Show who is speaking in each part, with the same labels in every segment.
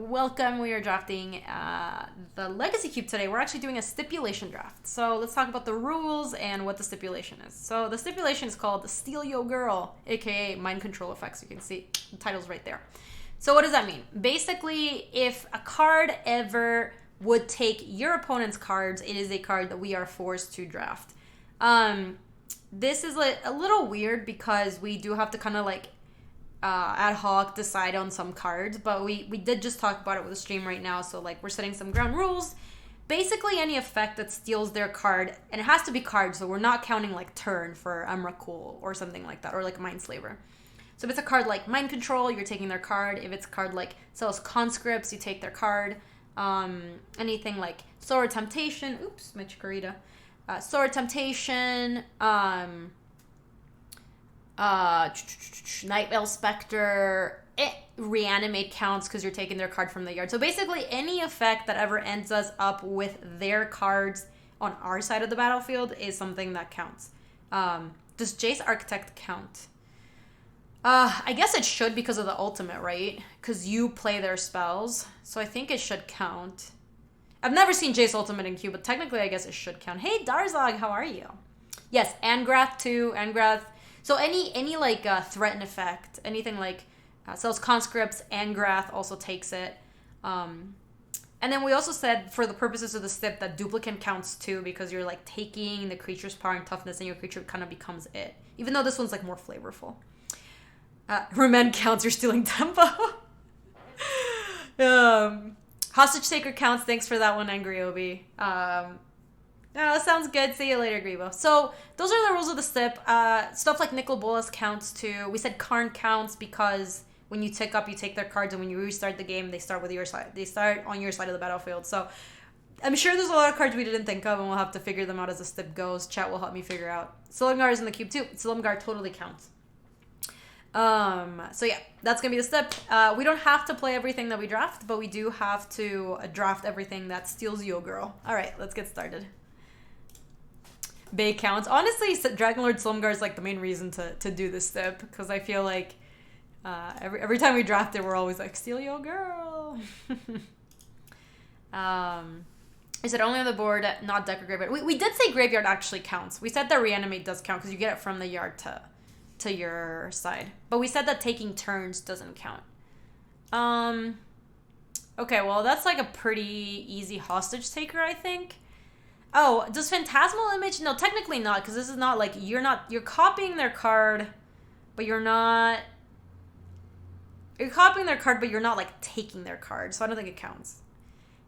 Speaker 1: welcome. We are drafting the Legacy Cube today. We're actually doing a stipulation draft. So let's talk about the rules and what the stipulation is. So the stipulation is called Steal Yo Girl, aka Mind Control Effects. You can see the title's right there. So what does that mean? Basically, if a card ever would take your opponent's cards, it is a card that we are forced to draft. This is like a little weird because we do have to kind of like ad hoc decide on some cards, but we did just talk about it with the stream right now, so like we're setting some ground rules. Basically any effect that steals their card, and it has to be cards, so we're not counting like turn for Emrakul or something like that, or like Mindslaver. So if it's a card like Mind Control, you're taking their card. If it's a card like sells conscripts, you take their card. Anything like Sword Temptation, my Chikorita. Sword Temptation, Night Veil Spectre, Reanimate counts because you're taking their card from the yard. So basically any effect that ever ends us up with their cards on our side of the battlefield is something that counts. Does Jace Architect count? I guess it should because of the ultimate, right? Because you play their spells. So I think it should count. I've never seen Jace Ultimate in Q, but technically I guess it should count. Hey, Darzog, how are you? Yes, Angrath too. Angrath. So any like threaten effect, anything like sells conscripts, Angrath also takes it. And then we also said for the purposes of the stip that duplicate counts too, because you're like taking the creature's power and toughness and your creature kind of becomes it. Even though this one's like more flavorful. Remand counts, you're stealing tempo. Hostage Taker counts, thanks for that one, Angry Obi. That sounds good. See you later, Grebo. So those are the rules of the stip. Stuff like Nicol Bolas counts too. We said Karn counts because when you tick up, you take their cards, and when you restart the game, they start with your side. They start on your side of the battlefield. So I'm sure there's a lot of cards we didn't think of, and we'll have to figure them out as the stip goes. Chat will help me figure out. Silumgar is in the cube too. Silumgar totally counts. So yeah, that's gonna be the step. We don't have to play everything that we draft, but we do have to draft everything that steals Yo Girl. All right, let's get started. Bay counts. Honestly, Dragonlord Silumgar is like the main reason to do this step, because I feel like every time we draft it, we're always like, steal Yo Girl. Is it only on the board, not deck or graveyard? We did say graveyard actually counts. We said that Reanimate does count because you get it from the yard to your side. But we said that taking turns doesn't count. Okay, well, that's like a pretty easy hostage taker, I think. Oh, does Phantasmal Image? No, technically not, because this is not like, you're copying their card, but you're copying their card, but you're not like taking their card, so I don't think it counts.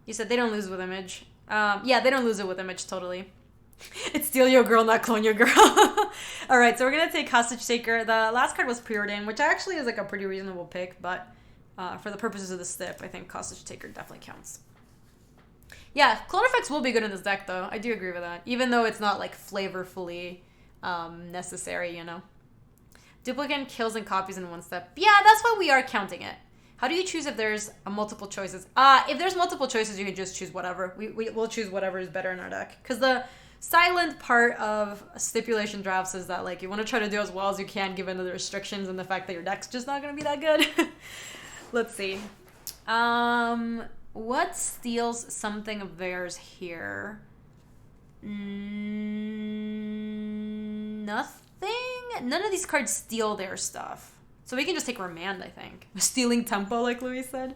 Speaker 1: You said they don't lose with Image. Yeah, they don't lose it with Image, totally. It's Steal Yo Girl, not Clone Yo Girl. Alright, so we're going to take Hostage Taker. The last card was Preordain, which actually is like a pretty reasonable pick, but for the purposes of the stip, I think Hostage Taker definitely counts. Yeah, Clone Effects will be good in this deck, though. I do agree with that. Even though it's not like flavorfully necessary, you know. Duplicate kills and copies in one step. Yeah, that's why we are counting it. How do you choose if there's multiple choices? If there's multiple choices, you can just choose whatever. We'll choose whatever is better in our deck. Because the silent part of stipulation drafts is that like you want to try to do as well as you can given the restrictions and the fact that your deck's just not going to be that good. Let's see. What steals something of theirs here? Nothing? None of these cards steal their stuff. So we can just take Remand, I think. Stealing tempo, like Louis said.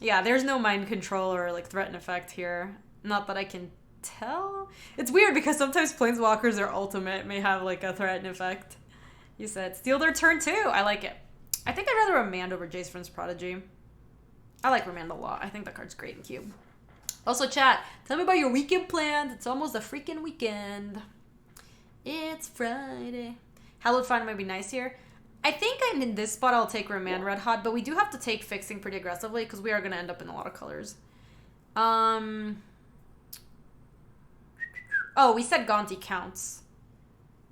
Speaker 1: Yeah, there's no mind control or like threaten effect here. Not that I can tell. It's weird because sometimes Planeswalkers, their ultimate may have like a threaten effect. You said steal their turn too. I like it. I think I'd rather Remand over Jace Vryn's Prodigy. I like Remand a lot. I think that card's great in Cube. Also, chat, tell me about your weekend plans. It's almost a freaking weekend. It's Friday. Hallowed Find might be nice here. I think in this spot I'll take Remand Red Hot, but we do have to take Fixing pretty aggressively because we are going to end up in a lot of colors. Oh, we said Gonti counts.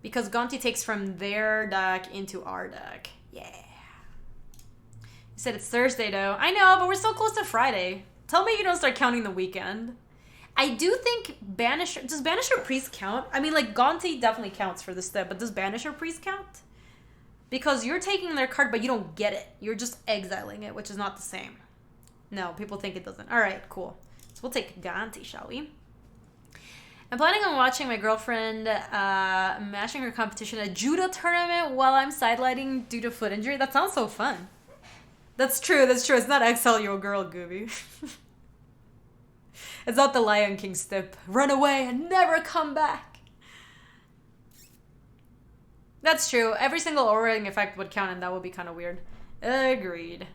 Speaker 1: Because Gonti takes from their deck into our deck. Yeah. You said it's Thursday, though. I know, but we're so close to Friday. Tell me you don't start counting the weekend. I do think Banisher... Does Banisher Priest count? I mean, like, Gonti definitely counts for this step, but does Banisher Priest count? Because you're taking their card, but you don't get it. You're just exiling it, which is not the same. No, people think it doesn't. All right, cool. So we'll take Ganti, shall we? I'm planning on watching my girlfriend mashing her competition at judo tournament while I'm sidelighting due to foot injury. That sounds so fun. That's true. It's not Exile Your Girl, Gaby. It's not the Lion King stip. Run away and never come back. That's true. Every single O-ring effect would count, and that would be kind of weird. Agreed.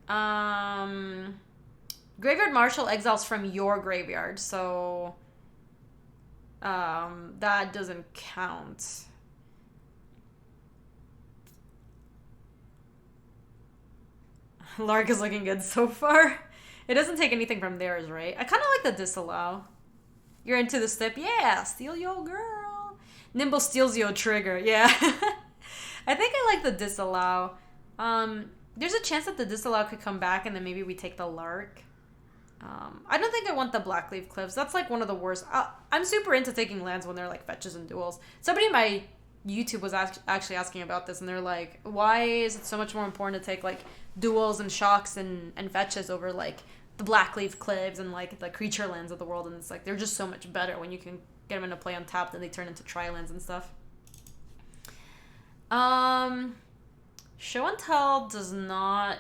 Speaker 1: Graveyard Marshal exiles from your graveyard, so that doesn't count. Lark is looking good so far. It doesn't take anything from theirs, right? I kind of like the disallow. You're into the step? Yeah, steal your girl. Nimble steals your trigger. Yeah. I think I like the disallow. There's a chance that the disallow could come back and then maybe we take the Lark. I don't think I want the Blackleaf Cliffs. That's like one of the worst. I'm super into taking lands when they're like fetches and duels. Somebody in my YouTube was actually asking about this, and they're like, why is it so much more important to take like duels and shocks and fetches over like the Blackleaf Cliffs and like the creature lands of the world? And it's like they're just so much better when you can get them into play untapped and they turn into tri-lands and stuff. Show and tell does not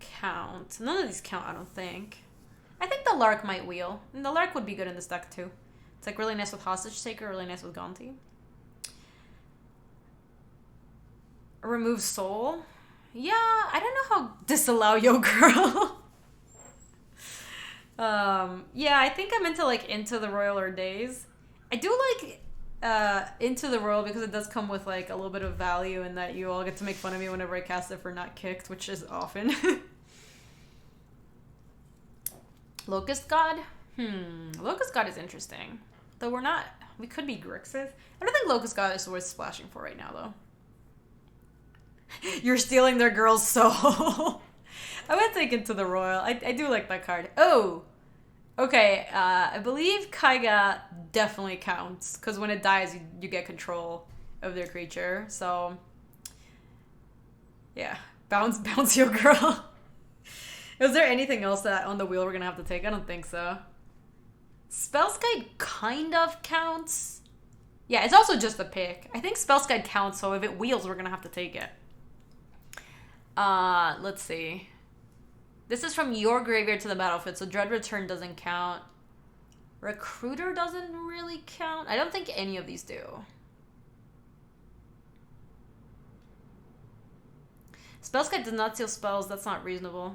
Speaker 1: count. None of these count, I don't think. I think the Lark might wheel. And the Lark would be good in this deck too. It's like really nice with Hostage Taker, really nice with Gonti. Remove Soul. Yeah, I don't know how disallow Yo Girl. Yeah, I think I'm into like Into the Royal or Days. I do like Into the Royal because it does come with like a little bit of value in that you all get to make fun of me whenever I cast it for not kicked, which is often. Locust God? Locust God is interesting. Though we could be Grixis. I don't think Locust God is worth splashing for right now though. You're stealing their girl's soul. I would take Into the Royal. I do like that card. Oh! Okay, I believe Kaiga definitely counts, because when it dies, you get control of their creature, so... Yeah. Bounce your girl. Is there anything else that on the wheel we're gonna have to take? I don't think so. Spellskite kind of counts. Yeah, it's also just a pick. I think Spellskite counts, so if it wheels, we're gonna have to take it. Let's see. This is from your graveyard to the battlefield, so Dread Return doesn't count. Recruiter doesn't really count. I don't think any of these do. Spellskite does not steal spells. That's not reasonable.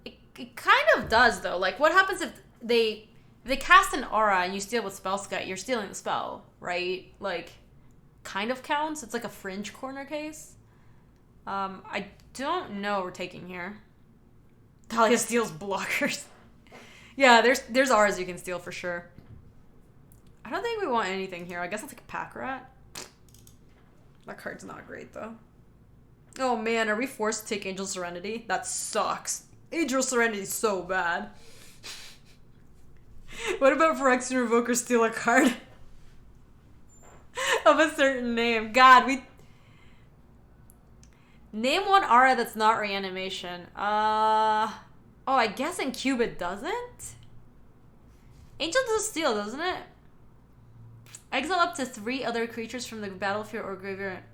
Speaker 1: It kind of does, though. Like, what happens if they cast an aura and you steal with Spellskite? You're stealing the spell, right? Like, kind of counts. It's like a fringe corner case. I don't know what we're taking here. Talia steals blockers. Yeah, there's auras you can steal for sure. I don't think we want anything here. I guess I'll take a Pack Rat. That card's not great, though. Oh, man, are we forced to take Angel Serenity? That sucks. Angel Serenity is so bad. What about Phyrexian Revoker steal a card? Of a certain name. God, Name one aura that's not reanimation. Oh, I guess in Cube it doesn't? Angel does steal, doesn't it? Exile up to 3 other creatures from the battlefield or graveyard.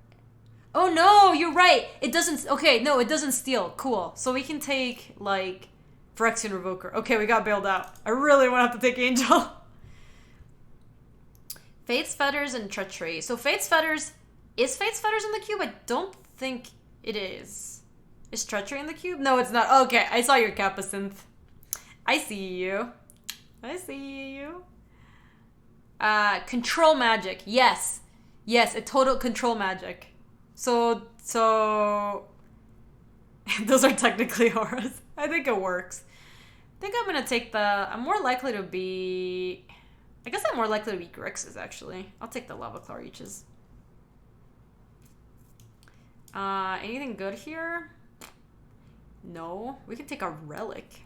Speaker 1: Oh no, you're right. It doesn't. Okay, no, it doesn't steal. Cool. So we can take, like, Phyrexian Revoker. Okay, we got bailed out. I really want to have to take Angel. Faith's Fetters and Treachery. So Faith's Fetters. Is Faith's Fetters in the cube? I don't think it is. Is Treachery in the cube? No, it's not. Okay, I saw your Capacynth. I see you. I see you. Control magic. Yes. Yes, a total control magic. So those are technically auras. I think it works. I think I'm gonna take I'm more likely to be... I guess I'm more likely to be Grixis, actually. I'll take the Lava Claw Reaches. Anything good here? No. We can take a Relic.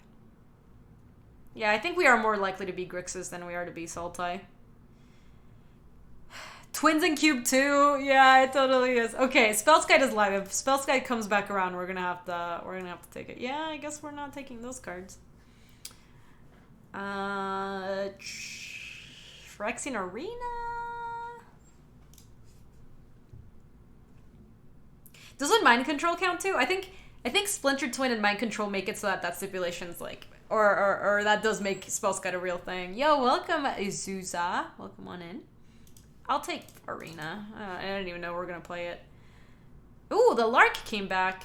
Speaker 1: Yeah, I think we are more likely to be Grixis than we are to be Sultai. Twins in Cube 2. Yeah, it totally is. Okay, Spellskite is live. If Spellskite comes back around, we're gonna have to take it. Yeah, I guess we're not taking those cards. Phyrexian Arena. Doesn't Mind Control count too? I think Splintered Twin and Mind Control make it so that stipulation's like, or that does make Spellskite a real thing. Yo, welcome Izuza. Welcome on in. I'll take Arena. I didn't even know we were gonna play it. Ooh, the Lark came back.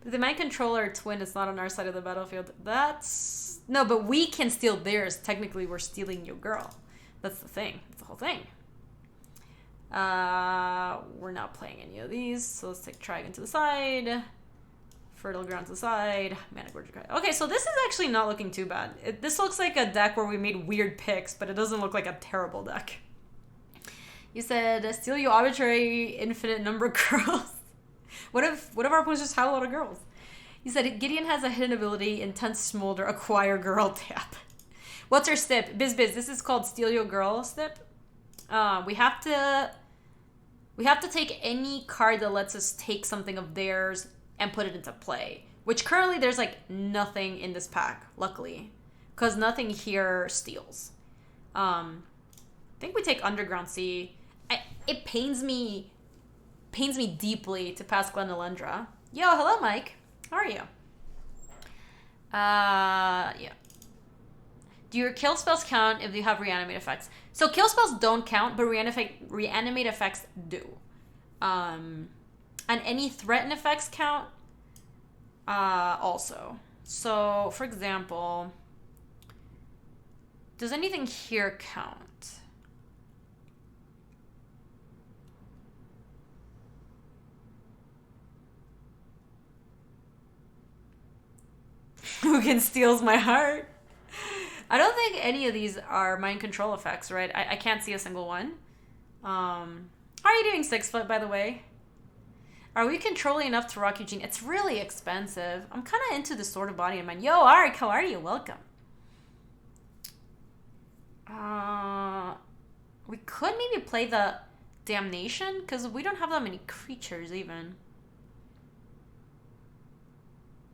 Speaker 1: But the Mind Controller Twin is not on our side of the battlefield. No, but we can steal theirs. Technically, we're stealing your girl. That's the thing. That's the whole thing. We're not playing any of these, so let's take Trigon to the side. Fertile Ground to the side. Mana Gorger. Okay, so this is actually not looking too bad. This looks like a deck where we made weird picks, but it doesn't look like a terrible deck. You said, steal you arbitrary infinite number of girls. What if our opponents just have a lot of girls? You said, Gideon has a hidden ability, Intense Smolder, acquire girl tap. What's our stip? Biz. This is called Steal Your Girl stip. We have to take any card that lets us take something of theirs and put it into play. Which currently there's like nothing in this pack, luckily. Because nothing here steals. I think we take Underground Sea. It pains me deeply to pass Glenalendra. Yo, hello Mike. How are you? Yeah. Do your kill spells count if you have reanimate effects? So kill spells don't count, but reanimate effects do. And any threaten effects count also. So, for example, does anything here count? Who steals my heart? I don't think any of these are mind control effects, right? I can't see a single one. How are you doing, 6 foot, by the way? Are we controlling enough to rock Eugene? It's really expensive. I'm kind of into the Sword of Body and Mind. Yo, Arik, how are you? Welcome. We could maybe play the Damnation, because we don't have that many creatures, even.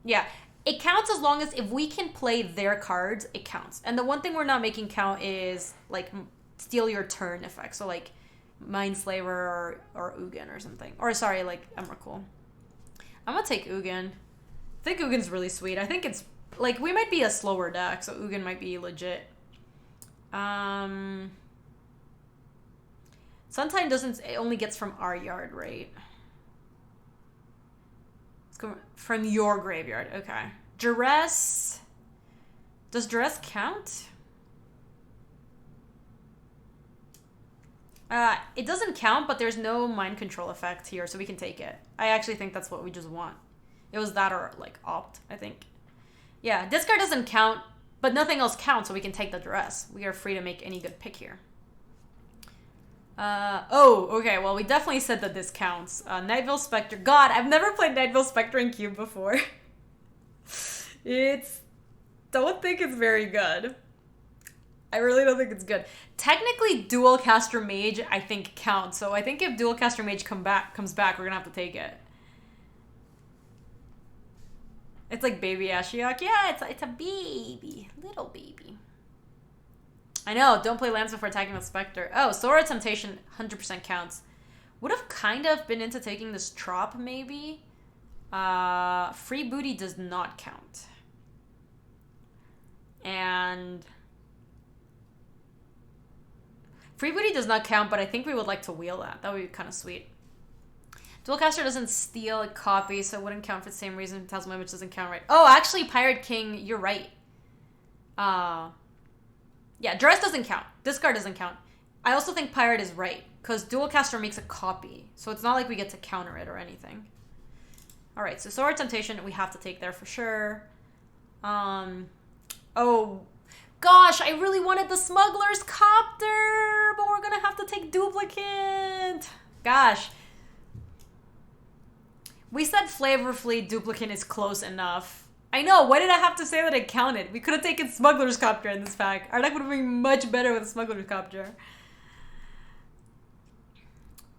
Speaker 1: Yeah. It counts as long as if we can play their cards, it counts. And the one thing we're not making count is like steal your turn effect. So like Mindslaver or Ugin or something. Or sorry, like Emrakul. I'm gonna take Ugin. I think Ugin's really sweet. I think it's like we might be a slower deck, so Ugin might be legit. Suntide it only gets from our yard, right? From your graveyard, okay. Duress. Does Duress count? It doesn't count, but there's no mind control effect here, so we can take it. I actually think that's what we just want. It was that or, like, opt, I think. Yeah, this card doesn't count, but nothing else counts, so we can take the Duress. We are free to make any good pick here. Oh, okay, well, we definitely said that this counts. Nightville Spectre. God, I've never played Nightville Spectre in Cube before. Don't think it's very good. I really don't think it's good. Technically, Dual Caster Mage, I think, counts. So I think if Dual Caster Mage comes back, we're gonna have to take it. It's like Baby Ashiok. Yeah, it's a baby. Little baby. I know, don't play lands before attacking the Spectre. Oh, Sora Temptation 100% counts. Would have kind of been into taking this Trop, maybe. Free Booty does not count. And Free Booty does not count, but I think we would like to wheel that. That would be kind of sweet. Dualcaster doesn't steal a copy, so it wouldn't count for the same reason. Talisman Image doesn't count, right? Oh, actually, Pirate King, you're right. Yeah, Duress doesn't count. This card doesn't count. I also think Pirate is right, because Dualcaster makes a copy, so it's not like we get to counter it or anything. Alright, so Sword Temptation, we have to take there for sure. Oh, gosh, I really wanted the Smuggler's Copter, but we're gonna have to take Duplicant. Gosh. We said Flavorfully Duplicant is close enough. I know. Why did I have to say that it counted? We could have taken Smuggler's Copter in this pack. Our deck would have been much better with Smuggler's Copter.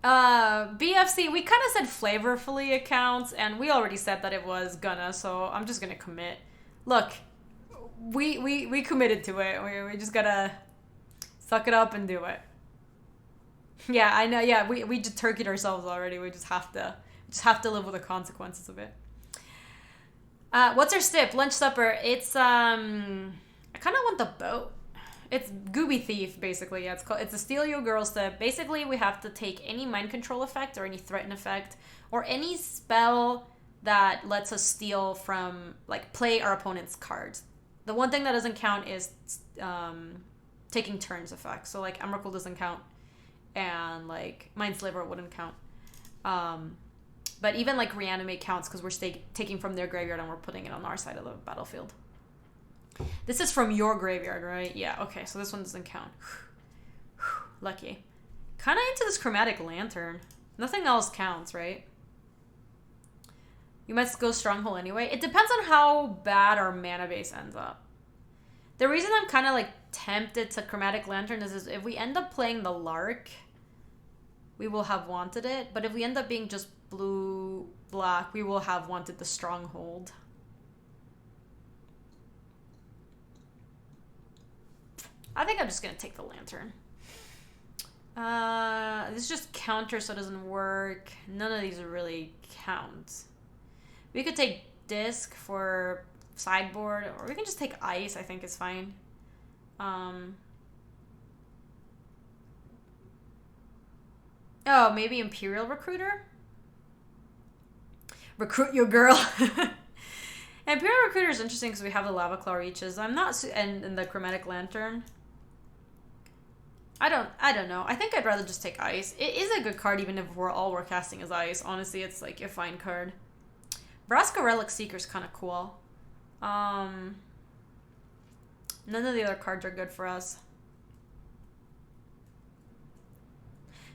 Speaker 1: BFC, we kind of said flavorfully it counts, and we already said that it was gonna, so I'm just gonna commit. Look, we committed to it. We just gotta suck it up and do it. Yeah, I know. Yeah, we just turkeyed ourselves already. We just have to live with the consequences of it. What's our stip? Lunch supper. It's I kind of want the boat. It's Gaby Thief, basically. Yeah, it's a Steal Your Girl step. Basically, we have to take any mind control effect or any threaten effect or any spell that lets us steal from, like, play our opponent's cards. The one thing that doesn't count is taking turns effect. So, like, Emrakul doesn't count, and, like, Mindslaver wouldn't count. But even, like, Reanimate counts because we're taking from their graveyard and we're putting it on our side of the battlefield. This is from your graveyard, right? Yeah, okay, so this one doesn't count. Lucky. Kind of into this Chromatic Lantern. Nothing else counts, right? You might go Stronghold anyway. It depends on how bad our mana base ends up. The reason I'm kind of, like, tempted to Chromatic Lantern is if we end up playing the Lark, we will have wanted it. But if we end up being just blue-black, we will have wanted the Stronghold. I think I'm just going to take the Lantern. This is just counter, so it doesn't work. None of these really count. We could take Disc for sideboard, or we can just take Ice, I think is fine. Oh, maybe Imperial Recruiter? Recruit your girl. Imperial Recruiter is interesting because we have the Lava Claw Reaches. I'm not... and the Chromatic Lantern. I don't know. I think I'd rather just take Ice. It is a good card even if we're casting as Ice. Honestly, it's like a fine card. Vraska Relic Seeker's kind of cool. None of the other cards are good for us.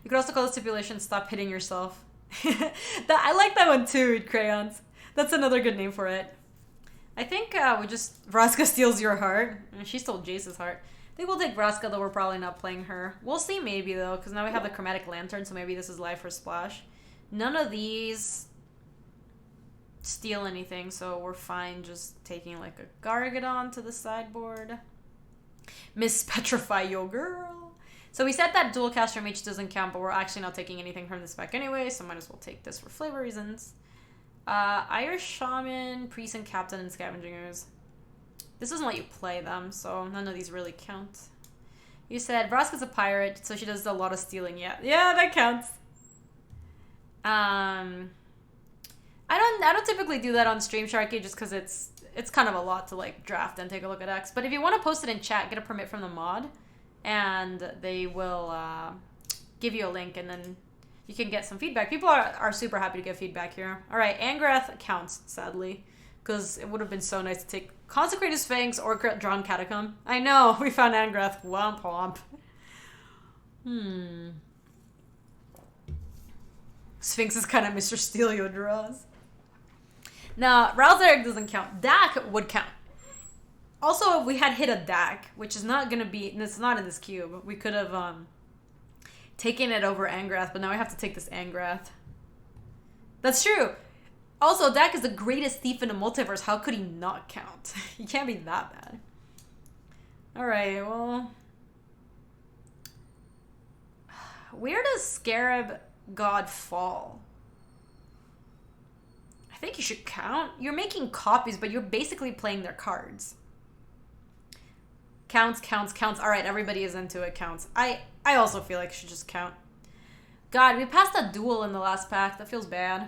Speaker 1: You could also call it Stipulation, Stop Hitting Yourself. I like that one too, Crayons. That's another good name for it. I think we just... Vraska steals your heart. She stole Jace's heart. I think we'll take Vraska, though we're probably not playing her. We'll see maybe, though, because now we have the Chromatic Lantern, so maybe this is live for Splash. None of these steal anything, so we're fine just taking, like, a Gargadon to the sideboard. Miss Petrify Your Girl. So we said that Dual Caster Mage doesn't count, but we're actually not taking anything from this spec anyway, so might as well take this for flavor reasons. Irish Shaman, Priest and Captain, and Scavenging Ooze. This doesn't let you play them, so none of these really count. You said Vraska's a pirate, so she does a lot of stealing. Yeah, that counts. I don't typically do that on Stream Sharky just because it's kind of a lot to like draft and take a look at X. But if you want to post it in chat, get a permit from the mod, and they will give you a link, and then you can get some feedback. People are super happy to get feedback here. All right, Angrath counts, sadly, because it would have been so nice to take Consecrated Sphinx or Drawn Catacomb. I know, we found Angrath. Womp womp. Sphinx is kind of Mr. Steelio draws. Now, Rouse Eric doesn't count. Dak would count. Also, if we had hit a Dak, which is not going to be... It's not in this cube. We could have taken it over Angrath, but now I have to take this Angrath. That's true. Also, Dak is the greatest thief in the multiverse. How could he not count? He can't be that bad. Alright, well... Where does Scarab God fall? I think you should count. You're making copies, but you're basically playing their cards. Counts, counts, counts. Alright, everybody is into it. Counts. I also feel like you should just count. God, we passed a duel in the last pack. That feels bad.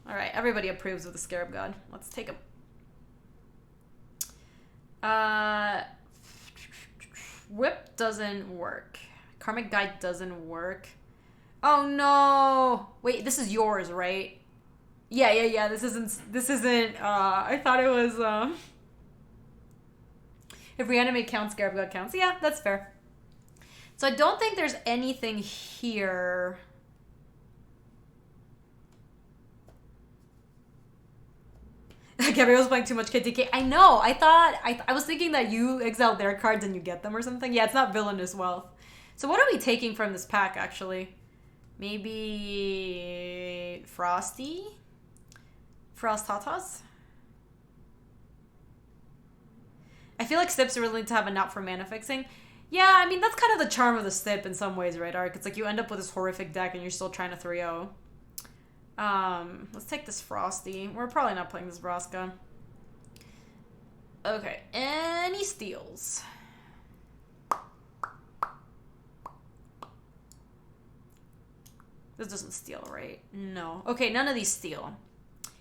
Speaker 1: Alright, everybody approves of the Scarab God. Let's take him. Whip doesn't work. Karmic Guide doesn't work. Oh no! Wait, this is yours, right? Yeah. This isn't, I thought it was, if Reanimate counts, Scarab God counts. Yeah, that's fair. So I don't think there's anything here. Gaby was playing too much KTK. I know. I thought I was thinking that you exile their cards and you get them or something. Yeah, it's not Villainous Wealth. So what are we taking from this pack actually? Maybe Frosty? Frost Tatas? I feel like Stips really need to have a knot for mana fixing. Yeah, I mean, that's kind of the charm of the Stip in some ways, right, Ark? It's like you end up with this horrific deck and you're still trying to 3-0. Let's take this Frosty. We're probably not playing this Vraska. Okay, any steals? This doesn't steal, right? No. Okay, none of these steal.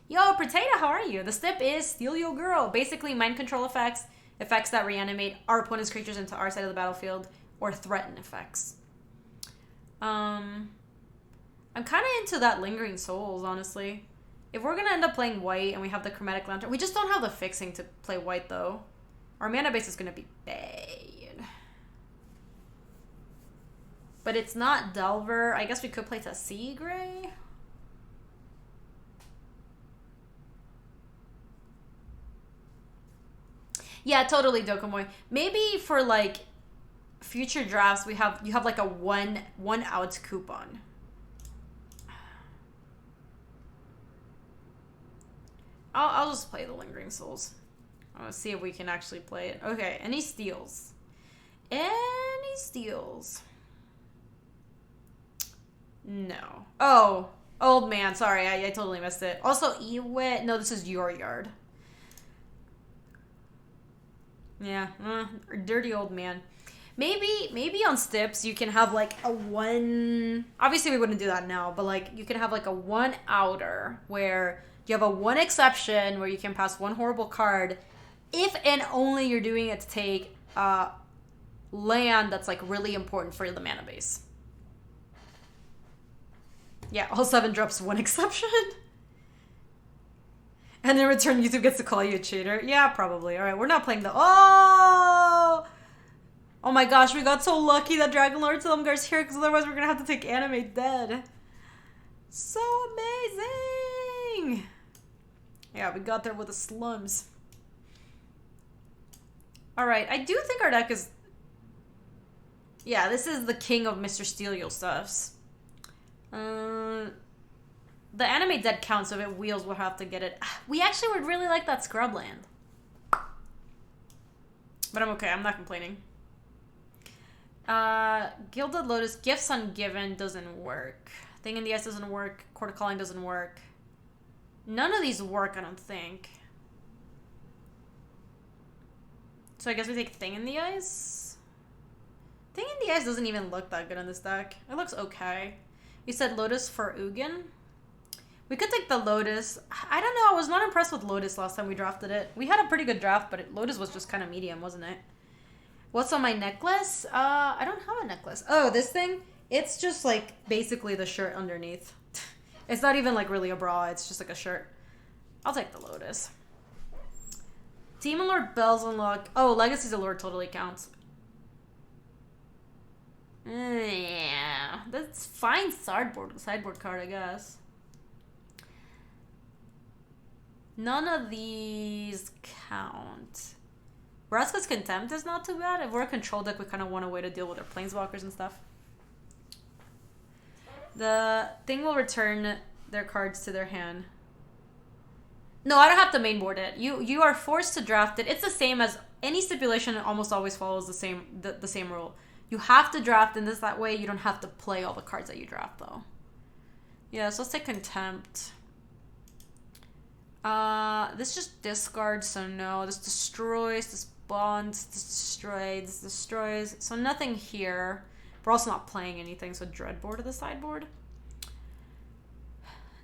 Speaker 1: Yo, Potato, how are you? The Stip is Steal Yo Girl. Basically, mind control effects, effects that reanimate our opponent's creatures into our side of the battlefield, or threaten effects. I'm kind of into that Lingering Souls, honestly. If we're going to end up playing white and we have the Chromatic Lantern, we just don't have the fixing to play white, though. Our mana base is going to be bad. But it's not Delver. I guess we could play to Sea Gray. Yeah, totally, Dokomoy. Maybe for, like, future drafts, you have like a one out coupon. I'll just play the Lingering Souls. Let's see if we can actually play it. Okay, any steals? Any steals? No. Oh, old man. Sorry, I totally missed it. Also, Ewit. No, this is your yard. Yeah, dirty old man. Maybe on Stips you can have like a one. Obviously, we wouldn't do that now, but like you can have like a one outer where you have a one exception where you can pass one horrible card, if and only you're doing it to take land that's like really important for the mana base. Yeah, all 7 drops one exception. And in return, YouTube gets to call you a cheater. Yeah, probably. All right, we're not playing the... Oh! Oh my gosh, we got so lucky that Dragon Lord Silumgar's here, because otherwise we're going to have to take Animate Dead. So amazing! Yeah, we got there with the slums. All right, I do think our deck is... Yeah, this is the king of Mr. Steelio stuffs. The Animate Dead counts, so if it wheels, we'll have to get it. We actually would really like that Scrubland. But I'm okay, I'm not complaining. Gilded Lotus, Gifts Ungiven doesn't work. Thing in the Ice doesn't work. Court of Calling doesn't work. None of these work, I don't think. So I guess we take Thing in the Ice? Thing in the Ice doesn't even look that good in this deck. It looks okay. You said Lotus for Ugin? We could take the Lotus. I don't know. I was not impressed with Lotus last time we drafted it. We had a pretty good draft, but Lotus was just kind of medium, wasn't it? What's on my necklace? I don't have a necklace. Oh, this thing? It's just like basically the shirt underneath. It's not even like really a bra. It's just like a shirt. I'll take the Lotus. Demon Lord Bells unlock. Oh, Legacy's Allure totally counts. Yeah, that's fine. Sideboard card, I guess. None of these count. Vraska's Contempt is not too bad. If we're a control deck, we kind of want a way to deal with our planeswalkers and stuff. The thing will return their cards to their hand. No, I don't have to mainboard it. You are forced to draft it. It's the same as any stipulation. It almost always follows the same rule. You have to draft in this that way. You don't have to play all the cards that you draft, though. Yeah, so let's take Contempt. This just discards, so no. This destroys, this bonds, this destroys, this destroys. So nothing here. We're also not playing anything, so Dreadboard to the sideboard.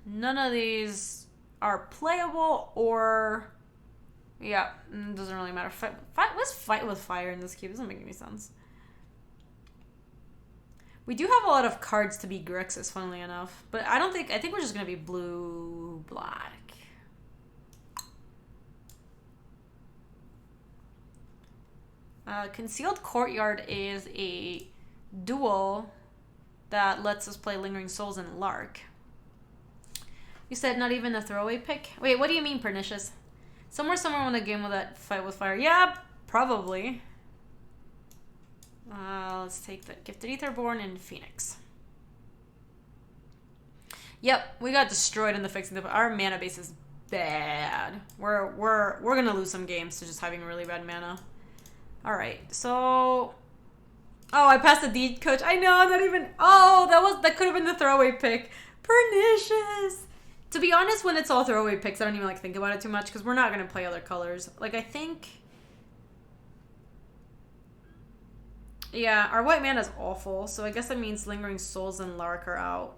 Speaker 1: None of these are playable or... Yeah, it doesn't really matter. Let's fight with fire in this cube. It doesn't make any sense. We do have a lot of cards to be Grixis, funnily enough. But I think we're just going to be blue-black. Concealed Courtyard is a duel that lets us play Lingering Souls and Lark. You said not even a throwaway pick? Wait, what do you mean, Pernicious? Somewhere when the game will that fight with fire. Yeah, probably. Let's take the Gifted Aetherborn and Phoenix. Yep, we got destroyed in the fixing. Our mana base is bad. We're gonna lose some games to just having really bad mana. All right, so. Oh, I passed the deed coach. I know, not even. Oh, that could have been the throwaway pick. Pernicious. To be honest, when it's all throwaway picks, I don't even like think about it too much because we're not gonna play other colors. Like I think. Yeah, our white mana is awful, so I guess that means Lingering Souls and Lark are out.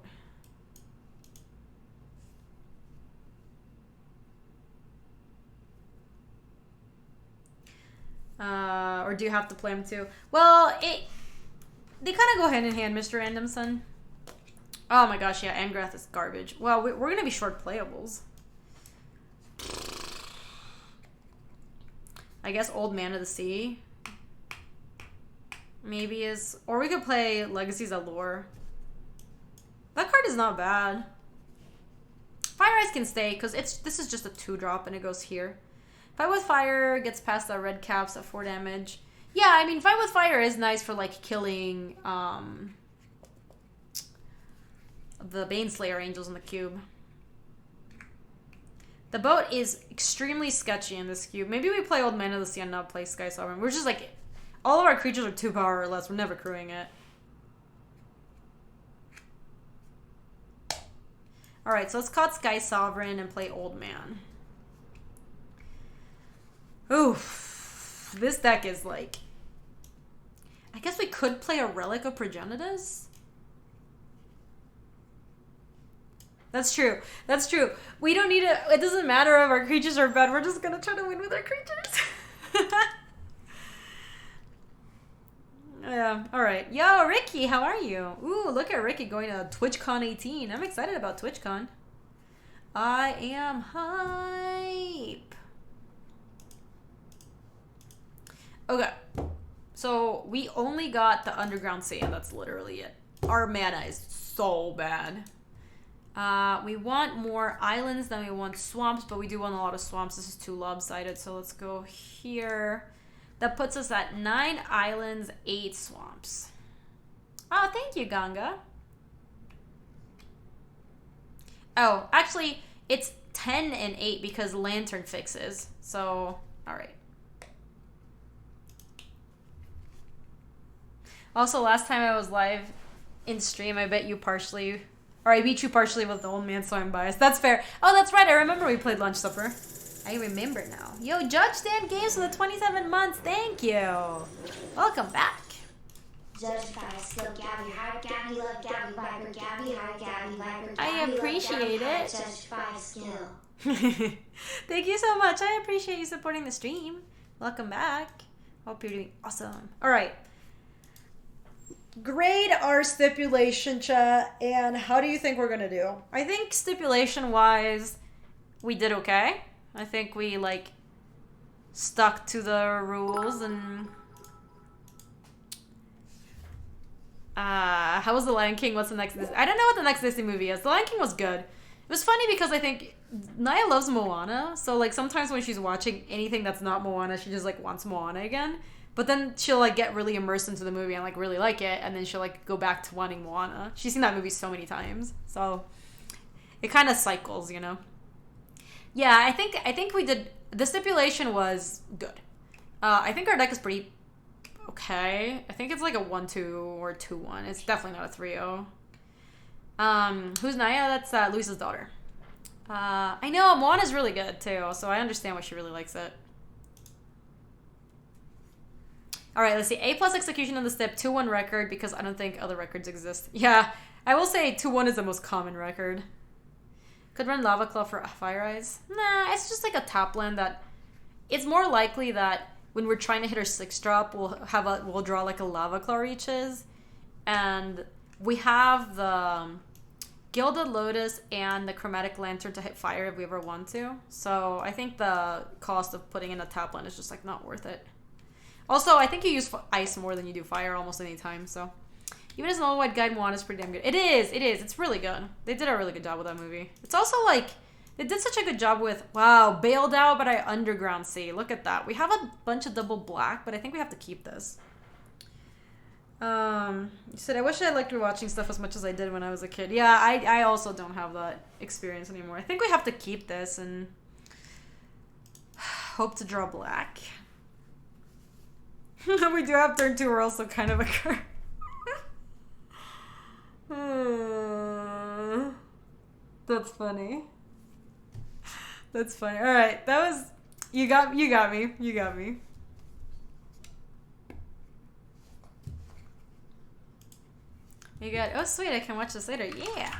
Speaker 1: Or do you have to play them too? Well, they kind of go hand in hand, Mr. Randomson. Oh my gosh, yeah, Angrath is garbage. Well, we're going to be short playables. I guess Old Man of the Sea. Maybe is... Or we could play Legacy's Allure. That card is not bad. Fire Eyes can stay, because this is just a 2-drop and it goes here. Fight with Fire gets past the red caps at 4 damage. Yeah, I mean, Fight with Fire is nice for, like, killing the Baneslayer Angels in the cube. The boat is extremely sketchy in this cube. Maybe we play Old Man of the Sea and not play Sky Sovereign. We're just, like, all of our creatures are 2 power or less. We're never crewing it. Alright, so let's cut Sky Sovereign and play Old Man. Oof. This deck is like... I guess we could play a Relic of Progenitus? That's true. That's true. We don't need to... It doesn't matter if our creatures are bad. We're just gonna try to win with our creatures. Yeah, alright. Yo, Ricky, how are you? Ooh, look at Ricky going to TwitchCon 18. I'm excited about TwitchCon. I am hype. Okay, so we only got the Underground Sea, and that's literally it. Our mana is so bad. We want more islands than we want swamps, but we do want a lot of swamps. This is too lopsided, so let's go here. That puts us at 9 islands, 8 swamps. Oh, thank you, Ganga. Oh, actually, it's 10 and 8 because Lantern fixes. So, all right. Also, last time I was live in stream, I bet you partially, or I beat you partially with the Old Man, so I'm biased. That's fair. Oh, that's right. I remember we played Lunch Supper. I remember now. Yo, Judge Dan Games for the 27 months. Thank you. Welcome back.
Speaker 2: Judge by Skill Gaby. Hi, Gaby. Love Gaby. Viper Gaby. Hi, Gaby. Viper Gaby.
Speaker 1: I appreciate it.
Speaker 2: Judge by Skill.
Speaker 1: Thank you so much. I appreciate you supporting the stream. Welcome back. Hope you're doing awesome. All right. Grade our stipulation, chat, and how do you think we're gonna do? I think stipulation-wise, we did okay. I think we, like, stuck to the rules, and... how was The Lion King? What's the next Disney? I don't know what the next Disney movie is. The Lion King was good. It was funny because I think Naya loves Moana, so, like, sometimes when she's watching anything that's not Moana, she just, like, wants Moana again. But then she'll, like, get really immersed into the movie and, like, really like it, and then she'll, like, go back to wanting Moana. She's seen that movie so many times, so it kind of cycles, you know? Yeah, I think we did... The stipulation was good. I think our deck is pretty okay. I think it's, like, a 1-2 or 2-1. It's definitely not a 3-0. Who's Naya? That's Luisa's daughter. I know, Moana's really good, too, so I understand why she really likes it. Alright, let's see. A+ execution on the step, 2-1 record, because I don't think other records exist. Yeah, I will say 2-1 is the most common record. Could run Lava Claw for Fire Eyes. Nah, it's just like a top land that... It's more likely that when we're trying to hit our 6-drop, we'll draw like a Lava Claw Reaches. And we have the Gilded Lotus and the Chromatic Lantern to hit fire if we ever want to. So I think the cost of putting in a top land is just like not worth it. Also, I think you use ice more than you do fire almost any time, so... Even as an all-white guide, Moana is pretty damn good. It is. It's really good. They did a really good job with that movie. It's also, like, They did such a good job with, wow, bailed out, but I underground sea. Look at that. We have a bunch of double black, but I think we have to keep this. You said, I wish I liked rewatching stuff as much as I did when I was a kid. Yeah, I also don't have that experience anymore. I think we have to keep this and hope to draw black. We do have turn 2, we're also kind of a curve. That's funny. That's funny. All right, that was you got me. You got me. You got. Oh, sweet! I can watch this later. Yeah.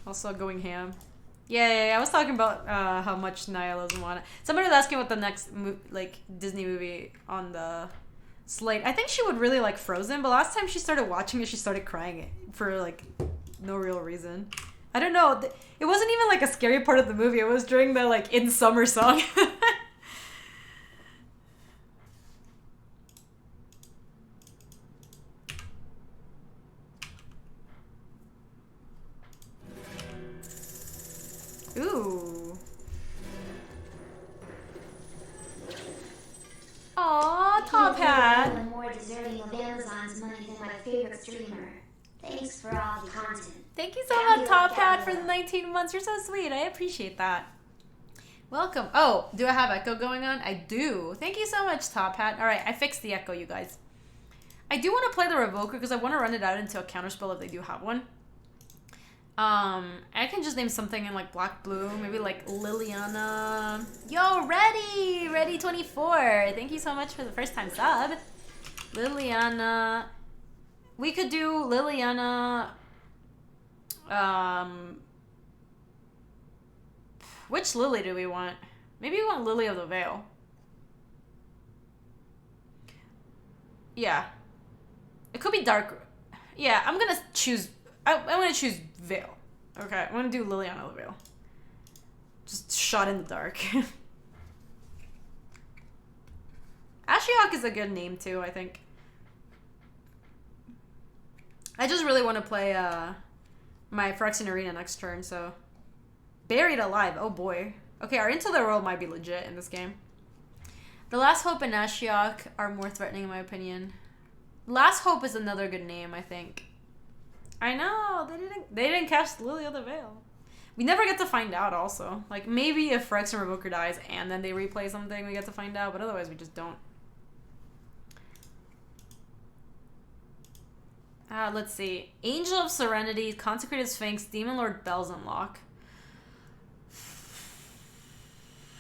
Speaker 1: Also going ham. Yeah. I was talking about how much Niall doesn't want it. Somebody was asking what the next Disney movie on the slate. I think she would really like Frozen, but last time she started watching it, she started crying for like no real reason. I don't know. It wasn't even like a scary part of the movie. It was during the like in summer song. Ooh. Aw, Top Hat.
Speaker 2: I'm more deserving of Amazon's money than my favorite streamer. Thanks for all the content.
Speaker 1: Thank you so much, Top Hat, for the 19 months. You're so sweet. I appreciate that. Welcome. Oh, do I have echo going on? I do. Thank you so much, Top Hat. All right, I fixed the echo, you guys. I do want to play the Revoker because I want to run it out into a counterspell if they do have one. I can just name something in like black blue, maybe like Liliana. Yo, Ready 24. Thank you so much for the first time sub. Liliana. We could do Liliana. Which Lily do we want? Maybe we want Lily of the Veil. Yeah. It could be dark. Yeah, I'm gonna choose. I'm gonna choose Veil. Okay, I'm gonna do Liliana of the Veil. Just shot in the dark. Ashiok is a good name too, I think. I just really want to play my Phyrexian Arena next turn, so. Buried Alive, oh boy. Okay, our Into the World might be legit in this game. The Last Hope and Ashiok are more threatening in my opinion. Last Hope is another good name, I think. I know, they didn't cast Lily of the Veil. We never get to find out also. Like, maybe if Phyrexian Revoker dies and then they replay something, we get to find out, but otherwise we just don't. Let's see. Angel of Serenity, Consecrated Sphinx, Demon Lord Bells Unlock.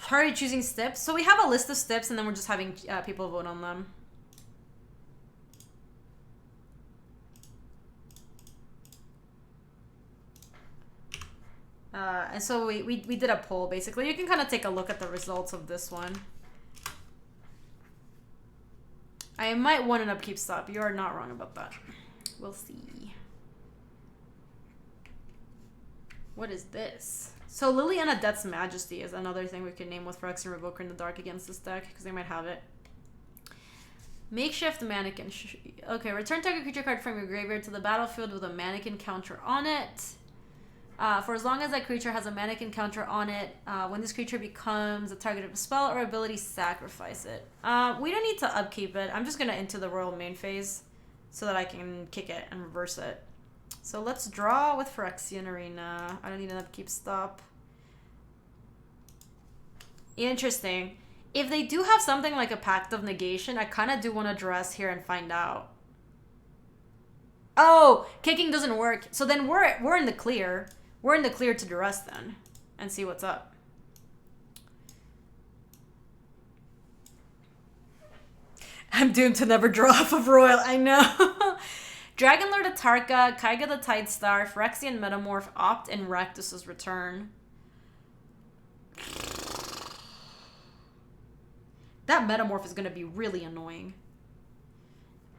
Speaker 1: How are you choosing steps? So we have a list of steps and then we're just having people vote on them. And so we did a poll basically. You can kind of take a look at the results of this one. I might want an upkeep stop. You are not wrong about that. We'll see. What is this? So Liliana Death's Majesty is another thing we can name with Phyrexian Revoker in the dark against this deck, because they might have it. Makeshift Mannequin. Okay, return target creature card from your graveyard to the battlefield with a mannequin counter on it. For as long as that creature has a mannequin counter on it, when this creature becomes a target of a spell or ability, sacrifice it. We don't need to upkeep it. I'm just going to Into the Royal main phase so that I can kick it and reverse it. So let's draw with Phyrexian Arena. I don't need an upkeep stop. Interesting. If they do have something like a Pact of Negation, I kind of do want to dress here and find out. Oh, kicking doesn't work. So then we're in the clear. We're in the clear to duress then and see what's up. I'm doomed to never draw off of Royal. I know. Dragon Lord Atarka, Kaiga the Tidestar, Phyrexian Metamorph, Opt, and Raktus's Return. That Metamorph is going to be really annoying.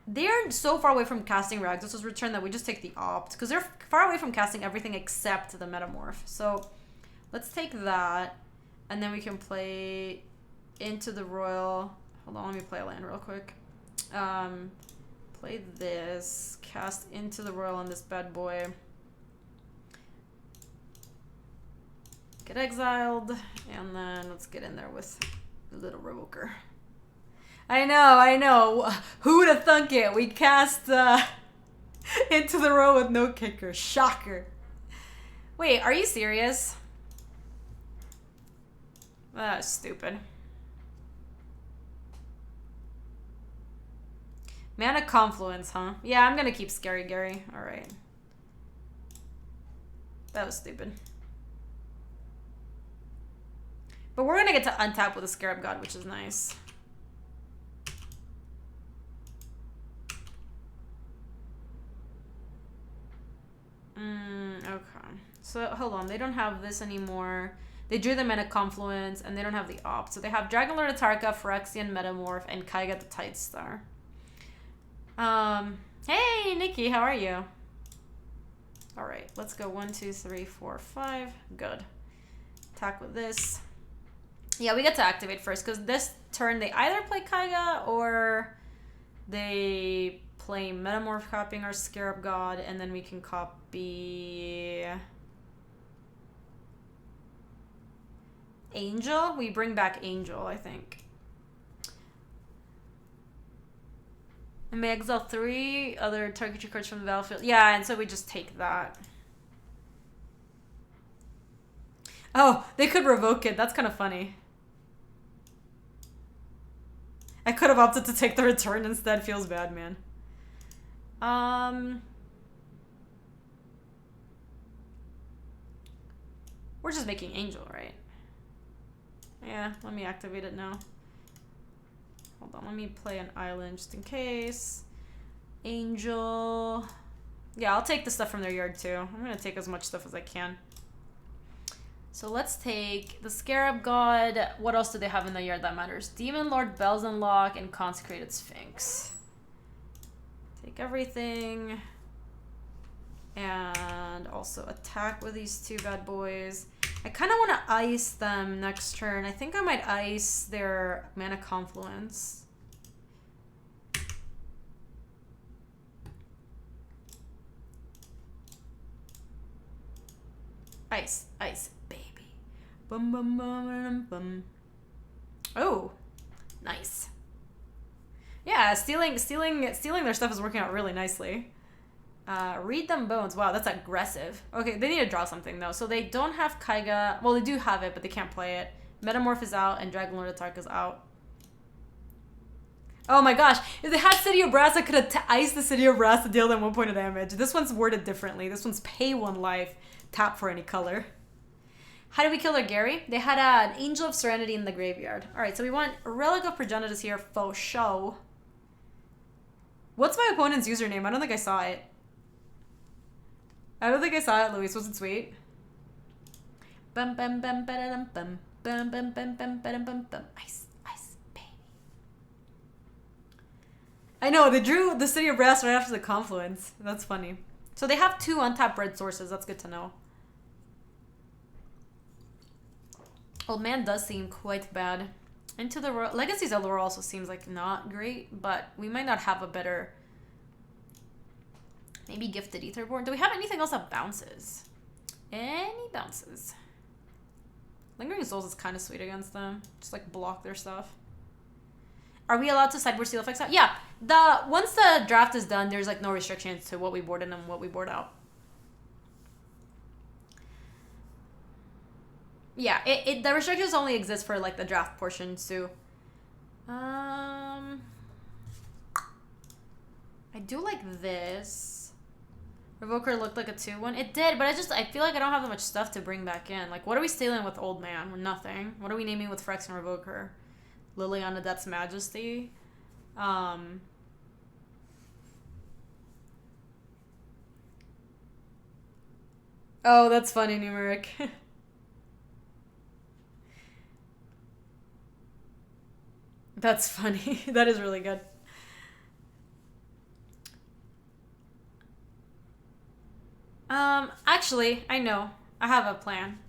Speaker 1: They're so far away from casting Raktus's Return that we just take the Opt, because they're far away from casting everything except the Metamorph. So let's take that, and then we can play Into the Royal. Hold on, let me play a land real quick. Play this, cast Into the Royal on this bad boy. get exiled, and then let's get in there with the little Revoker. I know. Who would have thunk it? We cast Into the Row with no kicker. Shocker. Wait, are you serious? That's stupid. Mana Confluence, huh? Yeah, I'm gonna keep Scary Gary. Alright. That was stupid. But we're gonna get to untap with a Scarab God, which is nice. Okay. So, hold on. They don't have this anymore. They drew the Mana Confluence, and they don't have the Opt. So they have Dragon Lord Atarka, Phyrexian Metamorph, and Kaiga the Tidestar. Hey, Nikki, how are you? Alright, let's go 1, 2, 3, 4, 5. Good. Attack with this. Yeah, we get to activate first, because this turn they either play Kaiga, or they play Metamorph copying our Scarab God, and then we can copy Angel. We bring back Angel, I think. And may exile 3 other target cards from the battlefield. Yeah, and so we just take that. Oh, they could revoke it. That's kind of funny. I could have opted to take the return instead. Feels bad, man. We're just making Angel, right? Yeah, let me activate it now. Hold on, let me play an island just in case. Angel. Yeah, I'll take the stuff from their yard too. I'm gonna take as much stuff as I can. So let's take the Scarab God. What else do they have in the yard that matters? Demon Lord, Bells Unlock, and Consecrated Sphinx. Take everything. And also attack with these two bad boys. I kind of want to ice them next turn. I think I might ice their Mana Confluence. Ice, ice, baby. Bum bum bum bum bum. Oh, nice. Yeah, stealing their stuff is working out really nicely. Read them bones. Wow, that's aggressive. Okay, they need to draw something though. So they don't have Kaiga. Well, they do have it, but they can't play it. Metamorph is out, and Dragon Lord Atarka is out. Oh my gosh, if they had City of Brass, I could have iced the City of Brass to deal them 1 point of damage. This one's worded differently. This one's pay 1 life, tap for any color. How did we kill their Gary? They had an Angel of Serenity in the graveyard. Alright, so we want a Relic of Progenitus here, faux show. What's my opponent's username? I don't think I saw it. I don't think I saw it, Luis. Was it sweet? Bum bum bum ba bum bum bum bum bum bum bum bum. Ice, ice, baby. I know, they drew the City of Brass right after the Confluence. That's funny. So they have 2 untapped red sources. That's good to know. Old Man does seem quite bad. Into the Legacy's Allure also seems like not great, but we might not have a better... Maybe Gifted Etherborn. Do we have anything else that bounces? Any bounces? Lingering Souls is kind of sweet against them. Just like block their stuff. Are we allowed to sideboard Steel Effects out? Yeah. Once the draft is done, there's like no restrictions to what we board in and what we board out. Yeah, the restrictions only exist for like the draft portion too. I do like this. Revoker looked like a 2-1. It did, but I feel like I don't have that much stuff to bring back in. Like, what are we stealing with Old Man? Nothing. What are we naming with Phyrexian Revoker? Liliana Death's Majesty. Oh, that's funny, Numeric. That's funny. That is really good. Actually, I know. I have a plan.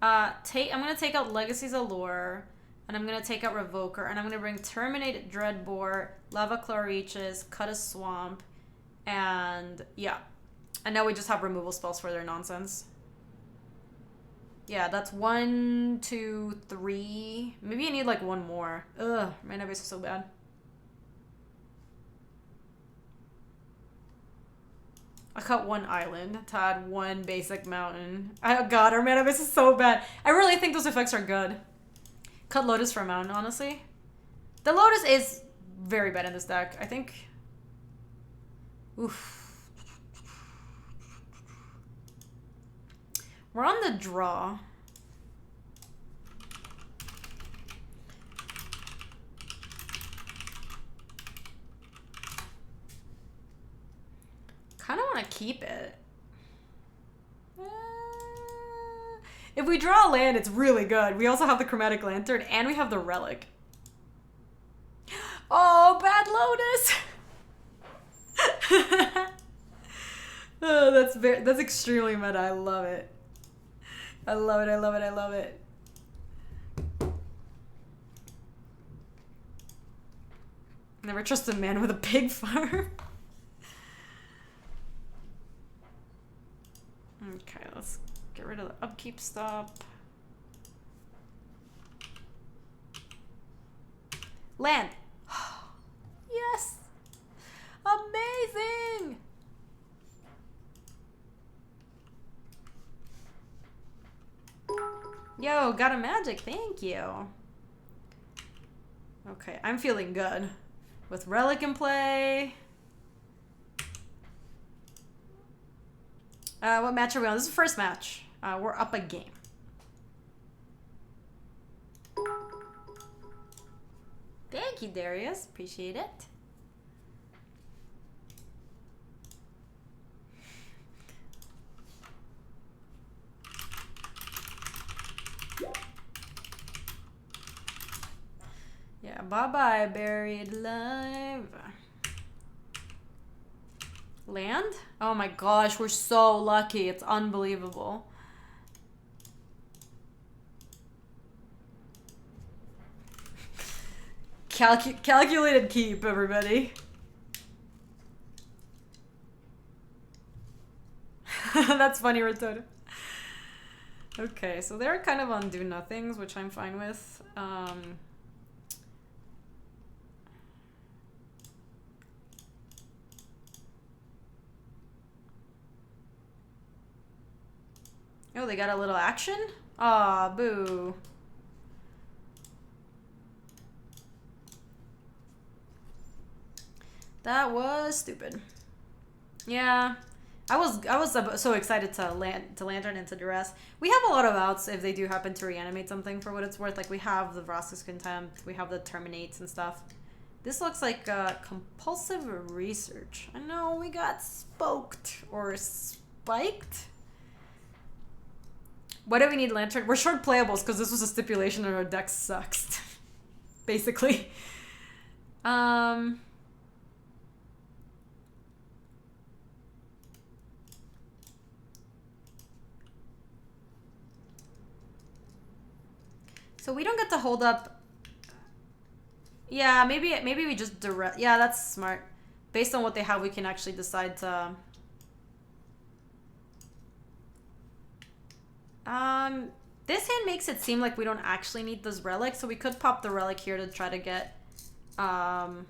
Speaker 1: I'm gonna take out Legacy's Allure, and I'm gonna take out Revoker, and I'm gonna bring Terminate Dreadbore, Lava Claw Reaches, Cut a Swamp, and yeah. And now we just have removal spells for their nonsense. Yeah, that's 1, 2, 3. Maybe I need like one more. Ugh, mana base is so bad. I cut one island to add one basic mountain. Oh god, our mana base is so bad. I really think those effects are good. Cut Lotus for a mountain, honestly. The Lotus is very bad in this deck. I think... Oof. We're on the draw. Kind of want to keep it. If we draw a land, it's really good. We also have the Chromatic Lantern, and we have the Relic. Oh, bad Lotus! Oh, that's extremely meta. I love it. I love it, I love it, I love it. Never trust a man with a pig farm. Okay, let's get rid of the upkeep stop. Land. Yes. Amazing. Yo, got a magic. Thank you. Okay, I'm feeling good. With Relic in play. What match are we on? This is the first match. We're up a game. Thank you, Darius. Appreciate it. Yeah, bye-bye, buried alive. Land? Oh my gosh, we're so lucky. It's unbelievable. Calculated keep, everybody. That's funny, Rototo. Okay, so they're kind of on do-nothings, which I'm fine with. Oh, they got a little action? Aw, boo. That was stupid. Yeah. I was so excited to lantern into duress. We have a lot of outs if they do happen to reanimate something for what it's worth. Like we have the Vraska's Contempt, we have the Terminates and stuff. This looks like compulsive research. I know we got spoked or spiked. Why do we need lantern? We're short playables because this was a stipulation and our deck sucks. Basically. So we don't get to hold up. Yeah, maybe we just direct. Yeah, that's smart. Based on what they have, we can actually decide to. This hand makes it seem like we don't actually need this relic, so we could pop the relic here to try to get the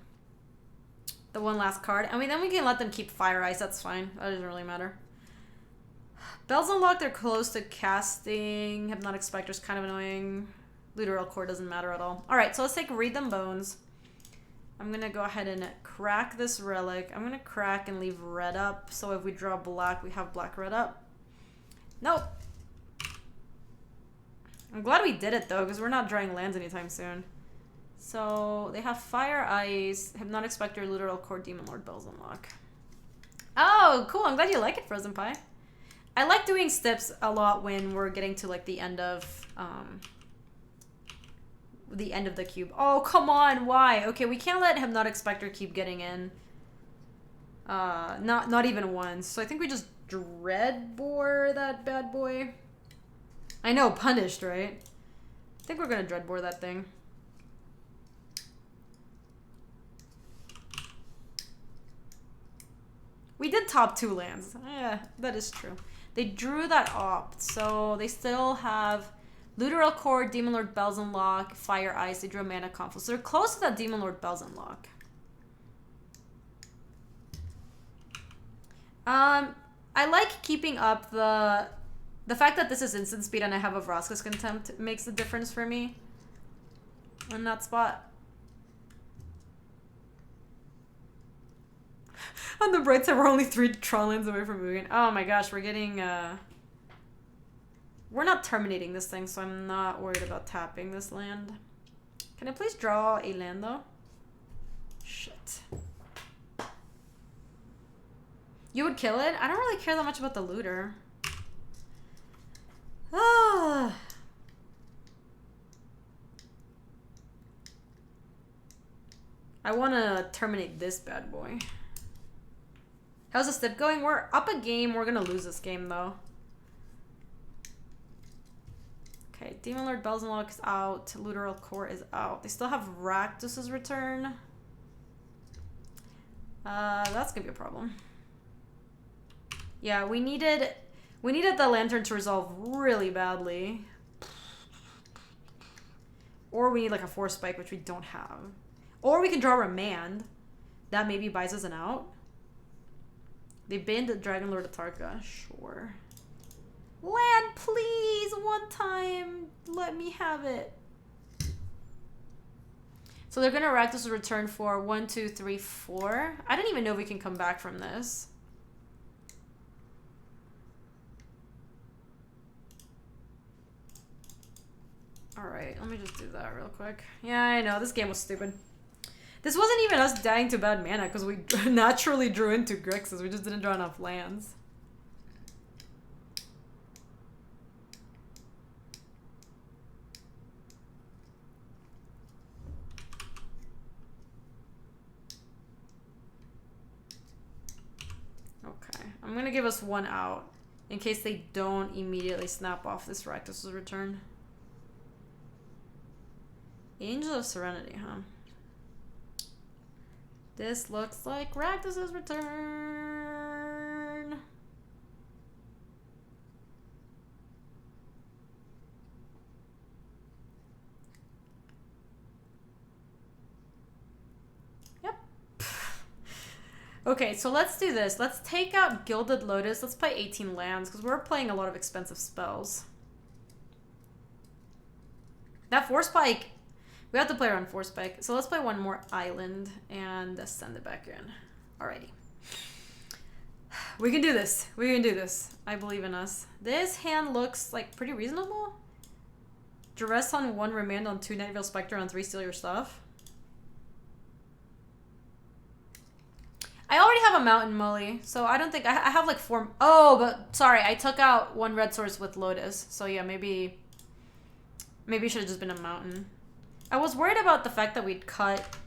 Speaker 1: one last card. I mean, then we can let them keep Fire Ice. That's fine. That doesn't really matter. Bells Unlocked, they're close to casting. Hypnotic Spectre's kind of annoying. Literal Core doesn't matter at all. Alright, so let's take Read Them Bones. I'm going to go ahead and crack this relic. I'm going to crack and leave red up. So if we draw black, we have black red up. Nope. I'm glad we did it, though, because we're not drawing lands anytime soon. So they have Fire Ice, Hypnotic Spectre, Literal Core, Demon Lord, Bells Unlock. Oh, cool. I'm glad you like it, Frozen Pie. I like doing stips a lot when we're getting to, like, the end of the cube. Oh, come on. Why? Okay, we can't let Hypnotic Spectre keep getting in. Not even once. So I think we just Dreadbore that bad boy. I know, punished, right? I think we're gonna Dreadbore that thing. We did top 2 lands. Yeah, that is true. They drew that opt, so they still have Literal Core, Demon Lord Bells Unlock, Fire Ice. They drew a Mana Conflict. So they're close to that Demon Lord Bells Unlock. I like keeping up the fact that this is instant speed and I have a Vraska's Contempt makes a difference for me in that spot. On the bright side, we're only 3 Tron lands away from moving. Oh my gosh, we're getting we're not terminating this thing, so I'm not worried about tapping this land. Can I please draw a land though? Shit. You would kill it? I don't really care that much about the looter. Ah. I want to terminate this bad boy. How's the step going? We're up a game. We're going to lose this game, though. Okay, Demon Lord Bells Unlock is out. Literal Core is out. They still have Rakdos' return. That's going to be a problem. Yeah, we needed the Lantern to resolve really badly. Or we need like a Force Spike, which we don't have. Or we can draw Remand. That maybe buys us an out. They banned the Dragon Lord Atarka. Sure. Land, please! One time! Let me have it. So they're gonna Rakdos' return for 1, 2, 3, 4. I don't even know if we can come back from this. Alright, let me just do that real quick. Yeah, I know, this game was stupid. This wasn't even us dying to bad mana, because we naturally drew into Grixis. We just didn't draw enough lands. Okay, I'm going to give us one out, in case they don't immediately snap off this Rakdos' return. Angel of Serenity, huh? This looks like Rakdos' return. Yep. Okay, so let's do this. Let's take out Gilded Lotus. Let's play 18 lands, because we're playing a lot of expensive spells. That Force Spike... We have to play around Force Spike. So let's play one more island and send it back in. Alrighty. We can do this. We can do this. I believe in us. This hand looks like pretty reasonable. Duress on 1, Remand on 2, Night Veil Spectre on 3, steal your stuff. I already have a Mountain Molly, so I don't think... I have like 4... Oh, but sorry. I took out 1 red source with Lotus. So yeah, maybe it should have just been a Mountain. I was worried about the fact that we'd cut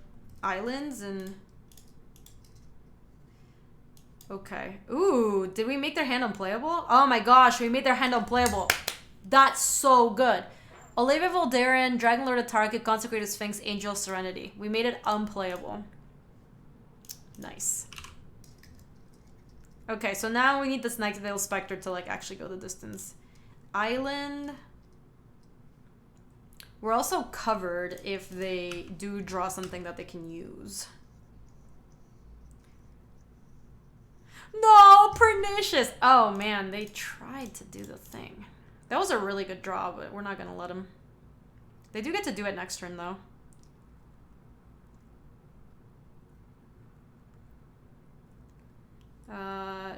Speaker 1: islands and... Okay. Ooh, did we make their hand unplayable? Oh my gosh, we made their hand unplayable. That's so good. Olivia Voldaren, Dragon Lord Atarka, Consecrated Sphinx, Angel Serenity. We made it unplayable. Nice. Okay, so now we need this Night Veil Spectre to like actually go the distance. Island... We're also covered if they do draw something that they can use. No, Pernicious! Oh man, they tried to do the thing. That was a really good draw, but we're not gonna let them. They do get to do it next turn though.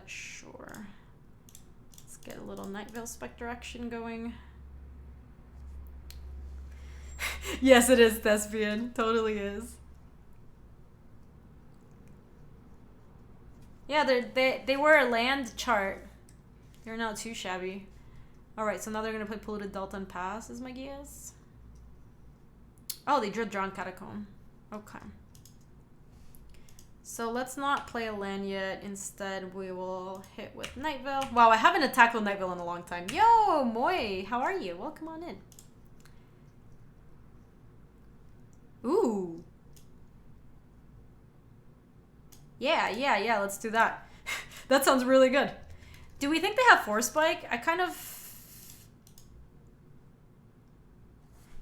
Speaker 1: Sure. Let's get a little Night Veil Spectre action going. Yes, it is Thespian. Totally is. Yeah, they were a land chart. They're not too shabby. Alright, so now they're going to play Polluted Delta and Pass, is my guess. Oh, they drew Drawn Catacomb. Okay. So let's not play a land yet. Instead, we will hit with Night Veil. Wow, I haven't attacked with Night Veil in a long time. Yo, Moy, how are you? Welcome on in. Ooh. Yeah, let's do that. That sounds really good. Do we think they have Force Spike? I kind of...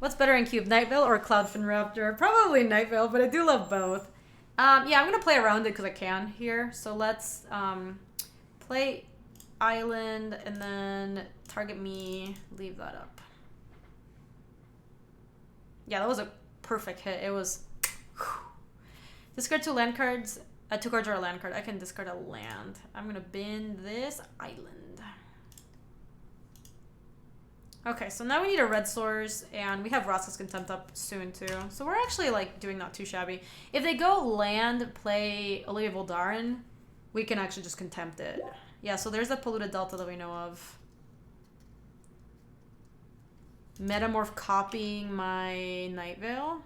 Speaker 1: What's better in Cube, Night Veil or Cloudfin Raptor? Probably Night Veil, but I do love both. Yeah, I'm gonna play around it because I can here. So let's play Island and then target me, leave that up. Yeah, that was a perfect hit. It was... Discard 2 land cards. 2 cards are a land card. I can discard a land. I'm gonna bin this Island. Okay, so now we need a red source, and we have Roscoe's Contempt up soon too. So we're actually like doing not too shabby. If they go land, play Olivia Voldaren, we can actually just Contempt it. Yeah, so there's the Polluted Delta that we know of. Metamorph copying my Night Veil.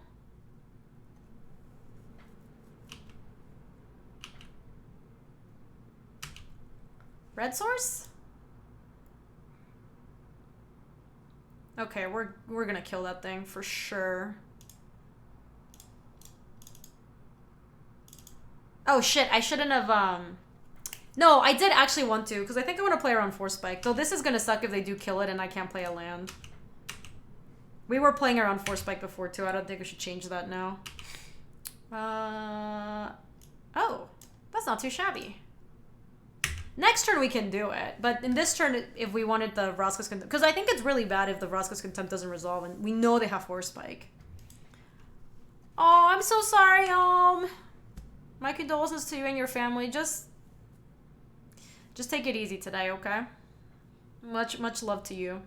Speaker 1: Red source? Okay, we're gonna kill that thing for sure. Oh shit, I shouldn't have, No, I did actually want to, because I think I want to play around Force Spike. Though this is gonna suck if they do kill it and I can't play a land. We were playing around Force Spike before too. I don't think we should change that now. Oh, that's not too shabby. Next turn we can do it, but in this turn, if we wanted the Roscoe's Contempt, because I think it's really bad if the Roscoe's Contempt doesn't resolve, and we know they have Force Spike. Oh, I'm so sorry, my condolences to you and your family. Just take it easy today, okay? Much love to you.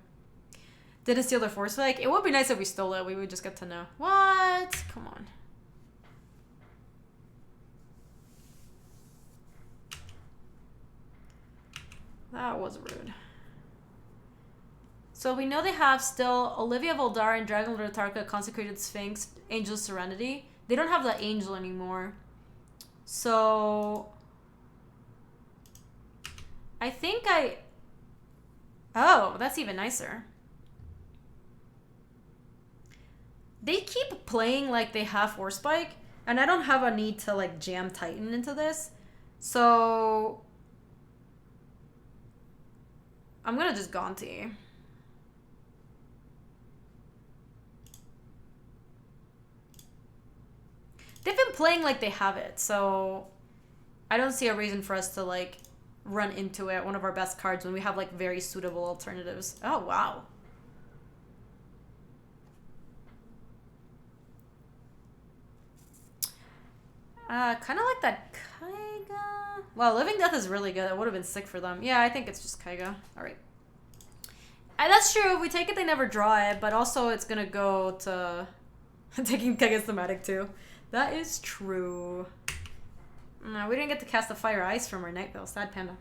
Speaker 1: Didn't steal their Force Spike? It would be nice if we stole it. We would just get to know. What? Come on. That was rude. So we know they have still Olivia Voldaren, Dragon Lord Tarka, Consecrated Sphinx, Angel of Serenity. They don't have the Angel anymore. So... I think I... Oh, that's even nicer. They keep playing like they have Force Spike, and I don't have a need to like jam Titan into this. So... I'm gonna just Gonti. They've been playing like they have it, so I don't see a reason for us to like run into it, one of our best cards, when we have like very suitable alternatives. Oh, wow. Kind of like that Kaiga. Wow, Living Death is really good. It would have been sick for them. Yeah, I think it's just Kaiga. All right. That's true. If we take it, they never draw it, but also it's gonna go to taking Kaiga's thematic too. That is true. No, we didn't get to cast the Fire Ice from our Night Veil. Sad panda.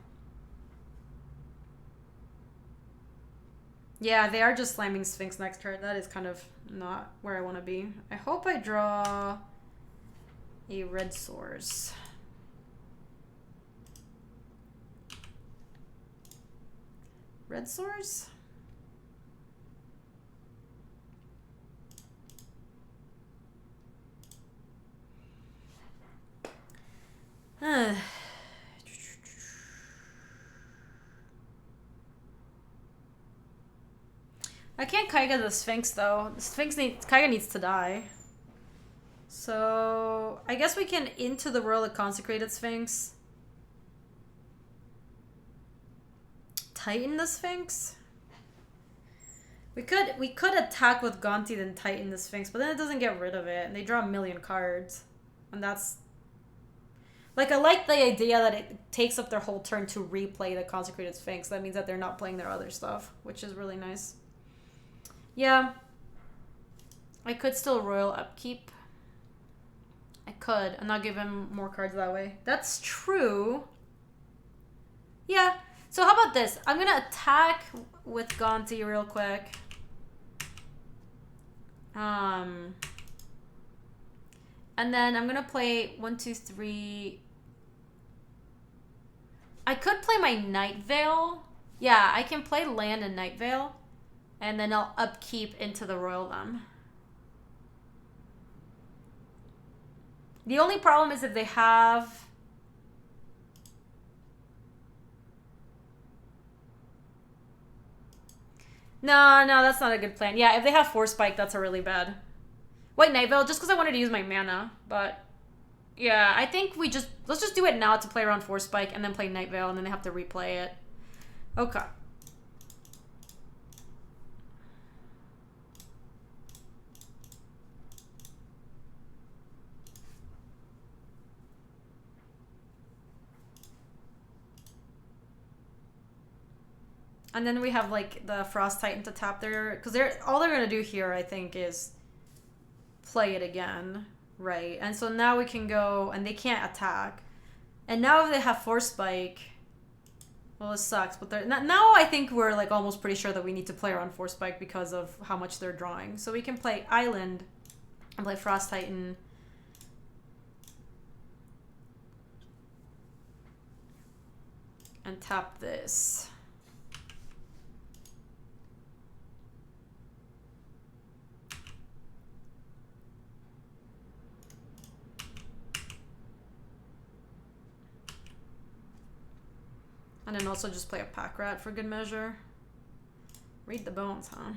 Speaker 1: Yeah, they are just slamming Sphinx next turn. That is kind of not where I want to be. I hope I draw a red source. Red source? I can't Kaiga the Sphinx though. The Sphinx Kaiga needs to die. So I guess we can into the Royal Consecrated Sphinx. Titan the Sphinx? We could attack with Gonti then Titan the Sphinx, but then it doesn't get rid of it, and they draw a million cards. And that's... Like, I like the idea that it takes up their whole turn to replay the Consecrated Sphinx. That means that they're not playing their other stuff, which is really nice. Yeah. I could still Royal Upkeep. I could, and not give him more cards that way. That's true. Yeah. So how about this? I'm going to attack with Gonti real quick. And then I'm going to play 1, 2, 3. I could play my Night Veil. Yeah, I can play land and Night Veil. And then I'll upkeep into the Royal them. The only problem is if they have... No, no, that's not a good plan. Yeah, if they have Force Spike, that's a really bad. Wait, Night Veil, just because I wanted to use my mana, but yeah, I think let's just do it now to play around Force Spike and then play Night Veil and then they have to replay it. Okay. And then we have like the Frost Titan to tap there, because all they're gonna do here, I think, is play it again, right? And so now we can go, and they can't attack. And now if they have Force Spike, well, it sucks. But now I think we're like almost pretty sure that we need to play around Force Spike because of how much they're drawing. So we can play Island and play Frost Titan. And tap this. And then also just play a Pack Rat for good measure. Read the bones, huh?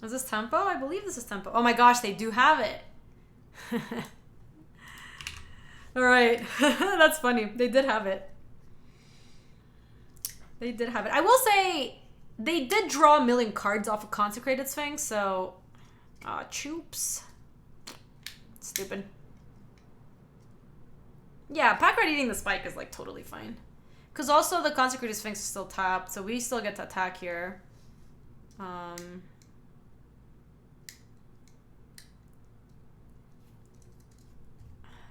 Speaker 1: Is this tempo? I believe this is tempo. Oh my gosh, they do have it. All right. That's funny. They did have it. They did have it. I will say they did draw a million cards off of Consecrated Sphinx, so choops. Stupid. Yeah, Pack Rat eating the spike is like totally fine. Because also the Consecrated Sphinx is still tapped, so we still get to attack here.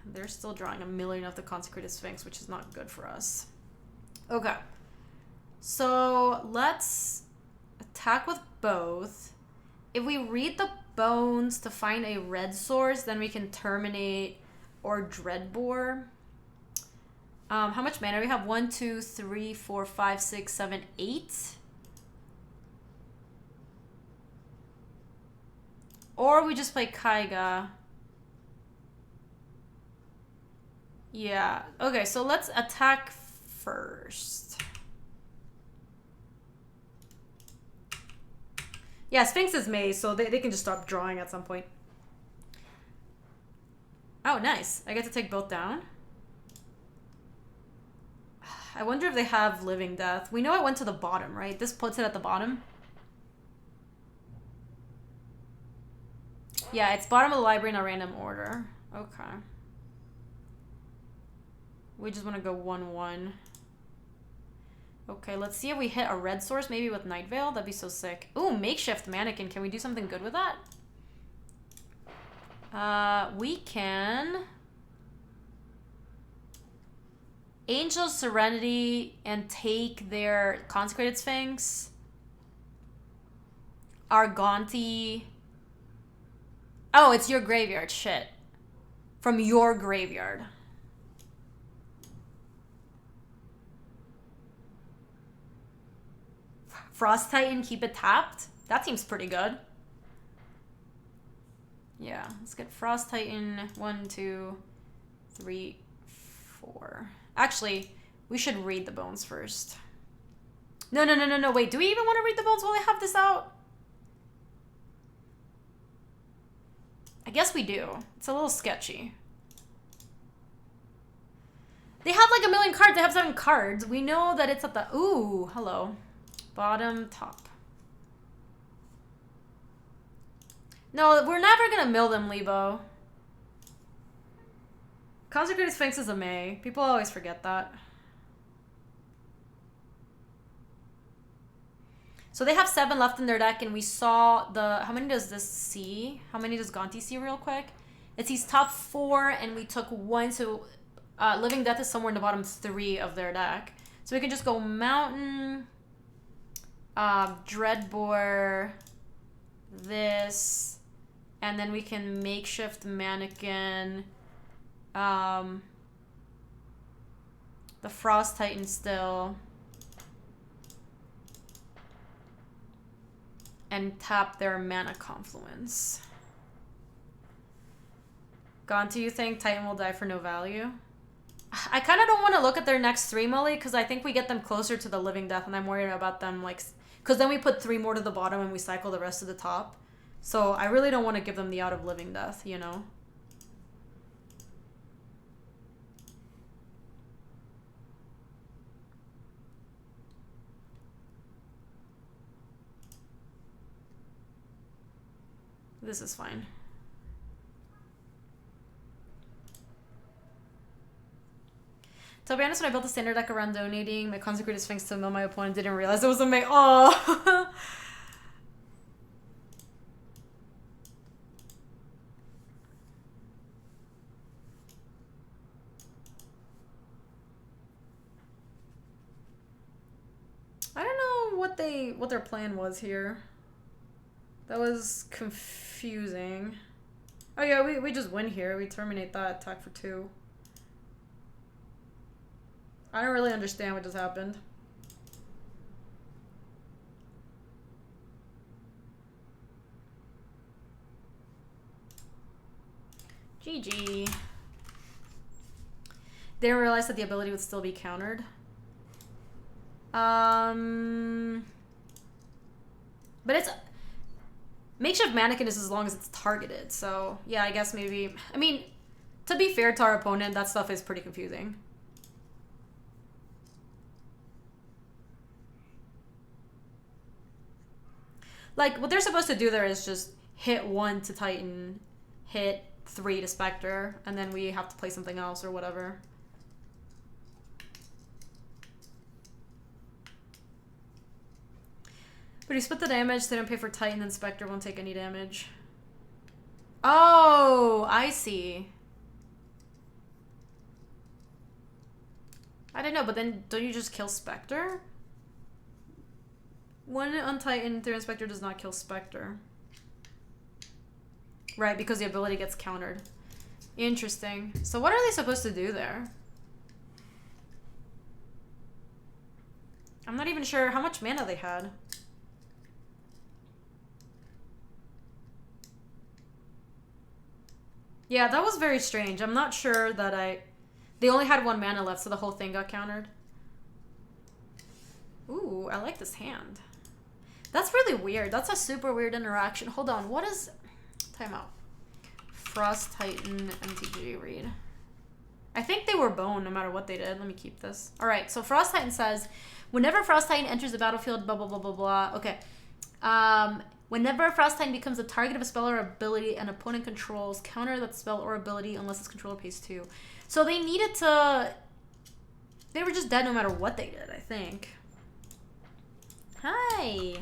Speaker 1: They're still drawing a million of the Consecrated Sphinx, which is not good for us. Okay. So let's attack with both. If we read the bones to find a red source, then we can terminate or Dreadbore. How much mana do we have? 1, 2, 3, 4, 5, 6, 7, 8. Or we just play Kaiga. Yeah. Okay, so let's attack first. Yeah, Sphinx is Maze, so they can just stop drawing at some point. Oh, nice. I get to take both down. I wonder if they have Living Death. We know it went to the bottom, right? This puts it at the bottom. Yeah, it's bottom of the library in a random order. Okay. We just want to go 1-1. Okay, let's see if we hit a red source, maybe with Night Veil. That'd be so sick. Ooh, Makeshift Mannequin. Can we do something good with that? We can Angel Serenity and take their Consecrated Sphinx. Argonti. Oh, it's your graveyard. Shit. From your graveyard. Frost Titan, keep it tapped? That seems pretty good. Yeah, let's get Frost Titan. 1, 2, 3, 4. Actually, we should read the bones first. No. Wait, do we even want to read the bones while I have this out? I guess we do. It's a little sketchy. They have like a million cards. They have 7 cards. We know that it's at the... Ooh, hello. Bottom, top. No, we're never going to mill them, Lebo. Consecrated Sphinx is a May. People always forget that. So they have 7 left in their deck, and we saw the... How many does this see? How many does Gonti see real quick? It sees top 4, and we took 1, so Living Death is somewhere in the bottom 3 of their deck. So we can just go Mountain, Dreadbore, this, and then we can Makeshift Mannequin, the Frost Titan still, and tap their Mana Confluence. Gonti, you think Titan will die for no value? I kind of don't want to look at their next 3 Molly because I think we get them closer to the living death, and I'm worried about them like, because then we put 3 more to the bottom and we cycle the rest of the top. So I really don't want to give them the out of living death, you know. This is fine. To be honest, when I built the standard deck around donating my consecrated sphinx to mill my opponent, didn't realize it was a May. Oh. I don't know what their plan was here. That was confusing. Oh yeah, we just win here. We terminate that attack for 2. I don't really understand what just happened. GG. Didn't realize that the ability would still be countered. But it's... Makeshift Mannequin is as long as it's targeted, so yeah, I guess maybe... I mean, to be fair to our opponent, that stuff is pretty confusing. Like, what they're supposed to do there is just hit 1 to Titan, hit 3 to Spectre, and then we have to play something else or whatever. But you split the damage, they don't pay for Titan, then Spectre won't take any damage. Oh, I see. I don't know, but then don't you just kill Spectre? 1 on Titan, 3 on Spectre does not kill Spectre. Right, because the ability gets countered. Interesting. So what are they supposed to do there? I'm not even sure how much mana they had. Yeah, that was very strange. I'm not sure that They only had 1 mana left, so the whole thing got countered. Ooh, I like this hand. That's really weird. That's a super weird interaction. Hold on, what is... Timeout. Frost Titan MTG read. I think they were bone no matter what they did. Let me keep this. Alright, so Frost Titan says, whenever Frost Titan enters the battlefield, blah, blah, blah, blah, blah. Okay. Whenever Frost Titan becomes a target of a spell or ability an opponent controls, counter that spell or ability unless its controller pays 2. So they needed to... They were just dead no matter what they did, I think. Hi.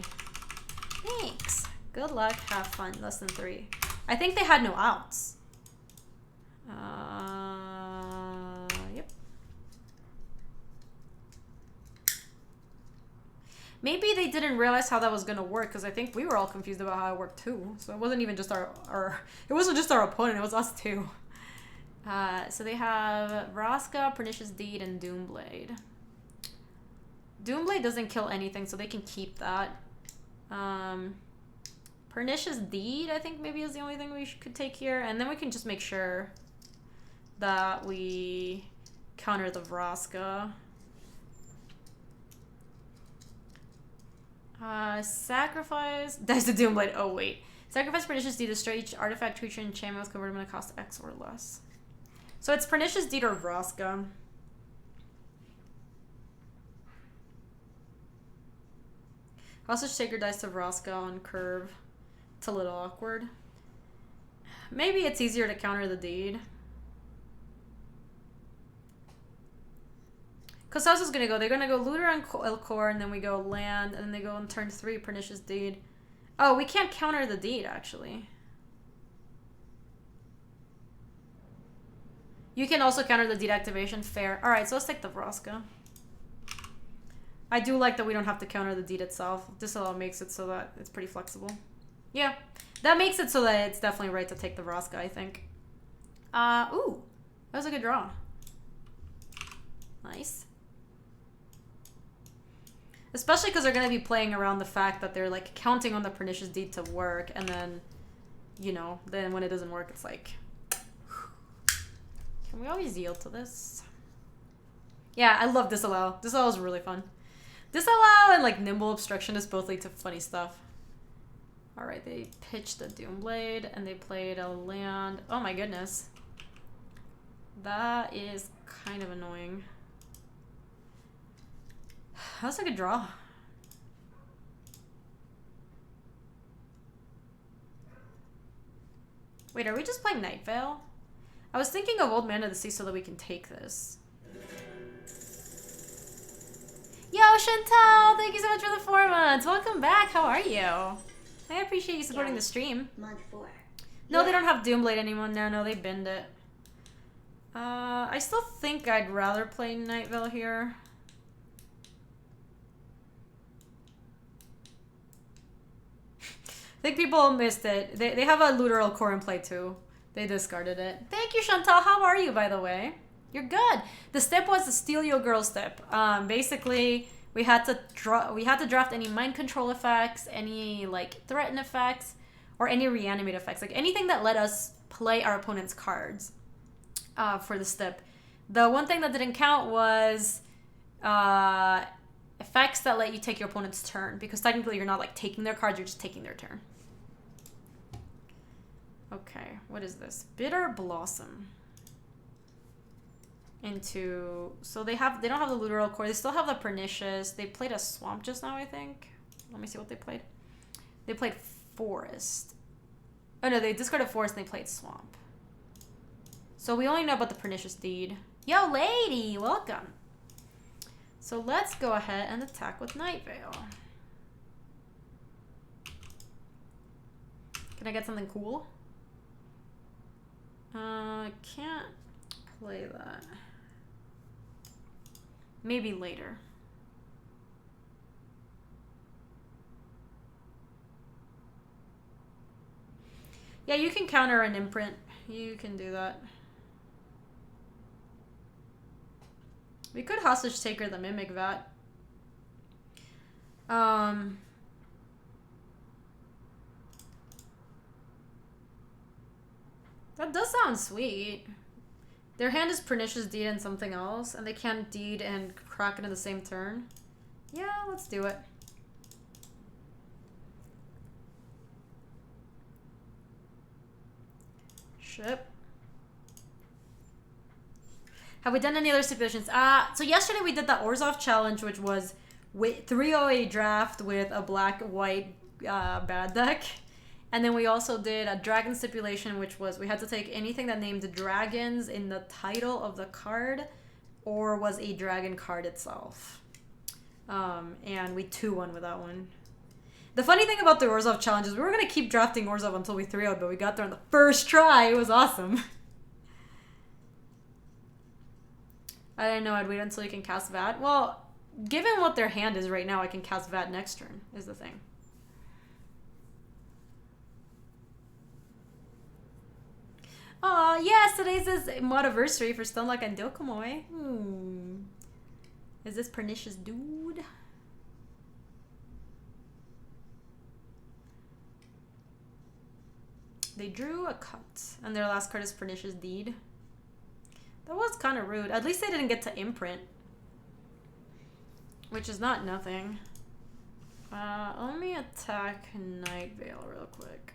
Speaker 1: Thanks. Good luck. Have fun. Less than 3. I think they had no outs. Yep. Maybe they didn't realize how that was gonna work, because I think we were all confused about how it worked too. So it wasn't even just it wasn't just our opponent, it was us too. So they have Vraska, Pernicious Deed, and Doomblade. Doomblade doesn't kill anything, so they can keep that. Pernicious Deed, I think maybe is the only thing we could take here. And then we can just make sure that we counter the Vraska. Sacrifice... That's the Doomblade. Oh, wait. Sacrifice Pernicious Deed to destroy each artifact, creature, and enchantment with convertible at cost X or less. So it's Pernicious Deed or Vraska. Also Shaker dice to Vraska on curve. It's a little awkward. Maybe it's easier to counter the deed. Because how's this going to go? They're going to go Looter on Elcor, and then we go Land, and then they go on turn 3, Pernicious Deed. Oh, we can't counter the deed, actually. You can also counter the deed activation. Fair. Alright, so let's take the Vraska. I do like that we don't have to counter the deed itself. This makes it so that it's pretty flexible. Yeah, that makes it so that it's definitely right to take the Vraska, I think. Ooh, that was a good draw. Nice. Especially because they're going to be playing around the fact that they're, like, counting on the Pernicious Deed to work, and then, you know, then when it doesn't work, it's like... Can we always yield to this? Yeah, I love Disallow. Disallow is really fun. Disallow and like Nimble Obstructionist both lead to funny stuff. Alright, they pitched the Doomblade and they played a land. Oh my goodness. That is kind of annoying. That's a good draw. Wait, are we just playing Night Veil? I was thinking of Old Man of the Sea so that we can take this. Yo, Chantal! Thank you so much for the 4 months! Welcome back! How are you? I appreciate you supporting the stream.
Speaker 2: Month 4.
Speaker 1: No, they don't have Doomblade anymore. No, they binned it. I still think I'd rather play Night Veil here. I think people missed it. They have a Literal Core in play too. They discarded it. Thank you, Chantal. How are you, by the way? You're good. The step was the Steal Your Girl step. Basically, we had to draft any mind control effects, any like threaten effects, or any reanimate effects, like anything that let us play our opponent's cards for the step. The one thing that didn't count was effects that let you take your opponent's turn, because technically you're not like taking their cards, you're just taking their turn. Okay, what is this? Bitter Blossom. So they don't have the Literal Core, they still have the Pernicious. They played a Swamp just now, I think. Let me see what they played. They played Forest. Oh no, they discarded Forest and they played Swamp. So we only know about the Pernicious Deed. Yo, lady, welcome. So let's go ahead and attack with Night Veil. Can I get something cool? I can't play that. Maybe later. Yeah, you can counter an imprint. You can do that. We could Hostage Taker the Mimic Vat. That does sound sweet. Their hand is Pernicious Deed and something else, and they can't Deed and Kraken in the same turn. Yeah, let's do it. Ship. Have we done any other stipulations? So yesterday we did the Orzhov challenge, which was 308 draft with a black-white bad deck. And then we also did a dragon stipulation, which was we had to take anything that named dragons in the title of the card or was a dragon card itself. And we 2-1 with that one. The funny thing about the Orzhov challenge is we were going to keep drafting Orzhov until we 3-0'd, but we got there on the first try. It was awesome. I didn't know I'd wait until you can cast Vat. Well, given what their hand is right now, I can cast Vat next turn, is the thing. Aw, yes, today's his modiversary for Stonelock and Dokumoy. Is this Pernicious Dude? They drew a cut, and their last card is Pernicious Deed. That was kind of rude. At least they didn't get to imprint, which is not nothing. Let me attack Night Veil real quick.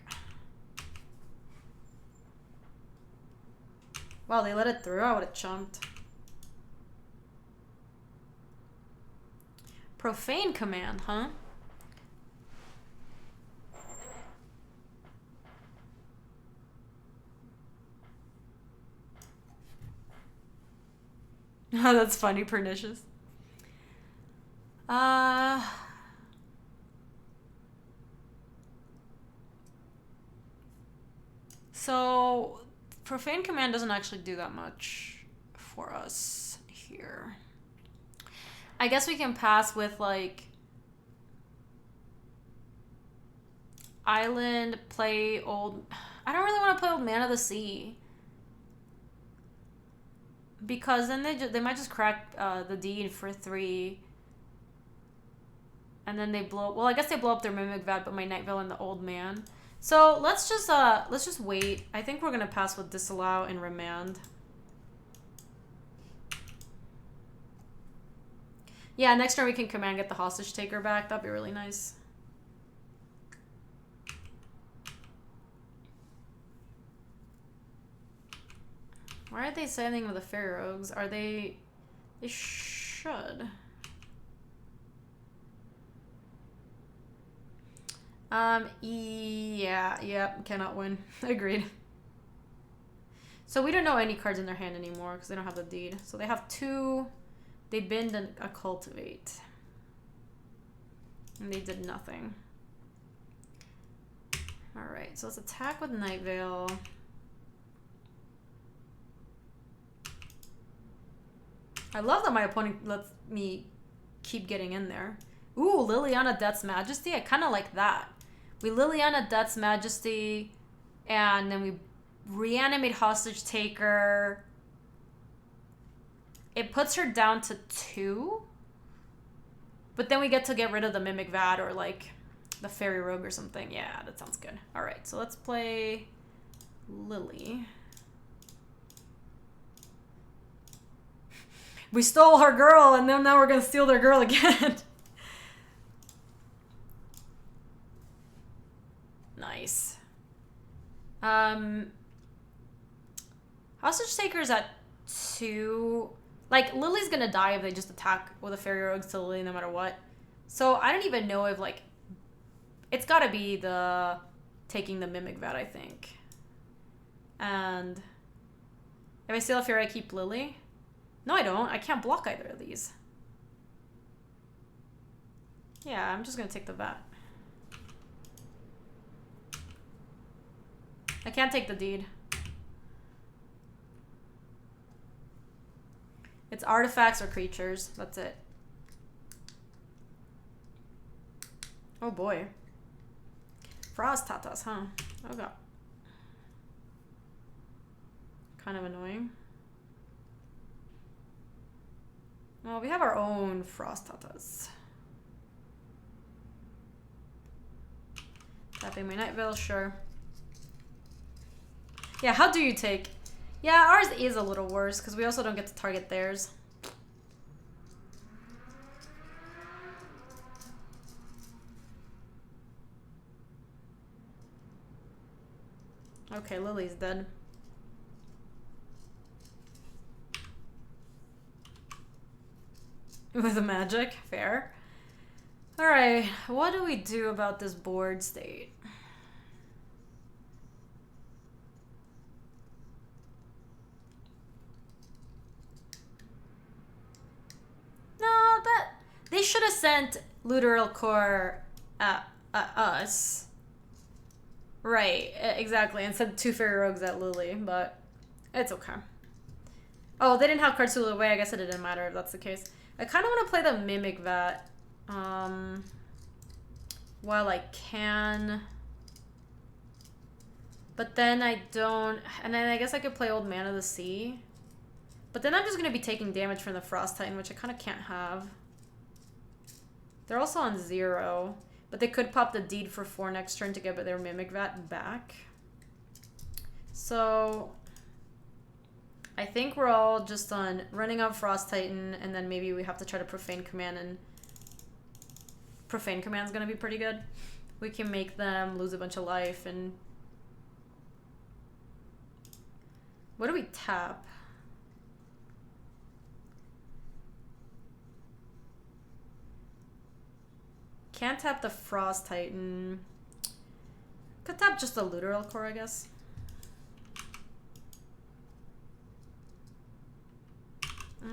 Speaker 1: Wow, they let it through? I would have chumped. Profane Command, huh? Oh, that's funny, Pernicious. So Profane Command doesn't actually do that much for us here. I guess we can pass with like Island, play old. I don't really want to play Old Man of the Sea. Because then they might just crack the Deed for 3. And then they blow... Well, I guess they blow up their Mimic Vat, but my Night Veil and the Old Man. So let's just wait. I think we're going to pass with Disallow and Remand. Yeah, next turn we can command get the hostage taker back. That'd be really nice. Why are they sending with the fairy rogues? Are they... They should. Yeah, cannot win. Agreed. So we don't know any cards in their hand anymore because they don't have the deed. So they have 2. They binned a cultivate. And they did nothing. Alright, so let's attack with Night Veil. I love that my opponent lets me keep getting in there. Ooh, Liliana Death's Majesty. I kind of like that. We Liliana Death's Majesty, and then we reanimate Hostage Taker. It puts her down to 2. But then we get to get rid of the Mimic Vat or like the Fairy Rogue or something. Yeah, that sounds good. Alright, so let's play Lily. We stole her girl, and then now we're gonna steal their girl again. Nice. Hostage Taker's at 2. Like, Lily's gonna die if they just attack with a Fairy Rogues to Lily no matter what. So I don't even know if, like... It's gotta be the... Taking the Mimic Vat, I think. And... If I steal a Fairy, I keep Lily? No, I don't. I can't block either of these. Yeah, I'm just gonna take the Vat. I can't take the deed. It's artifacts or creatures. That's it. Oh boy. Frost Tatas, huh? Oh god. Kind of annoying. Well, we have our own Frost Tatas. Tapping my Night Veil, sure. Yeah, how do you take? Yeah, ours is a little worse because we also don't get to target theirs. Okay, Lily's dead. With the magic, fair. Alright, what do we do about this board state? No, they should have sent Literal Core at us. Right, exactly, and sent 2 Fairy Rogues at Lily, but it's okay. Oh, they didn't have cards to Lily away. I guess it didn't matter if that's the case. I kind of want to play the Mimic Vat while I can. But then I don't... And then I guess I could play Old Man of the Sea. But then I'm just going to be taking damage from the Frost Titan, which I kind of can't have. They're also on 0. But they could pop the Deed for 4 next turn to get their Mimic Vat back. So... I think we're all just on running up Frost Titan, and then maybe we have to try to Profane Command, and Profane Command's gonna be pretty good. We can make them lose a bunch of life, and... What do we tap? Can't tap the Frost Titan. Could tap just the Literal Core, I guess.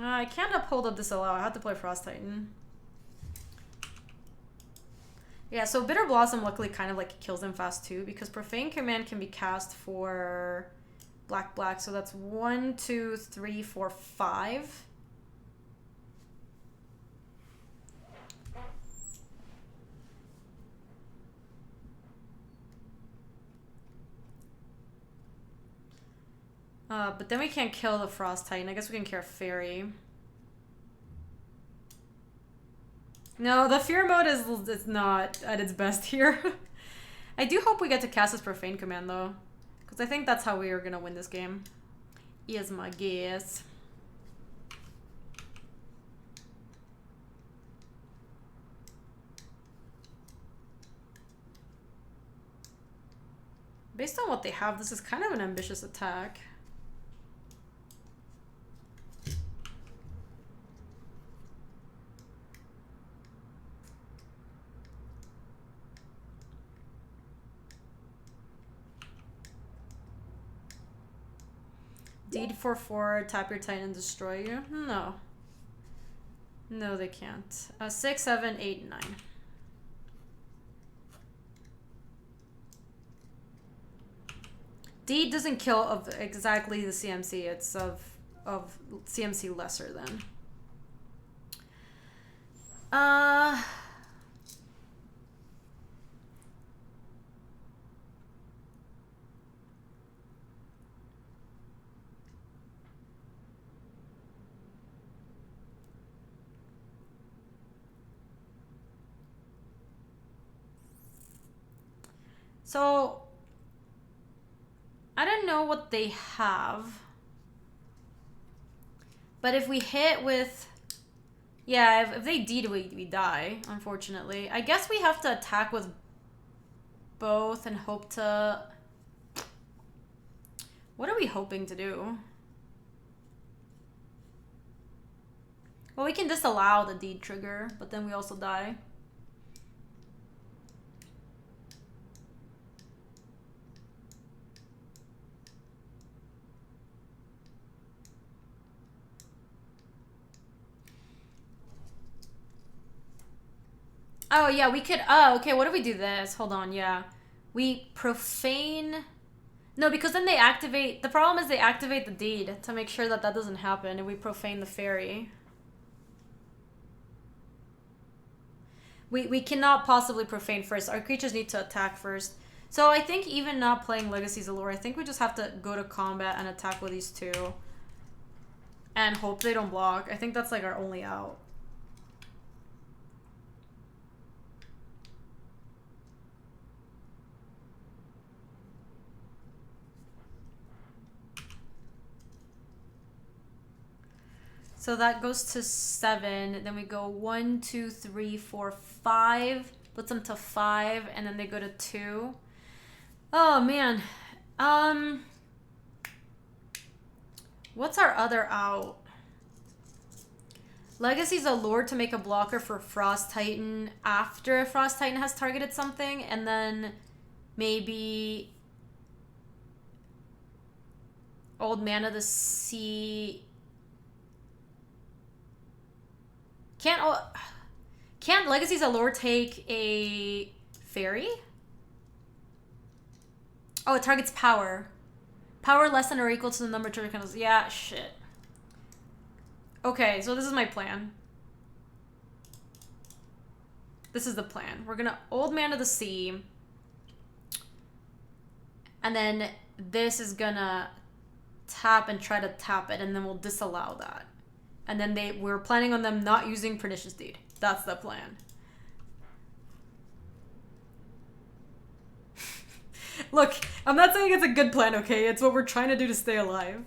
Speaker 1: I can't uphold up Disallow. I have to play Frost Titan. Yeah, so Bitter Blossom luckily kind of like kills them fast too, because Profane Command can be cast for black, so that's 1, 2, 3, 4, 5. But then we can't kill the Frost Titan. I guess we can kill Fairy. No, the Fear mode is not at its best here. I do hope we get to cast this Profane Command, though. Because I think that's how we are going to win this game. Is my guess. Based on what they have, this is kind of an ambitious attack. Deed for 4, tap your Titan, destroy you? No. No, they can't. 6, 7, 8, 9. Deed doesn't kill of exactly the CMC. It's of CMC lesser than. So, I don't know what they have. But if we hit with... Yeah, if they deed, we die, unfortunately. I guess we have to attack with both and hope to... What are we hoping to do? Well, we can disallow the deed trigger, but then we also die. Oh, yeah, we could... Oh, okay, what if we do this? Hold on, yeah. We profane... No, because then they activate... The problem is they activate the deed to make sure that that doesn't happen, and we profane the fairy. We cannot possibly profane first. Our creatures need to attack first. So I think even not playing Legacies of Lore, I think we just have to go to combat and attack with these two. And hope they don't block. I think that's like our only out. So that goes to 7. Then we go 1, 2, 3, 4, 5. Puts them to 5, and then they go to 2. Oh man. What's our other out? Legacy's Allure to make a blocker for Frost Titan after Frost Titan has targeted something, and then maybe Old Man of the Sea. Can't Legacy's Allure take a fairy? Oh, it targets power. Power less than or equal to the number of trigger candles. Yeah, shit. Okay, so this is my plan. This is the plan. We're gonna Old Man of the Sea. And then this is gonna tap and try to tap it, and then we'll disallow that. And then we're planning on them not using Pernicious Deed. That's the plan. Look, I'm not saying it's a good plan, okay? It's what we're trying to do to stay alive.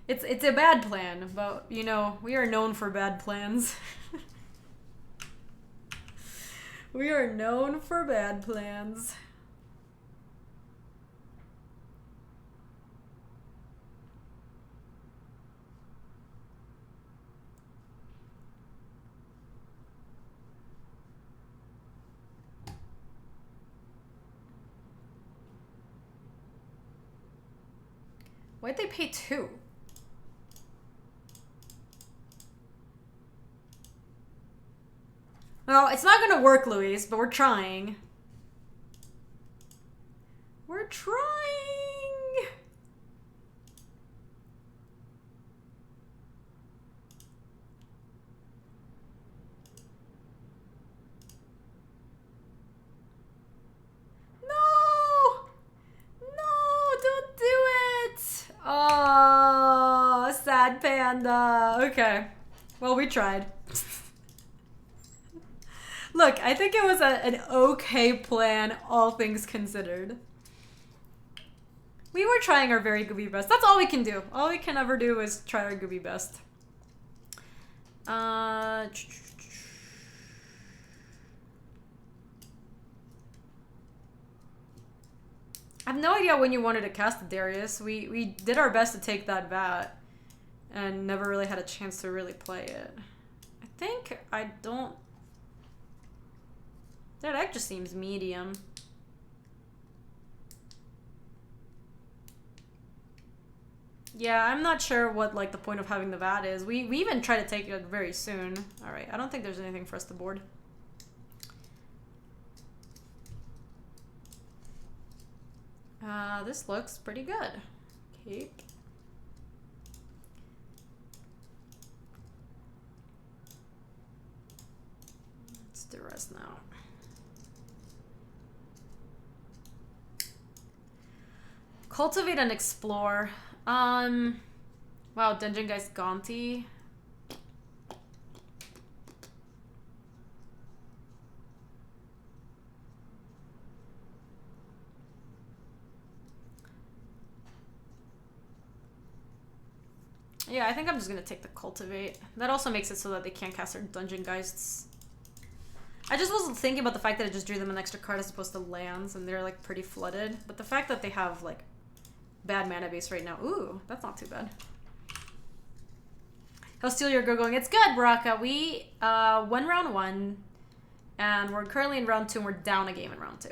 Speaker 1: It's a bad plan, but, you know, we are known for bad plans. We are known for bad plans. Why'd they pay 2? Well, it's not gonna work, Luis, but we're trying. We're trying! No! No, don't do it! Oh, sad panda. Okay. Well, we tried. Look, I think it was an okay plan, all things considered. We were trying our very Gooby best. That's all we can do. All we can ever do is try our Gooby best. I have no idea when you wanted to cast it, Darius. We did our best to take that vat and never really had a chance to really play it. I think I don't... That deck just seems medium. Yeah, I'm not sure what like the point of having the vat is. We even try to take it very soon. All right, I don't think there's anything for us to board. This looks pretty good. Keep. Let's do rest now. Cultivate and explore. Wow, Dungeon Guy's Gaunty. Yeah, I think I'm just gonna take the Cultivate. That also makes it so that they can't cast their Dungeon Geists. I just wasn't thinking about the fact that it just drew them an extra card as opposed to lands, and they're like pretty flooded. But the fact that they have like bad mana base right now. Ooh, that's not too bad. How's Steal Your Girl going? It's good, Baraka. We won round 1, and we're currently in round 2, and we're down a game in round 2.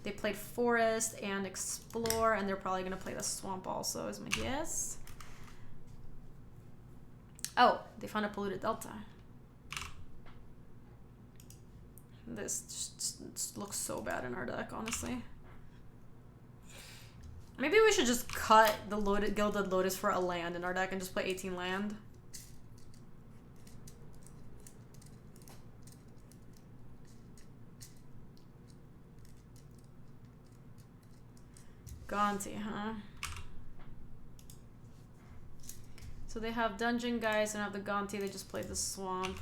Speaker 1: They played Forest and Explore, and they're probably going to play the Swamp also, is my guess. Oh, they found a Polluted Delta. This just looks so bad in our deck, honestly. Maybe we should just cut the Gilded Lotus for a land in our deck and just play 18 land. Gaunty, huh? So they have Dungeon Guys and have the Gaunty. They just played the Swamp.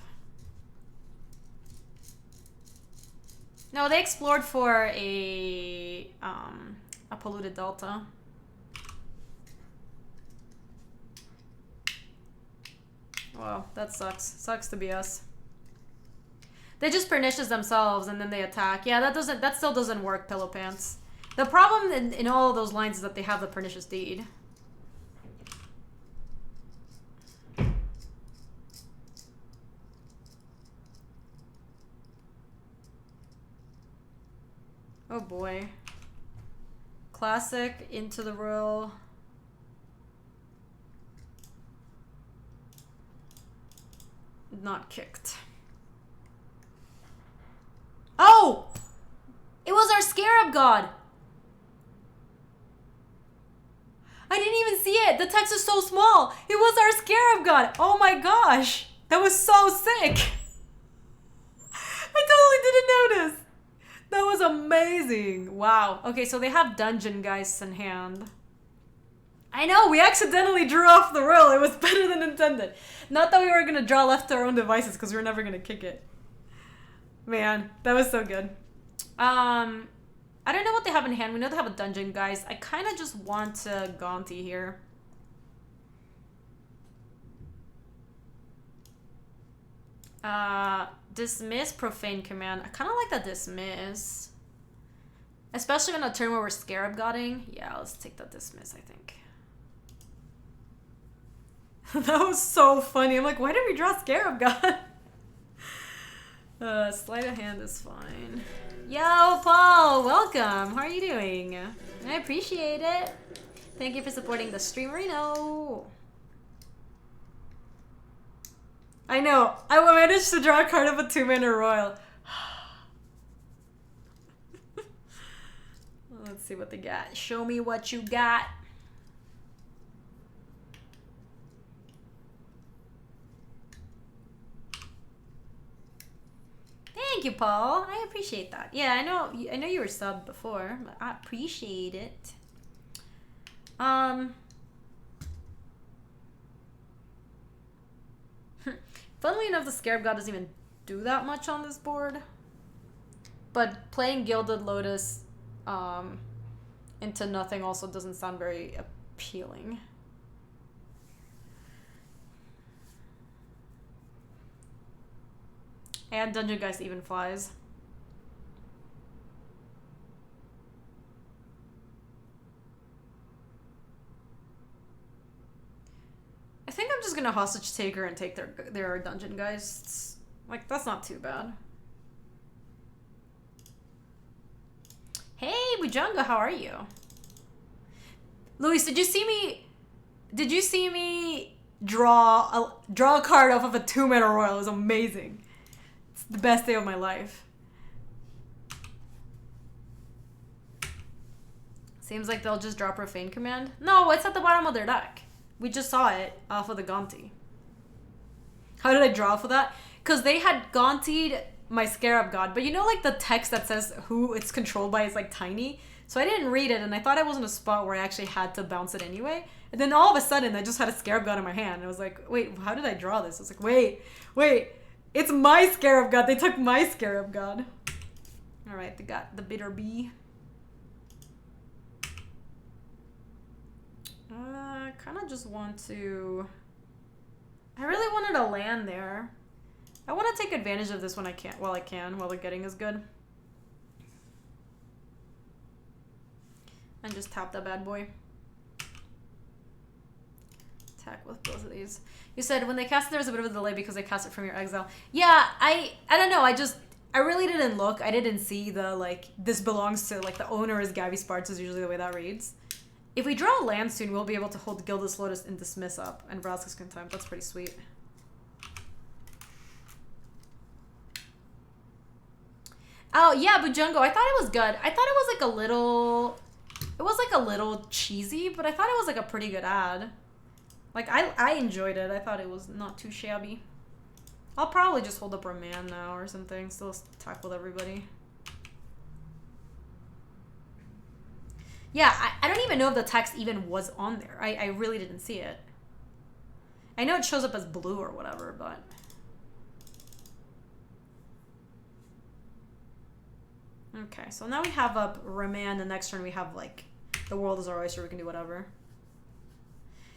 Speaker 1: No, they explored for a Polluted Delta. Wow, that sucks. Sucks to be us. They just pernicious themselves and then they attack. Yeah, that still doesn't work, Pillow Pants. The problem in all of those lines is that they have the Pernicious Deed. Oh boy. Classic, Into the Royal. Not kicked. Oh! It was our Scarab God! I didn't even see it! The text is so small! It was our Scarab God! Oh my gosh! That was so sick! I totally didn't notice! That was amazing! Wow. Okay, so they have Dungeon Guys in hand. I know, we accidentally drew off the roll. It was better than intended. Not that we were gonna draw left to our own devices because we were never gonna kick it. Man, that was so good. I don't know what they have in hand. We know they have a Dungeon Guys. I kind of just want to Gaunty here. Dismiss Profane Command. I kind of like that Dismiss. Especially on a turn where we're Scarab Godding. Yeah, let's take that Dismiss, I think. That was so funny. I'm like, why did we draw Scarab God? Sleight of hand is fine. Yo, Paul, welcome. How are you doing? I appreciate it. Thank you for supporting the stream, Reno. I know. I managed to draw a card of a 2-mana Royal. Let's see what they got. Show me what you got. Thank you, Paul. I appreciate that. Yeah, I know you were subbed before, but I appreciate it. Funnily enough, the Scarab God doesn't even do that much on this board. But playing Gilded Lotus into nothing also doesn't sound very appealing. And Dungeon Geist even flies. I think I'm just gonna hostage take her and take their Dungeon Geists. Like, that's not too bad. Hey, Bujunga, how are you? Luis, did you see me draw a card off of a 2-mana royal? It was amazing. It's the best day of my life. Seems like they'll just drop Profane Command. No, it's at the bottom of their deck. We just saw it off of the Gaunty. How did I draw for that? Because they had Gauntied my Scarab God, but you know, like, the text that says who it's controlled by is like tiny, so I didn't read it, and I thought I was in a spot where I actually had to bounce it anyway, and then all of a sudden I just had a Scarab God in my hand, and I was like, wait, how did I draw this? I was like, wait, it's my Scarab God. They took my Scarab God. All right, they got the Bitter Bee. I kind of just want to... I really wanted a land there. I want to take advantage of this when I can, while the getting is good. And just tap that bad boy. Attack with both of these. You said when they cast it, there was a bit of a delay because they cast it from your exile. Yeah, I don't know. I really didn't look. I didn't see the, like, this belongs to, like, the owner is Gaby Spartz is usually the way that reads. If we draw a land soon, we'll be able to hold Gilded Lotus and Dismiss up and Vraska's Contempt. That's pretty sweet. Oh, yeah, Bujungo. I thought it was good. I thought it was like a little... It was like a little cheesy, but I thought it was like a pretty good ad. Like, I enjoyed it. I thought it was not too shabby. I'll probably just hold up Remand now or something. Still attack with everybody. Yeah, I don't even know if the text even was on there. I really didn't see it. I know it shows up as blue or whatever, but... Okay, so now we have up Remand. The next turn we have, like, the world is our oyster. We can do whatever.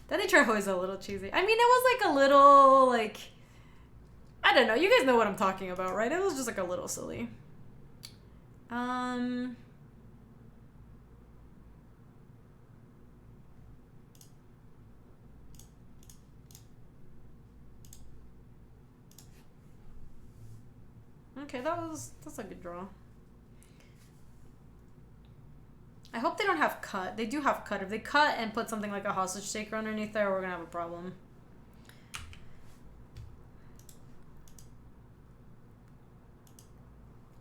Speaker 1: That Nature is a little cheesy. I mean, it was like a little, like... I don't know. You guys know what I'm talking about, right? It was just like a little silly. Okay, that's a good draw. I hope they don't have cut. They do have cut. If they cut and put something like a hostage taker underneath there, we're gonna have a problem.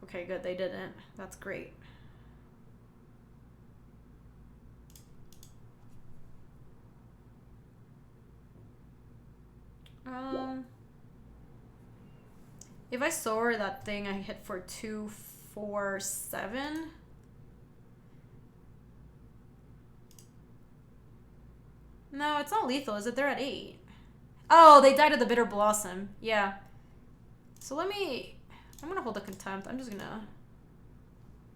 Speaker 1: Okay, good. They didn't. That's great. If I soar that thing, I hit for 2, 4, 7. No, it's not lethal, is it? They're at 8. Oh, they died of the Bitter Blossom. Yeah. So I'm gonna hold a Contempt. I'm just gonna...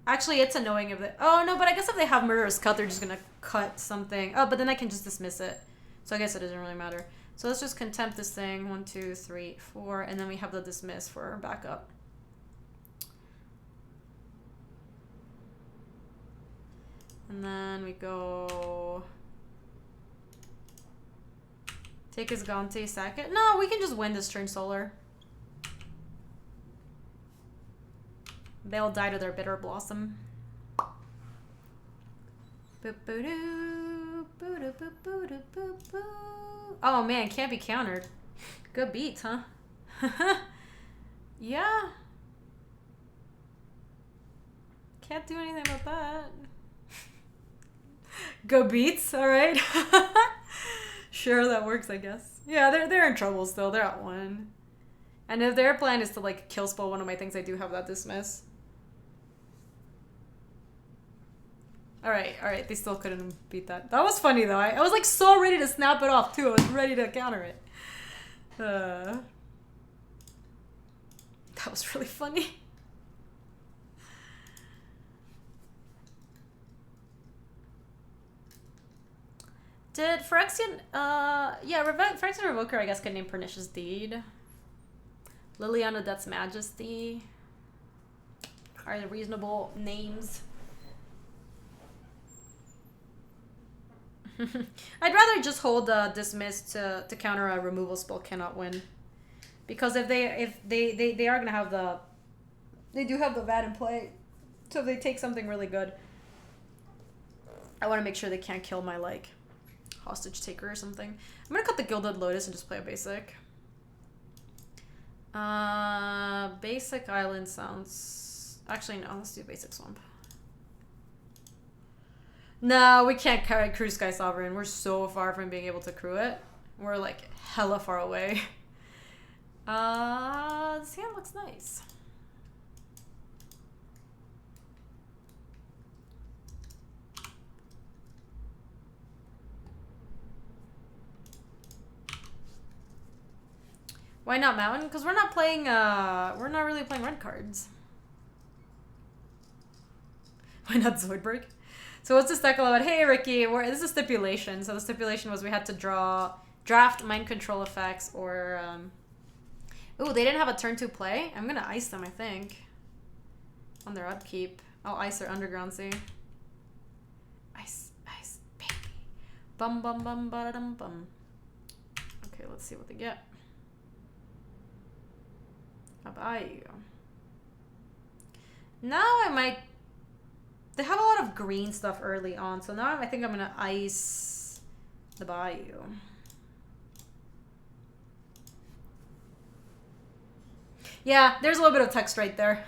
Speaker 1: Actually, it's annoying if they... Oh, no, but I guess if they have Murderous Cut, they're just gonna cut something. Oh, but then I can just dismiss it. So I guess it doesn't really matter. So let's just Contempt this thing. 1, 2, 3, 4. And then we have the Dismiss for our backup. And then we go... Take his Gaunty, sack it. No, we can just win this turn solar. They'll die to their Bitter Blossom. Oh man, can't be countered. Good beats, huh? Yeah. Can't do anything about that. Good beats, alright. Sure, that works, I guess. Yeah, they're in trouble still. They're at 1. And if their plan is to, like, kill spell one of my things, I do have that Dismiss. Alright. They still couldn't beat that. That was funny, though. I was, like, so ready to snap it off, too. I was ready to counter it. That was really funny. Did Phyrexian, yeah, Phyrexian Revoker, I guess, could name Pernicious Deed. Liliana Death's Majesty are the reasonable names. I'd rather just hold Dismiss to counter a removal spell cannot win. Because if they are gonna have they do have the VAD in play. So if they take something really good, I want to make sure they can't kill my, like, hostage taker or something. I'm gonna cut the Gilded Lotus and just play a basic. Basic Island sounds... Actually, no. Let's do Basic Swamp. No, we can't crew Sky Sovereign. We're so far from being able to crew it. We're, like, hella far away. This hand looks nice. Why not Mountain? Because we're not playing, we're not really playing red cards. Why not Zoidberg? So what's this deck all about? Hey, Ricky, this is Stipulation. So the stipulation was we had to draft mind control effects or, ooh, they didn't have a turn 2 play? I'm gonna ice them, I think. On their upkeep. I'll ice their Underground Sea. Ice, baby. Bum, bum, bum, ba-da-dum, bum. Okay, let's see what they get. How about you? Now I might... They have a lot of green stuff early on, so now I think I'm gonna ice the Bayou. Yeah, there's a little bit of text right there.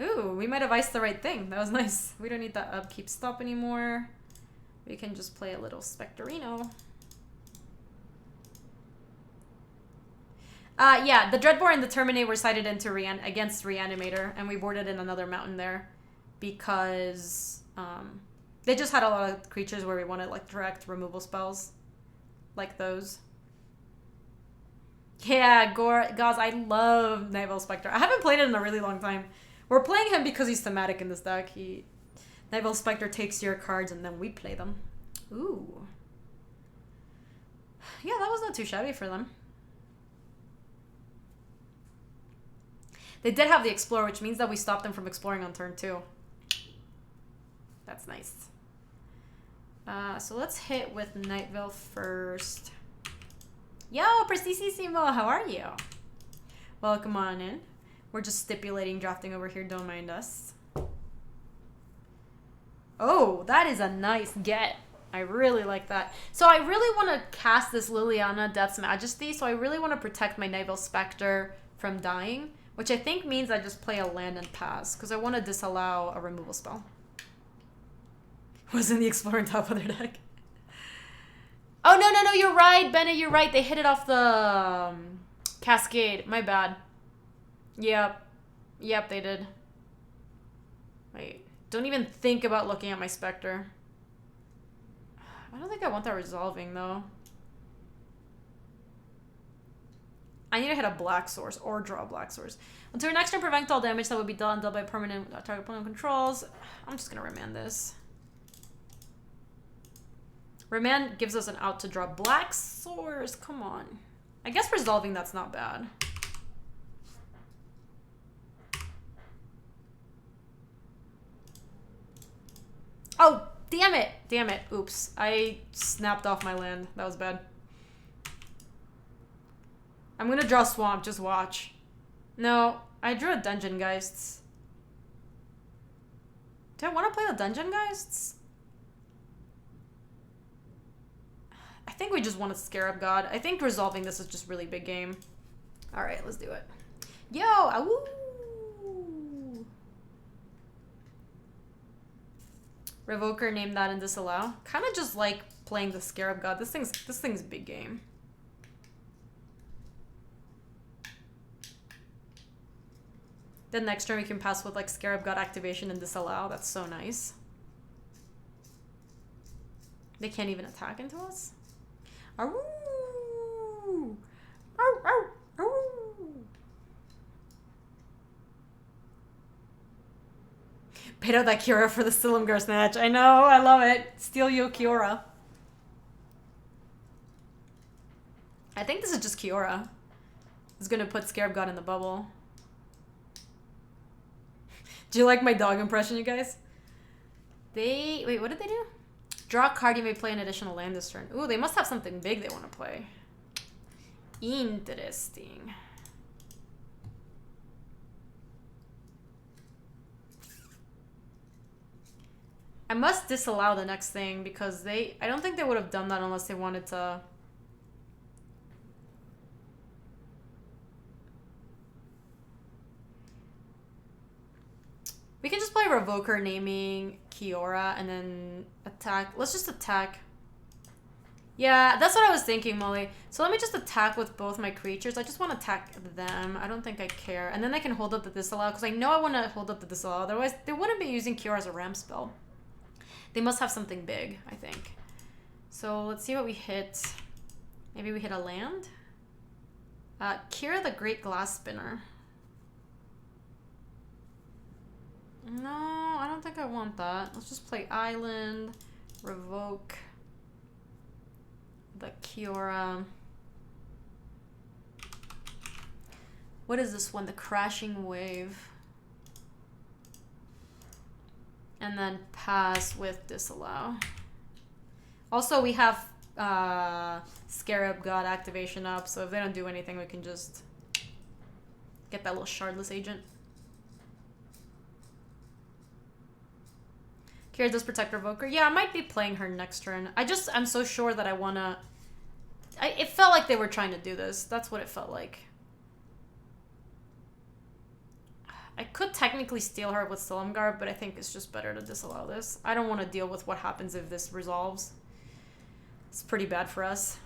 Speaker 1: Ooh, we might have iced the right thing. That was nice. We don't need that upkeep stop anymore. We can just play a little Spectorino. Yeah, the Dreadbore and the Terminate were sided into against Reanimator, and we boarded in another mountain there because they just had a lot of creatures where we wanted, like, direct removal spells, like those. Yeah, Gauze, I love Nightveil Spectre. I haven't played it in a really long time. We're playing him because he's thematic in this deck. Nightveil Spectre takes your cards and then we play them. Ooh. Yeah, that was not too shabby for them. They did have the Explorer, which means that we stopped them from exploring on turn 2. That's nice. So let's hit with Nightveil first. Yo, Precisissimo, how are you? Welcome on in. We're just stipulating drafting over here, don't mind us. Oh, that is a nice get. I really like that. So I really want to cast this Liliana Death's Majesty, so I really want to protect my Nightveil Spectre from dying. Which I think means I just play a land and pass, because I want to disallow a removal spell. Wasn't the Explorer on top of their deck? Oh, no, you're right, Bennett, you're right. They hit it off the Cascade. My bad. Yep, they did. Wait, don't even think about looking at my Spectre. I don't think I want that resolving, though. I need to hit a black source or draw a black source. Until your next turn, prevent all damage that would be dealt by permanent target opponent controls. I'm just going to remand this. Remand gives us an out to draw black source. Come on. I guess resolving that's not bad. Oh, damn it. Damn it. Oops. I snapped off my land. That was bad. I'm gonna draw Swamp, just watch. No, I drew a Dungeon Geists. Do I want to play the Dungeon Geists? I think we just want a Scarab God. I think resolving this is just really big game. Alright, let's do it. Yo! Awoo! Revoker, name that and disallow. Kind of just like playing the Scarab God. This thing's big game. Then next turn we can pass with, like, Scarab God activation and disallow. That's so nice. They can't even attack into us? Aroo! Aroo! Aroo! Aroo! paid out that Kiora for the Silumgar snatch. I know, I love it. Steal Yo Kiora. I think this is just Kiora. It's gonna put Scarab God in the bubble. Do you like my dog impression, you guys? Wait, what did they do? Draw a card, you may play an additional land this turn. Ooh, they must have something big they want to play. Interesting. I must disallow the next thing because I don't think they would have done that unless they wanted to. We can just play Revoker naming Kiora and then attack. Let's just attack. Yeah, that's what I was thinking, Molly. So let me just attack with both my creatures. I just want to attack them. I don't think I care. And then I can hold up the disallow because I know I want to hold up the disallow. Otherwise, they wouldn't be using Kiora as a ramp spell. They must have something big, I think. So let's see what we hit. Maybe we hit a land? Kira the Great Glass Spinner. No, I don't think I want that. Let's just play Island, Revoke the Kiora. What is this one? The Crashing Wave. And then pass with disallow. Also, we have Scarab God activation up, so if they don't do anything, we can just get that little Shardless agent. Kira does protect Revoker. Yeah, I might be playing her next turn. I'm so sure that I wanna... it felt like they were trying to do this. That's what it felt like. I could technically steal her with Silumgar, but I think it's just better to disallow this. I don't want to deal with what happens if this resolves. It's pretty bad for us.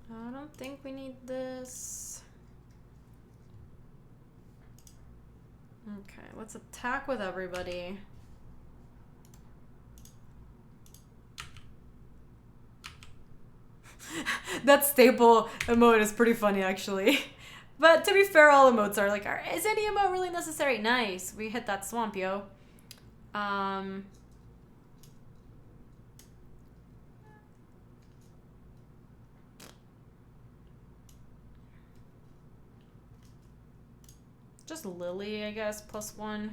Speaker 1: I don't think we need this. Okay, let's attack with everybody. That staple emote is pretty funny, actually. But to be fair, all emotes are like, is any emote really necessary? Nice. We hit that swamp, yo. Just Lily, I guess, +1.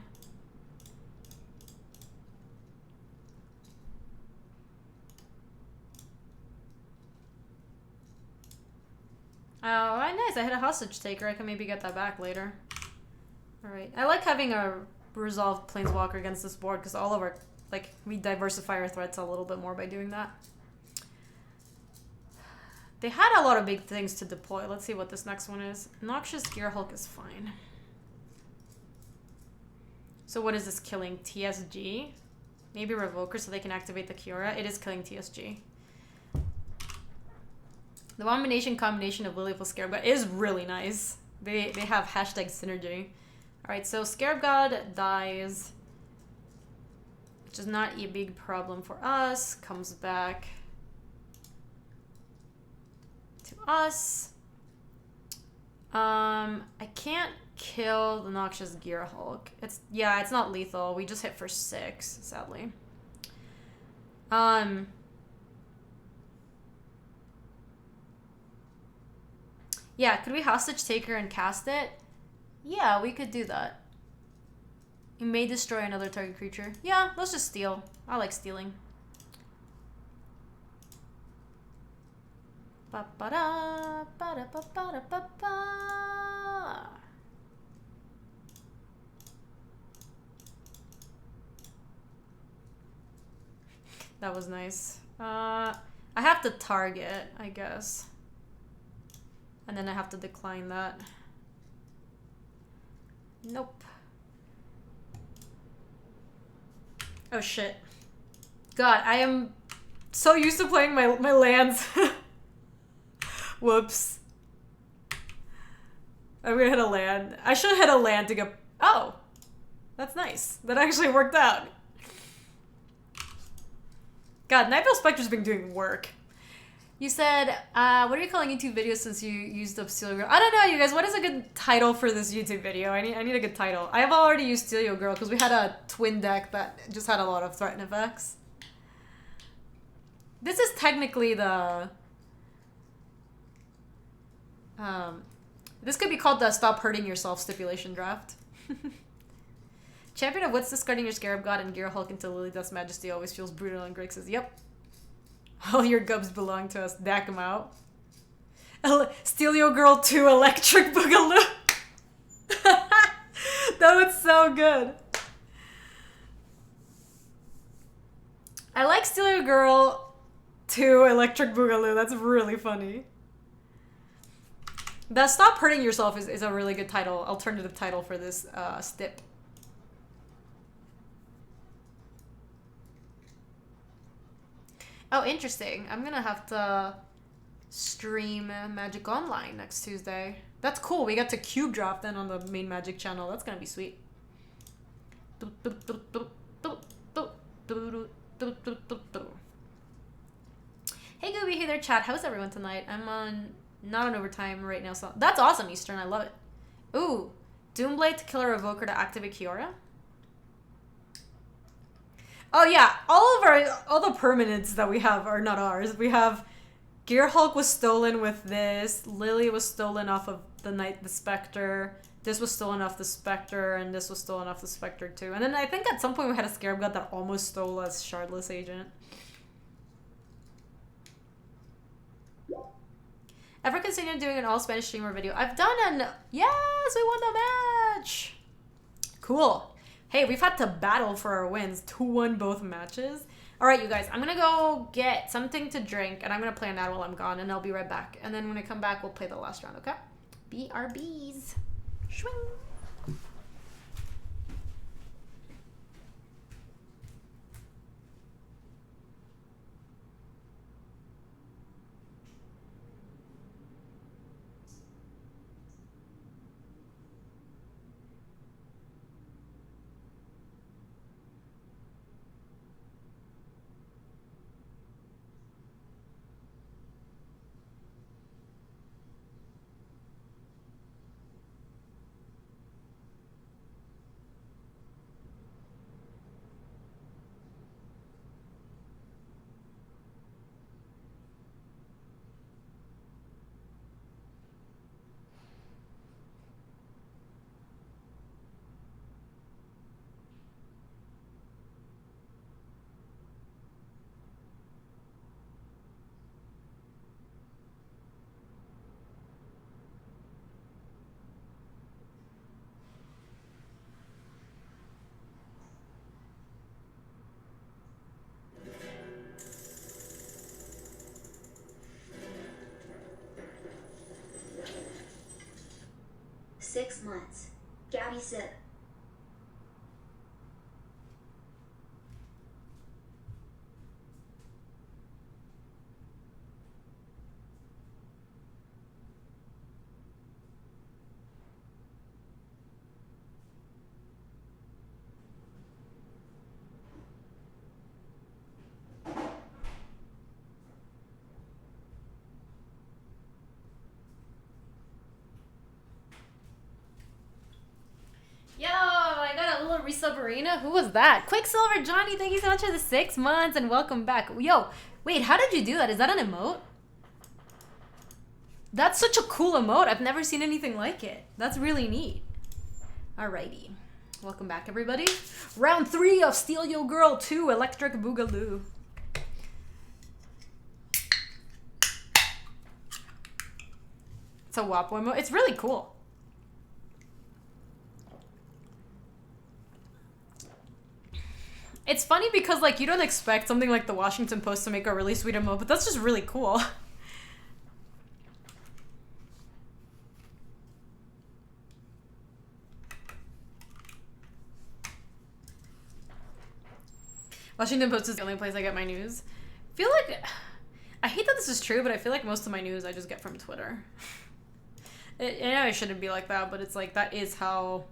Speaker 1: Oh, nice. I hit a hostage taker. I can maybe get that back later. Alright. I like having a resolved planeswalker against this board because all of our, like, we diversify our threats a little bit more by doing that. They had a lot of big things to deploy. Let's see what this next one is. Noxious Gearhulk is fine. So what is this killing? TSG? Maybe Revoker so they can activate the Kiora. It is killing TSG. The combination of Lily plus Scarab God is really nice. They have hashtag synergy. Alright, so Scarab God dies. Which is not a big problem for us. Comes back to us. I can't kill the Noxious Gearhulk. It's not lethal. We just hit for 6, sadly. Yeah, could we hostage take her and cast it? Yeah, we could do that. You may destroy another target creature. Yeah, let's just steal. I like stealing. Ba-ba-da, ba-da-ba-ba-da-ba-ba. That was nice. I have to target, I guess. And then I have to decline that. Nope. Oh shit. God, I am so used to playing my lands. Whoops. I'm gonna hit a land. I should have hit a land to go... Oh! That's nice. That actually worked out. God, Nightveil Spectre's been doing work. You said, what are you calling YouTube videos since you used up Steal Your Girl? I don't know, you guys. What is a good title for this YouTube video? I need a good title. I have already used Steal Your Girl because we had a twin deck that just had a lot of threaten effects. This is technically the... this could be called the Stop Hurting Yourself Stipulation draft. Champion of Wits discarding your Scarab God and Gear Hulk into Lily Dust Majesty always feels brutal, and Greg says, yep. All your gubs belong to us. Dack them out. Steal Your Girl 2 Electric Boogaloo. That was so good. I like Steal Your Girl 2 Electric Boogaloo. That's really funny. The Stop Hurting Yourself is a really good title, alternative title for this stip. Oh, interesting. I'm gonna have to stream Magic Online next Tuesday. That's cool. We got to cube draft then on the main Magic channel. That's gonna be sweet. Hey Gaby, hey there chat. How's everyone tonight? I'm not on overtime right now, so that's awesome, Eastern. I love it. Ooh, Doomblade to kill a Revoker to activate Kiora. Oh yeah, all the permanents that we have are not ours. We have Gear Hulk was stolen with this. Lily was stolen off of the Spectre. This was stolen off the Spectre, and this was stolen off the Spectre too. And then I think at some point we had a Scarab God that almost stole us Shardless Agent. Ever considered doing an all Spanish streamer video? I've done an... Yes, we won the match! Cool. Hey, we've had to battle for our wins. 2-1 both matches. Alright, you guys. I'm gonna go get something to drink, and I'm gonna play on that while I'm gone, and I'll be right back. And then when I come back, we'll play the last round, okay? BRBs. Swing.
Speaker 2: 6 months. Gaby said.
Speaker 1: Yo, I got a little resub arena. Who was that? Quicksilver Johnny, thank you so much for the 6 months and welcome back. Yo, wait, how did you do that? Is that an emote? That's such a cool emote. I've never seen anything like it. That's really neat. Alrighty. Welcome back, everybody. Round 3 of Steal Your Girl 2 Electric Boogaloo. It's a WAPO emote. It's really cool. It's funny because, like, you don't expect something like the Washington Post to make a really sweet emote, but that's just really cool. Washington Post is the only place I get my news. I feel like... I hate that this is true, but I feel like most of my news I just get from Twitter. I know it shouldn't be like that, but it's like, that is how...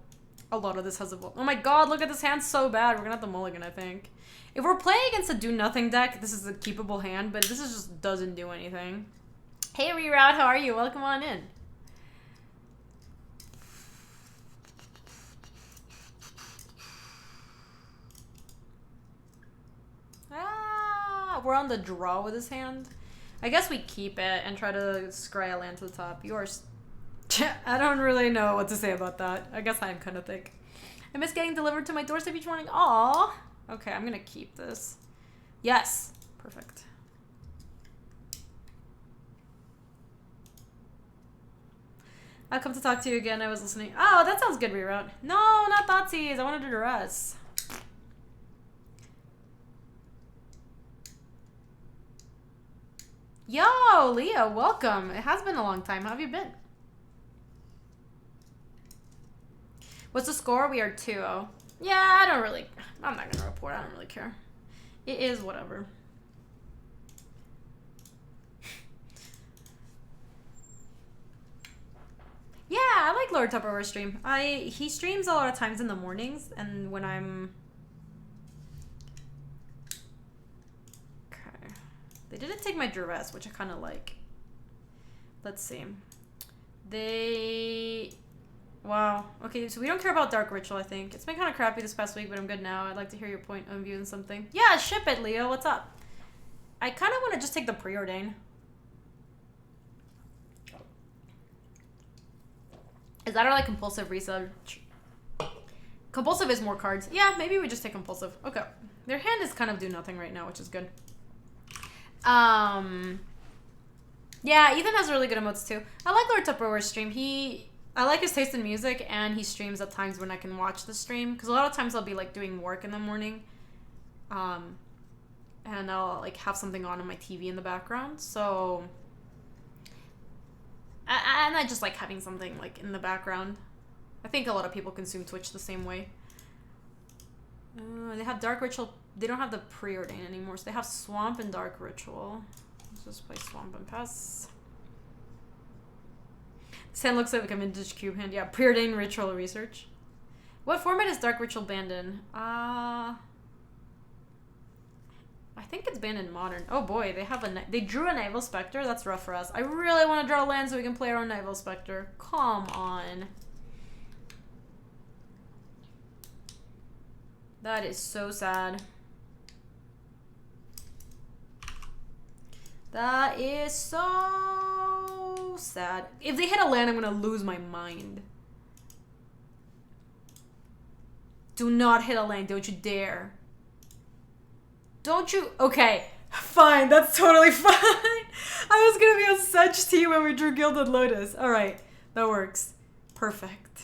Speaker 1: A lot of this has a... Oh my god, look at this hand so bad. We're gonna have to mulligan, I think. If we're playing against a do-nothing deck, this is a keepable hand, but this is just doesn't do anything. Hey, Reroute, how are you? Welcome on in. Ah, we're on the draw with this hand. I guess we keep it and try to scry a land to the top. Yours. I don't really know what to say about that. I guess I'm kind of thick. I miss getting delivered to my doorstep each morning. Aww. Okay, I'm gonna keep this. Yes. Perfect. I'll come to talk to you again. I was listening. Oh, that sounds good, Reroute. No, not Thoughtseize. I wanted to duress. Yo, Leah, welcome. It has been a long time. How have you been? What's the score? We are 2-0. Yeah, I'm not gonna report. I don't really care. It is whatever. Yeah, I like Lord Tupperware's stream. He streams a lot of times in the mornings, and when I'm... Okay. They didn't take my duress, which I kind of like. Let's see. Wow. Okay, so we don't care about Dark Ritual, I think. It's been kind of crappy this past week, but I'm good now. I'd like to hear your point of view on something. Yeah, ship it, Leo. What's up? I kind of want to just take the preordain. Is that our, like, compulsive research? Compulsive is more cards. Yeah, maybe we just take compulsive. Okay. Their hand is kind of do nothing right now, which is good. Yeah, Ethan has really good emotes, too. I like Lord Tupperware's stream. I like his taste in music, and he streams at times when I can watch the stream. Because a lot of times I'll be, like, doing work in the morning. And I'll, like, have something on my TV in the background. So... And I just like having something, like, in the background. I think a lot of people consume Twitch the same way. They have Dark Ritual. They don't have the Preordain anymore, so they have Swamp and Dark Ritual. Let's just play Swamp and pass. This hand looks like a vintage cube hand. Yeah, Preordain Ritual Research. What format is Dark Ritual banned in? I think it's banned in Modern. Oh boy, they drew a Naval Spectre. That's rough for us. I really want to draw land so we can play our own Naval Spectre. Come on. That is so sad. That is so sad. If they hit a land, I'm gonna lose my mind. Do not hit a land, don't you dare. Don't you? Okay, fine. That's totally fine. I was gonna be on such tea when we drew Gilded Lotus. All right, that works. Perfect.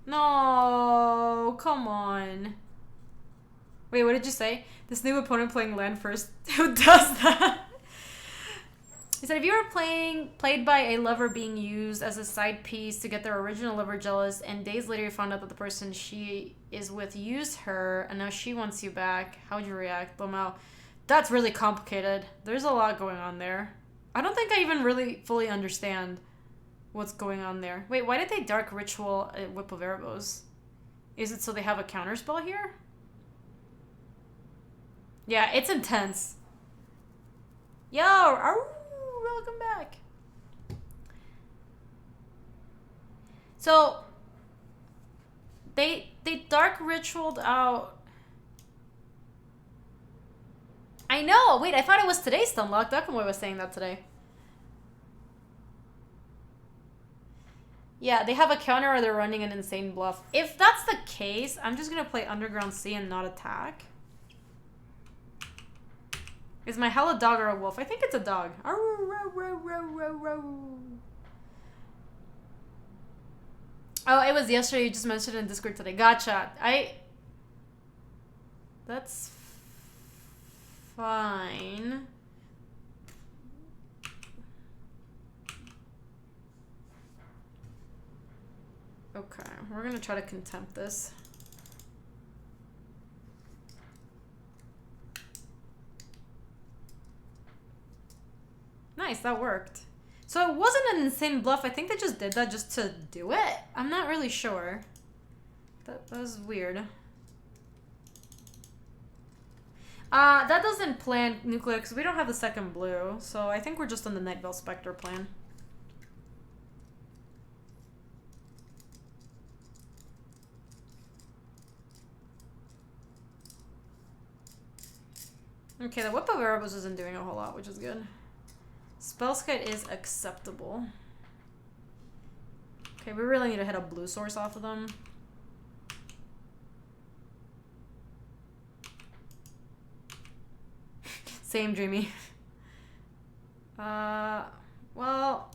Speaker 1: No, come on. Wait, what did you say? This new opponent playing land first. Who does that? He said, if you were played by a lover being used as a side piece to get their original lover jealous, and days later you found out that the person she is with used her, and now she wants you back, how would you react? Lomao, that's really complicated. There's a lot going on there. I don't think I even really fully understand what's going on there. Wait, why did they Dark Ritual Whip of Erebos? Is it so they have a counterspell here? Yeah, it's intense. Yo, welcome back. So they Dark Ritualed out. I know. Wait, I thought it was today Stunlock. Duckamoy was saying that today. Yeah, they have a counter or they're running an insane bluff. If that's the case, I'm just gonna play Underground Sea and not attack. Is my hell a dog or a wolf? I think it's a dog. Oh, it was yesterday. You just mentioned it in Discord today. Gotcha. That's fine. Okay, we're gonna try to contempt this. Nice, that worked. So it wasn't an insane bluff. I think they just did that just to do it. I'm not really sure. That was weird. That doesn't plan nuclear because we don't have the second blue. So I think we're just on the Night Veil Spectre plan. Okay, the Whip of Erebus isn't doing a whole lot, which is good. Spellskite is acceptable. Okay, we really need to hit a blue source off of them. Same, Dreamy. Well,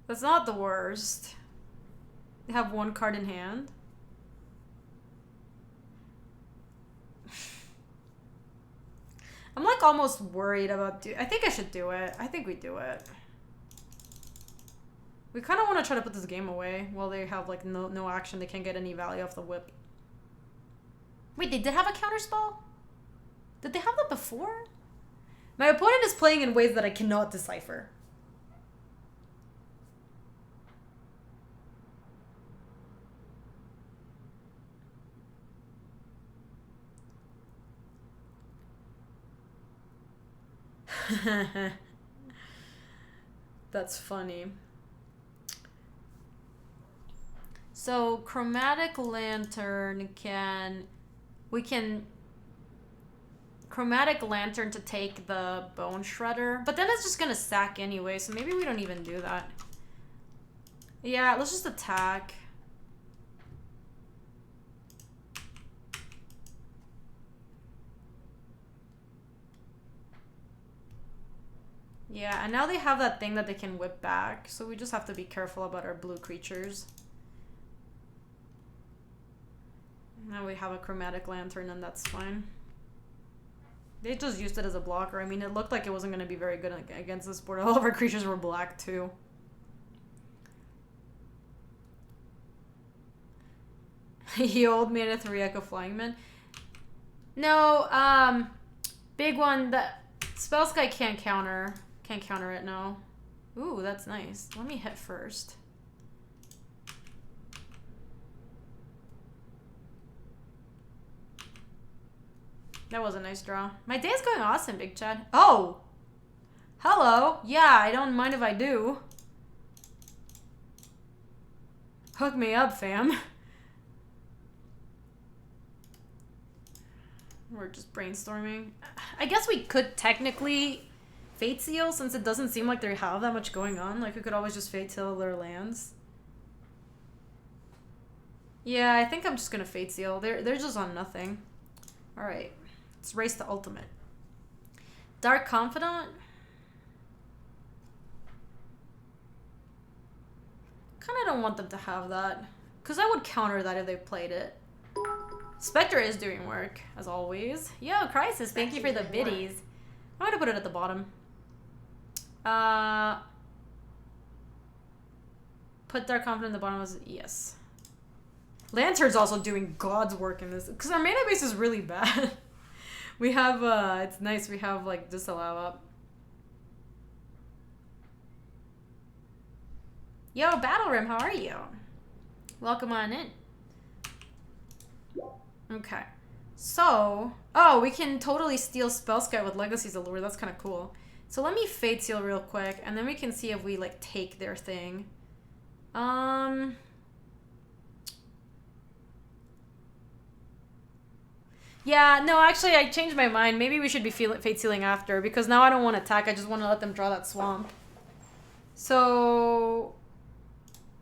Speaker 1: that's not the worst. They have one card in hand. I'm like almost worried about I think I should do it. I think we do it. We kind of want to try to put this game away while they have like no action. They can't get any value off the whip. Wait, they did have a counterspell? Did they have that before? My opponent is playing in ways that I cannot decipher. That's funny. So Chromatic Lantern we can Chromatic Lantern to take the Bone Shredder, but then it's just gonna sack anyway, so maybe we don't even do that. Yeah, let's just attack. Yeah, and now they have that thing that they can whip back, so we just have to be careful about our blue creatures. Now we have a Chromatic Lantern, and that's fine. They just used it as a blocker. I mean, it looked like it wasn't going to be very good against this board. All of our creatures were black, too. He old man a 3 Echo Flying Man. No, big one. That Spellskite can't counter. Can't counter it, no. Ooh, that's nice. Let me hit first. That was a nice draw. My day's going awesome, Big Chad. Oh! Hello! Yeah, I don't mind if I do. Hook me up, fam. We're just brainstorming. I guess we could technically Fate Seal, since it doesn't seem like they have that much going on. Like, we could always just Fate Seal their lands. Yeah, I think I'm just gonna Fate Seal. They're just on nothing. Alright. Let's race the ultimate. Dark Confidant? Kinda don't want them to have that. Because I would counter that if they played it. Spectre is doing work, as always. Yo, Crisis, thank you for the biddies. I'm gonna put it at the bottom. Put Dark Confidant at the bottom was yes. Lantern's also doing God's work in this. Because our mana base is really bad. We have, it's nice, we have, like, Disallow up. Yo, Battle Rim, how are you? Welcome on in. Okay. So, oh, we can totally steal Spellskite with Legacy's Allure. That's kind of cool. So let me Fate Seal real quick, and then we can see if we, like, take their thing. Yeah, no, actually, I changed my mind. Maybe we should be Fate Sealing after, because now I don't want to attack. I just want to let them draw that swamp. So,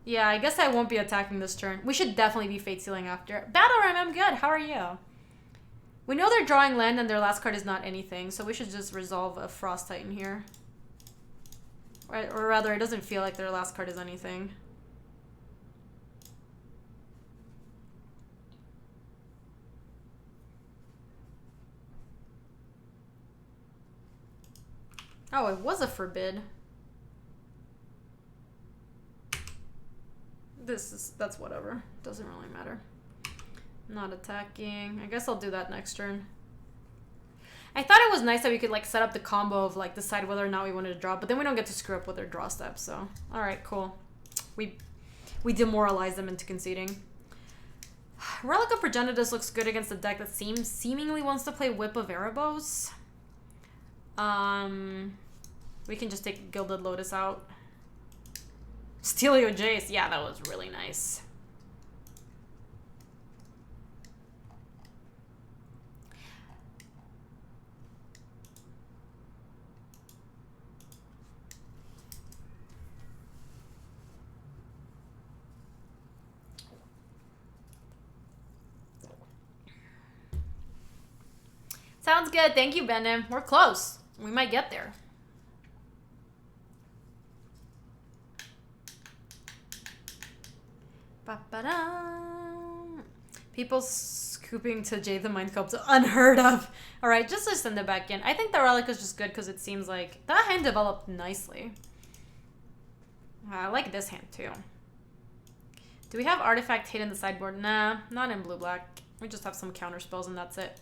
Speaker 1: yeah, I guess I won't be attacking this turn. We should definitely be Fate Sealing after. Battle Run, I'm good. How are you? We know they're drawing land and their last card is not anything, so we should just resolve a Frost Titan here. Or rather, it doesn't feel like their last card is anything. Oh, it was a forbid. That's whatever. Doesn't really matter. Not attacking. I guess I'll do that next turn. I thought it was nice that we could like set up the combo of like decide whether or not we wanted to draw, but then we don't get to screw up with their draw steps. So, all right, cool. We demoralize them into conceding. Relic of Progenitus looks good against a deck that seemingly wants to play Whip of Erebos. We can just take Gilded Lotus out. Steelio Jace, yeah, that was really nice. Sounds good. Thank you, Benim. We're close. We might get there. Ba-ba-da. People scooping to Jade the Mind Sculpt. Unheard of. Alright, just to send it back in. I think the Relic is just good because it seems like that hand developed nicely. I like this hand too. Do we have Artifact hate in the sideboard? Nah, not in blue-black. We just have some counter spells and that's it.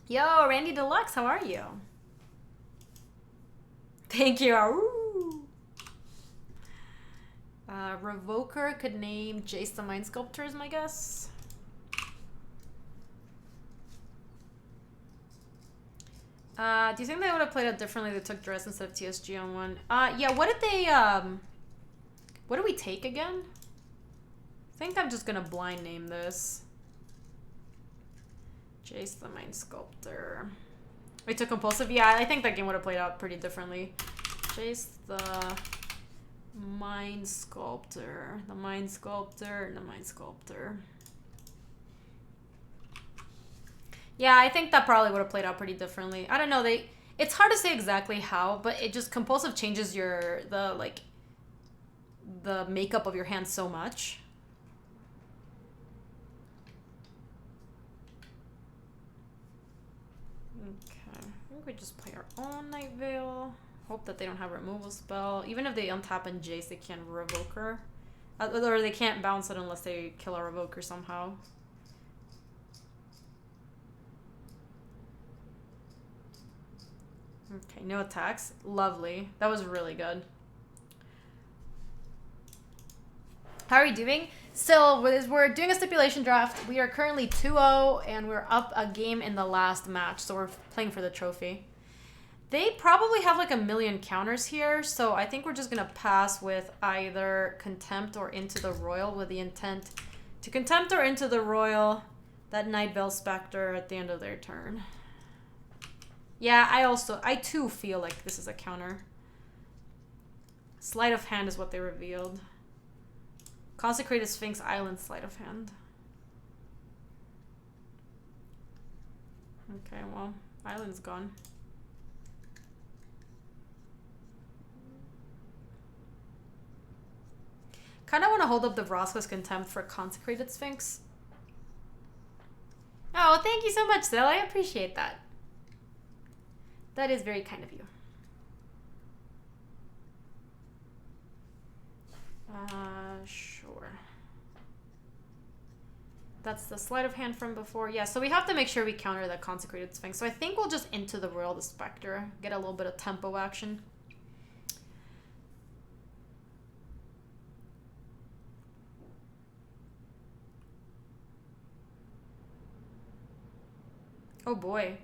Speaker 1: Yo, Randy Deluxe, how are you? Thank you. Revoker could name Jace the Mind Sculptor is my guess. Do you think they would have played it differently if they took Dress instead of TSG on one? Yeah, what did they, what do we take again? I think I'm just gonna blind name this. Jace the Mind Sculptor. We took Compulsive? Yeah, I think that game would have played out pretty differently. Jace the Mind Sculptor. The Mind Sculptor and the Mind Sculptor. Yeah, I think that probably would have played out pretty differently. I don't know, it's hard to say exactly how, but it just Compulsive changes the makeup of your hand so much. We just play our own Night Veil. Hope that they don't have a removal spell. Even if they untap and Jace, they can't revoke her. Or they can't bounce it unless they kill a revoker somehow. Okay, no attacks. Lovely. That was really good. How are we doing? Still, we're doing a stipulation draft. We are currently 2-0, and we're up a game in the last match, so we're playing for the trophy. They probably have like a million counters here, so I think we're just going to pass with either Contempt or Into the Royal with the intent to Contempt or Into the Royal that Night Veil Spectre at the end of their turn. Yeah, I too feel like this is a counter. Sleight of Hand is what they revealed. Consecrated Sphinx Island Sleight of Hand. Okay, well, Island's gone. Kind of want to hold up the Vroska's Contempt for Consecrated Sphinx. Oh, thank you so much, Sil. I appreciate that. That is very kind of you. Sure. That's the Sleight of Hand from before. Yeah, so we have to make sure we counter that Consecrated Sphinx. So I think we'll just Into the Royal the Spectre. Get a little bit of tempo action. Oh boy.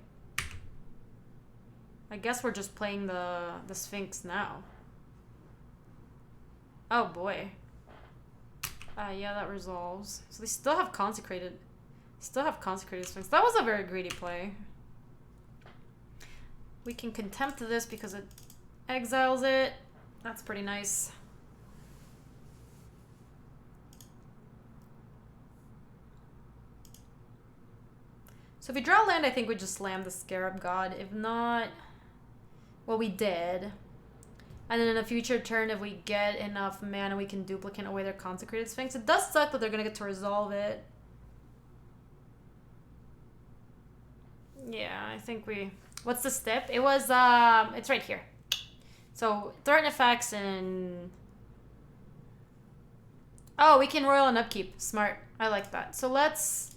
Speaker 1: I guess we're just playing the Sphinx now. Oh boy. Yeah, that resolves. So they still have Consecrated. Sphinx. That was a very greedy play. We can Contempt this because it exiles it. That's pretty nice. So if we draw land, I think we just slam the Scarab God. If not, well, we did. And then in a future turn, if we get enough mana, we can duplicate away their Consecrated Sphinx. It does suck that they're going to get to resolve it. Yeah, I think we... What's the step? It was, it's right here. So, threaten effects and... Oh, we can Royal and Upkeep. Smart. I like that. So let's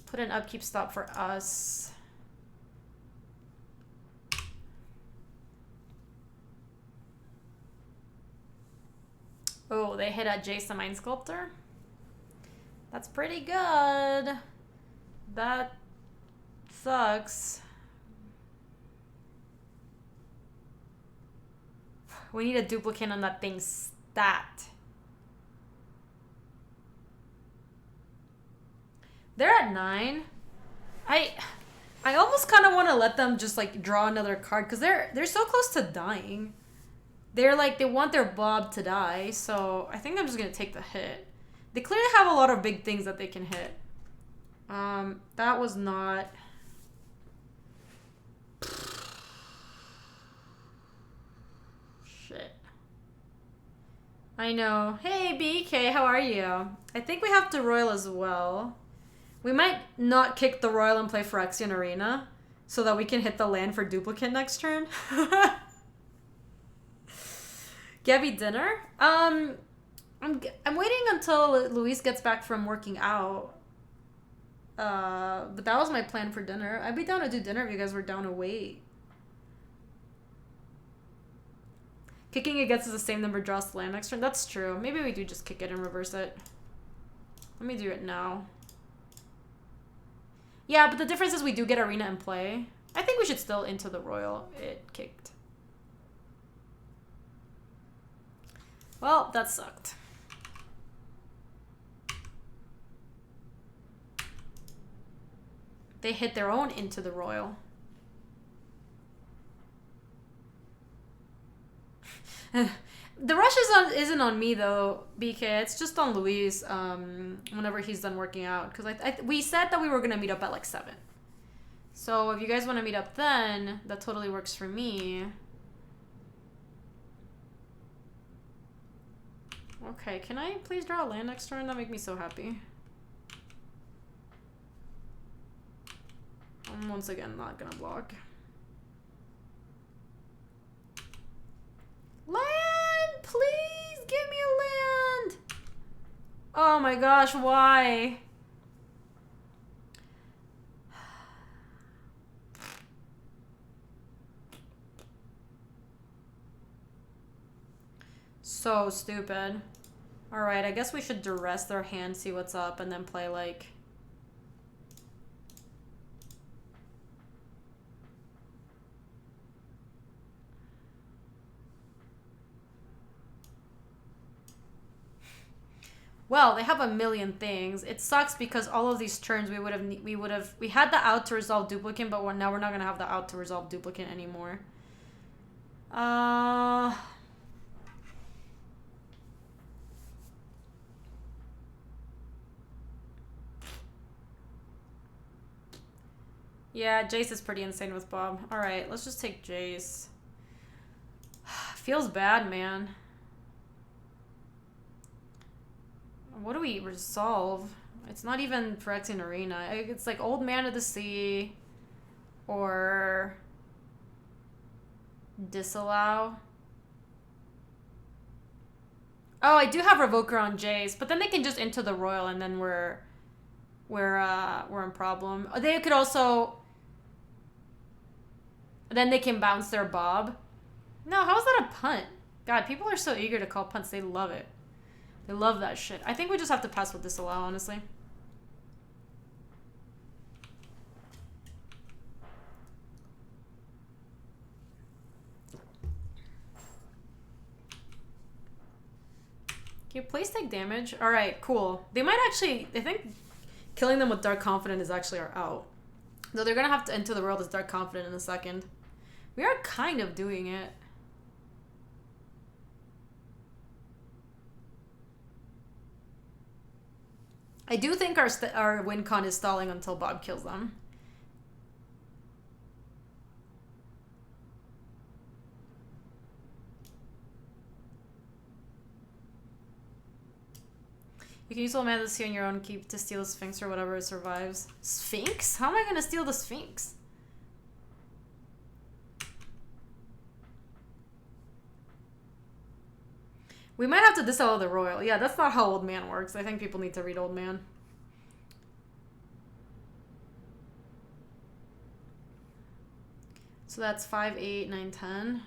Speaker 1: put an Upkeep stop for us. Oh, they hit a Jace the Mind Sculptor. That's pretty good. That sucks. We need a duplicate on that thing's stat. They're at 9. I almost kind of want to let them just like draw another card because they're so close to dying. They're like they want their Bob to die, so I think I'm just gonna take the hit. They clearly have a lot of big things that they can hit. That was not. Shit. I know. Hey BK, how are you? I think we have to royal as well. We might not kick the royal and play Phyrexian Arena so that we can hit the land for duplicate next turn. Gaby dinner? I'm waiting until Luis gets back from working out. But that was my plan for dinner. I'd be down to do dinner if you guys were down to wait. Kicking it gets us the same number draws the land next turn. That's true. Maybe we do just kick it and reverse it. Let me do it now. Yeah, but the difference is we do get arena in play. I think we should still into the royal. It kicked. Well, that sucked. They hit their own into the royal. The rush isn't on me though, BK. It's just on Luis. Whenever he's done working out, because we said that we were gonna meet up at like 7. So if you guys want to meet up, then that totally works for me. Okay, can I please draw a land next turn? That make me so happy. I'm once again not gonna block. Land! Please give me a land! Oh my gosh, why? So stupid. Alright, I guess we should duress their hand, see what's up, and then play like... Well, they have a million things. It sucks because all of these turns we had the out to resolve duplicate, but now we're not gonna have the out to resolve duplicate anymore. Yeah, Jace is pretty insane with Bob. All right, let's just take Jace. Feels bad, man. What do we resolve? It's not even Phyrexian Arena. It's like Old Man of the Sea or Disallow. Oh, I do have Revoker on Jace, but then they can just into the Royal and then we're in problem. They could also... Then they can bounce their Bob. No, how is that a punt? God, people are so eager to call punts. They love it. They love that shit. I think we just have to pass with Disallow, honestly. Can you please take damage? Alright, cool. They might actually... I think killing them with Dark Confident is actually our out. Though they're gonna have to enter the world as Dark Confident in a second. We are kind of doing it. I do think our win con is stalling until Bob kills them. You can use Old Man of the Sea on your own keep to steal the Sphinx or whatever it survives. Sphinx? How am I gonna steal the Sphinx? We might have to disallow the Royal. Yeah, that's not how Old Man works. I think people need to read Old Man. So that's 5, 8, 9, 10.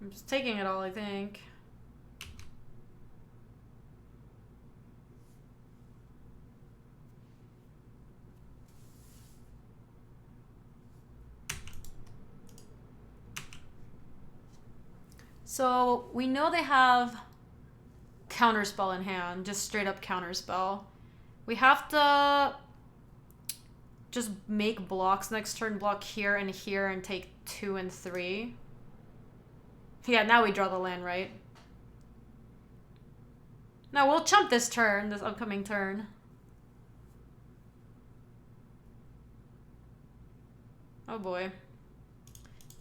Speaker 1: I'm just taking it all, I think. So we know they have counterspell in hand, just straight up counterspell. We have to just make blocks next turn, block here and take 2 and 3. Yeah, now we draw the land, right? Now we'll chump this turn, this upcoming turn. Oh boy.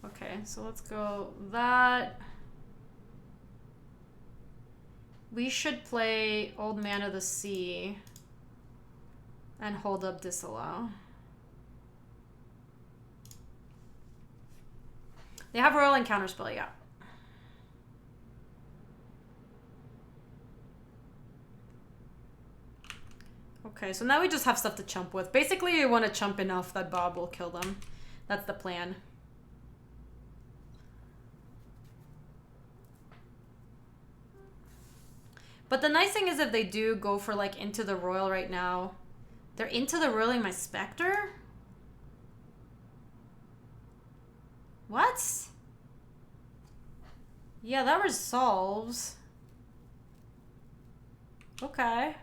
Speaker 1: Okay, so let's go that. We should play Old Man of the Sea and hold up Disallow. They have Royal and Counterspell, yeah. Okay, so now we just have stuff to chump with. Basically, we want to chump enough that Bob will kill them. That's the plan. But the nice thing is if they do go for like into the Royal right now, they're into the Royal in my Spectre? What? Yeah, that resolves. Okay.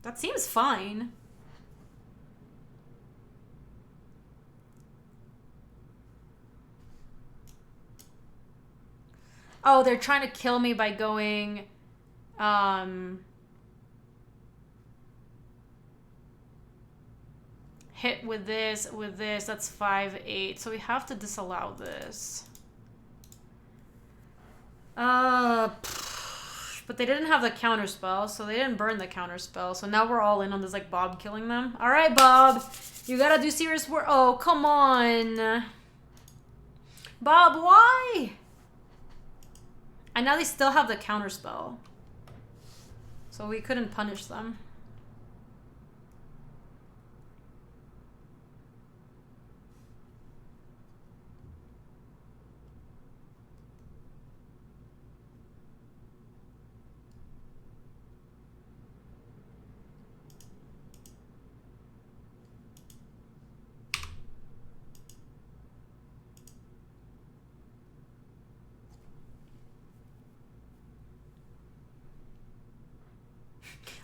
Speaker 1: That seems fine. Oh, they're trying to kill me by going, hit with this, that's 5-8. So we have to disallow this. But they didn't have the counterspell, so they didn't burn the counterspell. So now we're all in on this, like, Bob killing them. All right, Bob, you gotta do serious work. Oh, come on. Bob, why? And now they still have the counterspell. So we couldn't punish them.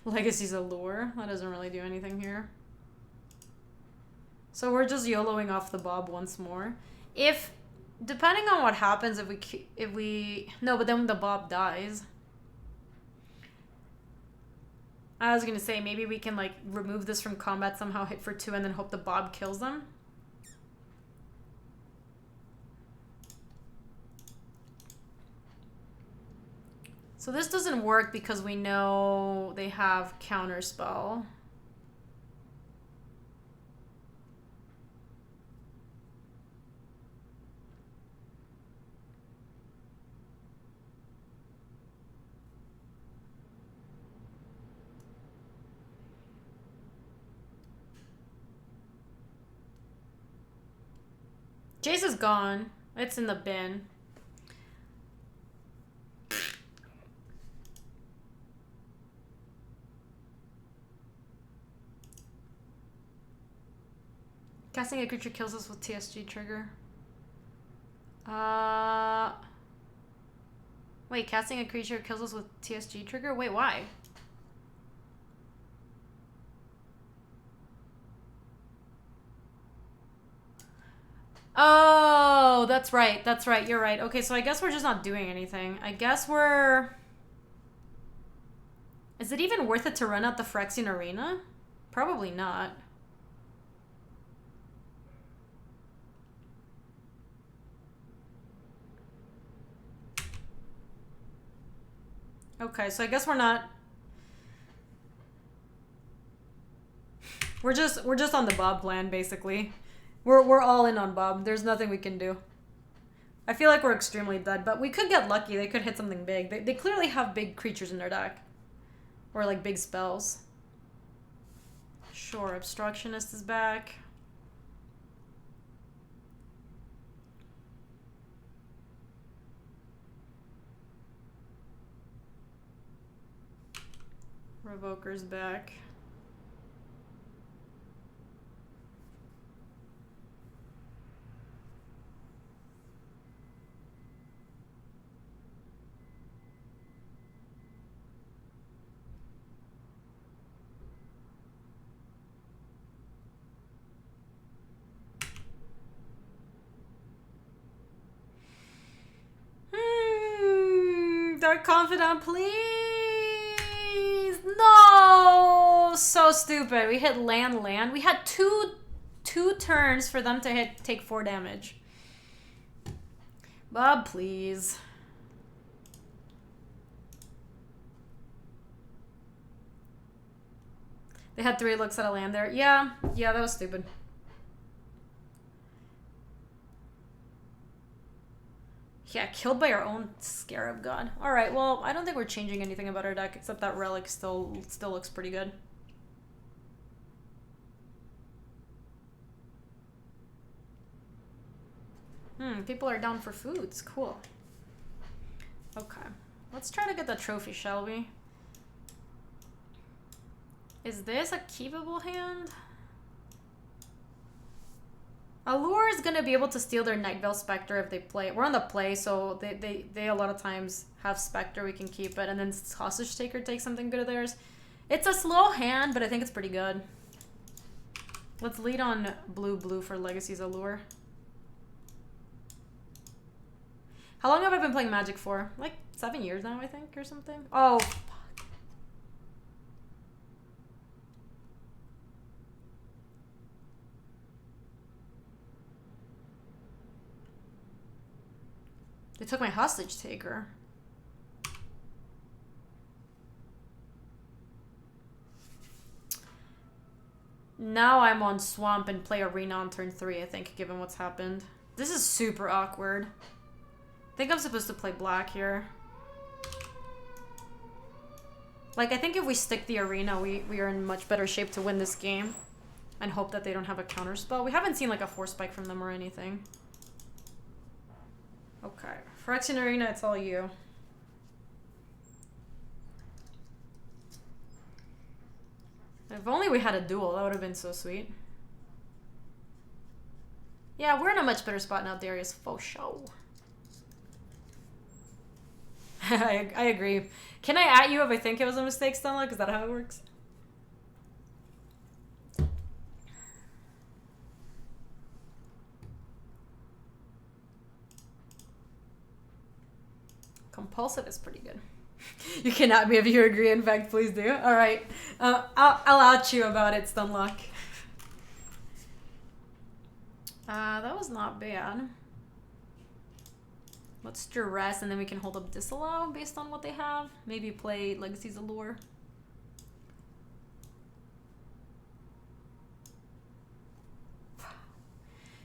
Speaker 1: Legacy's a lure. That doesn't really do anything here. So we're just YOLOing off the Bob once more. If, depending on what happens, no, but then the Bob dies. I was gonna say, maybe we can, like, remove this from combat somehow, hit for 2, and then hope the Bob kills them. So this doesn't work because we know they have counterspell. Jace is gone. It's in the bin. Casting a creature kills us with TSG trigger. Wait, casting a creature kills us with TSG trigger? Wait, why? Oh, that's right. That's right. You're right. Okay, so I guess we're just not doing anything. I guess we're... Is it even worth it to run out the Phyrexian Arena? Probably not. Okay, so I guess we're not... We're just on the Bob plan, basically. We're all in on Bob. There's nothing we can do. I feel like we're extremely dead, but we could get lucky. They could hit something big. They clearly have big creatures in their deck. Or, like, big spells. Sure, Obstructionist is back. Provoker's back. Dark Confidant, please! No! So stupid. We hit land. We had two turns for them to take 4 damage. Bob, please. They had 3 looks at a land there. Yeah, that was stupid. Yeah, killed by our own Scarab God. Alright, well, I don't think we're changing anything about our deck, except that Relic still looks pretty good. People are down for foods. Cool. Okay. Let's try to get the trophy, shall we? Is this a keepable hand? Allure is going to be able to steal their Nightveil Spectre if they play it. We're on the play, so they a lot of times have Spectre, we can keep it, and then Hostage Taker takes something good of theirs. It's a slow hand, but I think it's pretty good. Let's lead on blue for Legacy's Allure. How long have I been playing Magic for? Like 7 years now, I think, or something? Oh, they took my Hostage Taker. Now I'm on Swamp and play Arena on turn 3, I think, given what's happened. This is super awkward. I think I'm supposed to play black here. Like, I think if we stick the Arena, we are in much better shape to win this game. And hope that they don't have a counter spell. We haven't seen, like, a Force Spike from them or anything. Okay. Phyrexian Arena, it's all you. If only we had a duel, that would have been so sweet. Yeah, we're in a much better spot now, Darius. Faux show. I agree. Can I at you if I think it was a mistake, Stunlock? Is that how it works? Compulsive is pretty good. You can at me if you agree. In fact, please do. All right. I'll out you about it, Stunlock. That was not bad. Let's duress, and then we can hold up Disallow based on what they have. Maybe play Legacy's Allure.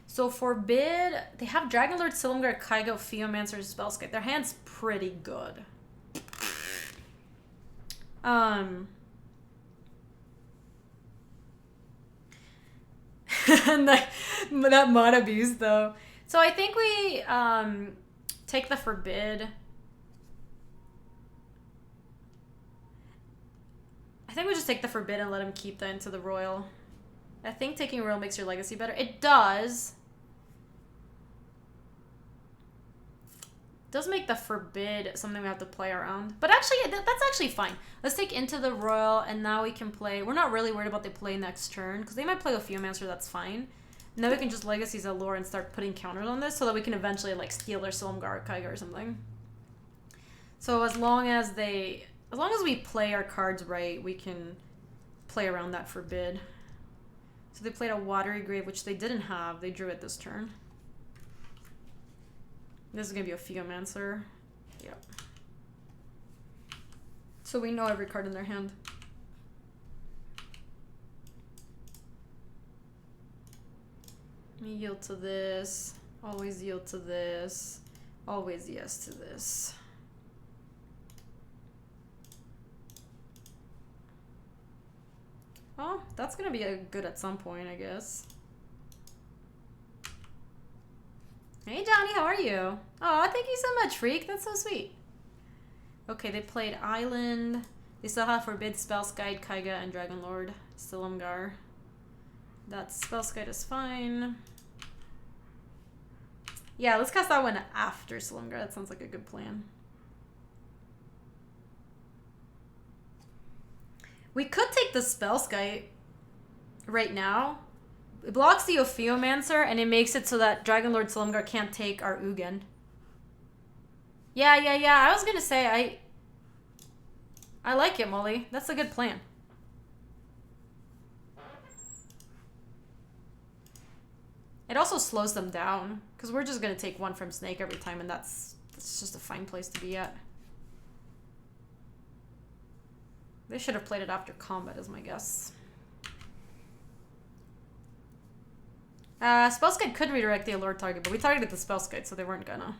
Speaker 1: So Forbid, they have Dragonlord, Silumgar, Kygo, Theomancer, Spellskite. Their hand's pretty good. And that mod abuse though. So I think we take the Forbid. I think we just take the Forbid and let him keep that into the Royal. I think taking Royal makes your Legacy better. It does. Does make the Forbid something we have to play around. But actually, that's actually fine. Let's take into the Royal, and now we can play... We're not really worried about they play next turn, because they might play a Theomancer, that's fine. And then we can just Legacy's Allure and start putting counters on this, so that we can eventually, like, steal their Silumgar or Kygo or something. So as long as we play our cards right, we can play around that Forbid. So they played a Watery Grave, which they didn't have. They drew it this turn. This is going to be a Theomancer. Yep. So we know every card in their hand. Yield to this. Always yield to this. Always yes to this. Well, that's going to be a good at some point, I guess. Hey, Johnny, how are you? Oh, thank you so much, Freak. That's so sweet. Okay, they played Island. They still have Forbid, Spellskite, Kaiga, and Dragonlord Silumgar. That Spellskite is fine. Yeah, let's cast that one after Silumgar. That sounds like a good plan. We could take the Spellskite right now. It blocks the Ophiomancer, and it makes it so that Dragonlord Silumgar can't take our Ugin. Yeah. I was gonna say, I like it, Molly. That's a good plan. It also slows them down, because we're just gonna take one from Snake every time, and that's just a fine place to be at. They should have played it after combat, is my guess. Spellskite could redirect the allured target, but we targeted the Spellskite, so they weren't gonna.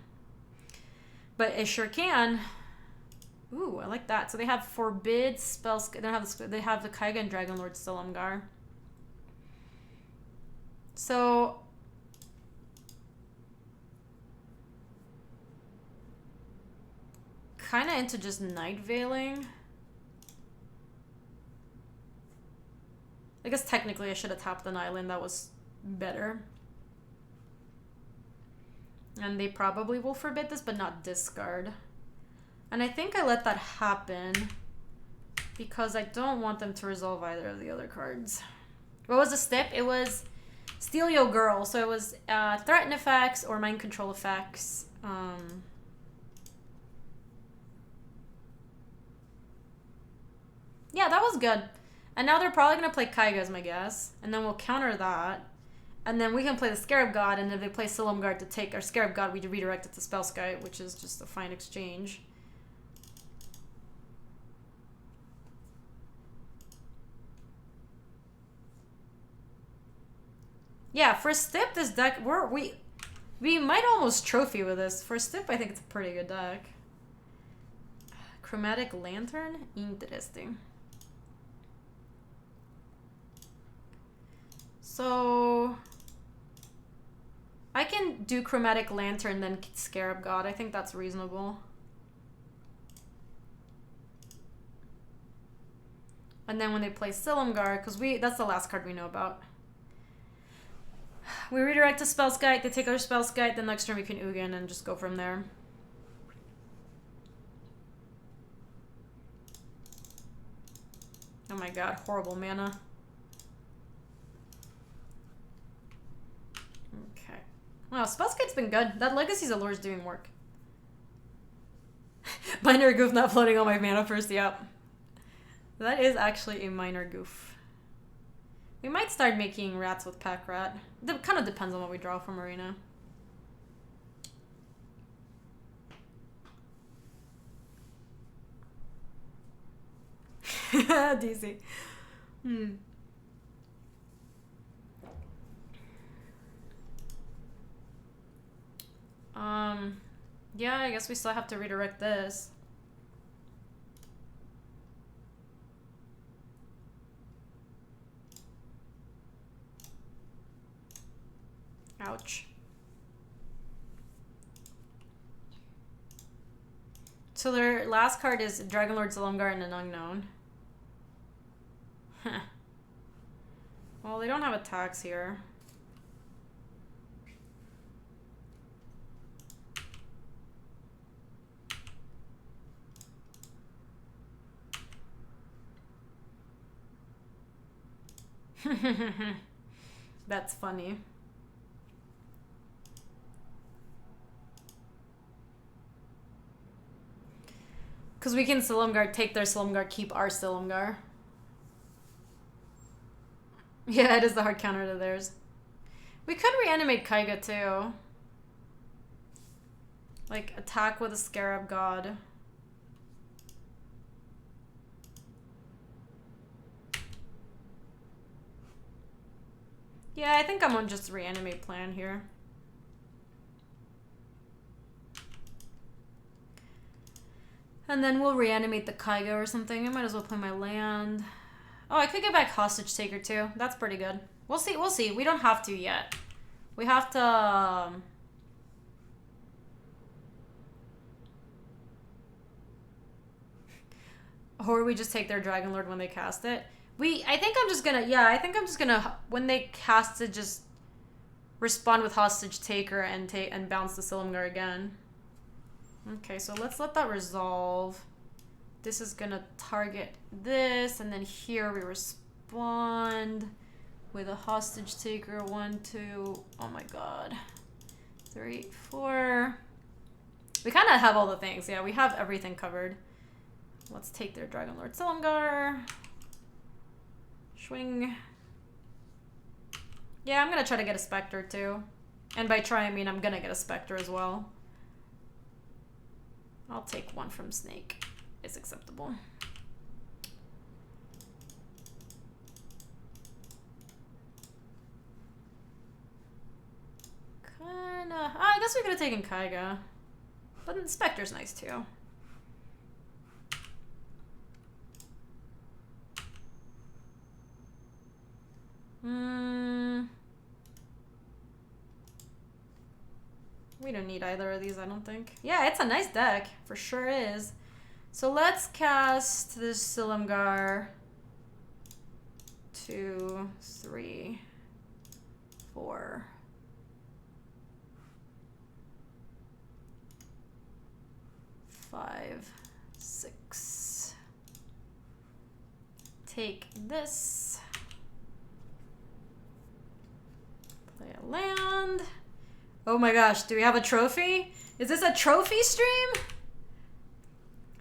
Speaker 1: But it sure can. Ooh, I like that. So they have Forbid, Spellskite. They have the Kaiga and Dragonlord Silumgar. So kind of into just Night Veiling. I guess technically I should have tapped an island. That was better. And they probably will forbid this, but not discard. And I think I let that happen because I don't want them to resolve either of the other cards. What was the stip? It was Steal Yo Girl. So it was threaten effects or mind control effects. Yeah, that was good. And now they're probably going to play Kaiga as my guess. And then we'll counter that. And then we can play the Scarab God. And if they play Silumgar to take our Scarab God, we redirect it to Spellskite, which is just a fine exchange. Yeah, for Stip, this deck, we might almost trophy with this. For Stip, I think it's a pretty good deck. Chromatic Lantern? Interesting. So I can do Chromatic Lantern, then Scarab God. I think that's reasonable. And then when they play Silumgar, because that's the last card we know about. We redirect to Spellskite, they take our Spellskite, then next turn we can Ugin and just go from there. Oh my god, horrible mana. Okay. Wow, Spellskite's been good. That Legacy's Allure's doing work. Minor goof not floating on my mana first, yep. That is actually a minor goof. We might start making rats with Pack Rat. It kind of depends on what we draw from Arena. DC. Yeah, I guess we still have to redirect this. Ouch. So their last card is Dragonlord Silumgar and an Unknown. Huh. Well, they don't have attacks here. That's funny. Because we can Silumgar, take their Silumgar, keep our Silumgar. Yeah, it is the hard counter to theirs. We could reanimate Kaiga too. Like, attack with a Scarab God. Yeah, I think I'm on just reanimate plan here. And then we'll reanimate the Kaiga or something. I might as well play my land. Oh, I could get back Hostage Taker too. That's pretty good. We'll see. We'll see. We don't have to yet. We have to... Or we just take their Dragon Lord when they cast it. I think I'm just gonna, when they cast it, just respond with Hostage Taker and bounce the Silumgar again. Okay, so let's let that resolve. This is gonna target this, and then here we respond with a Hostage Taker. 1, 2, oh my god. 3, 4. We kind of have all the things. Yeah, we have everything covered. Let's take their Dragon Lord Silumgar. Swing. Yeah, I'm gonna try to get a Spectre too. And by try, I mean I'm gonna get a Spectre as well. I'll take one from Snake. It's acceptable. Kinda. I guess we could have taken Kaiga. But the Spectre's nice too. We don't need either of these, I don't think. Yeah, it's a nice deck. For sure is. So let's cast this Silumgar. 2, 3, 4. 5, 6. Take this. Play a land. Oh my gosh, do we have a trophy? Is this a trophy stream?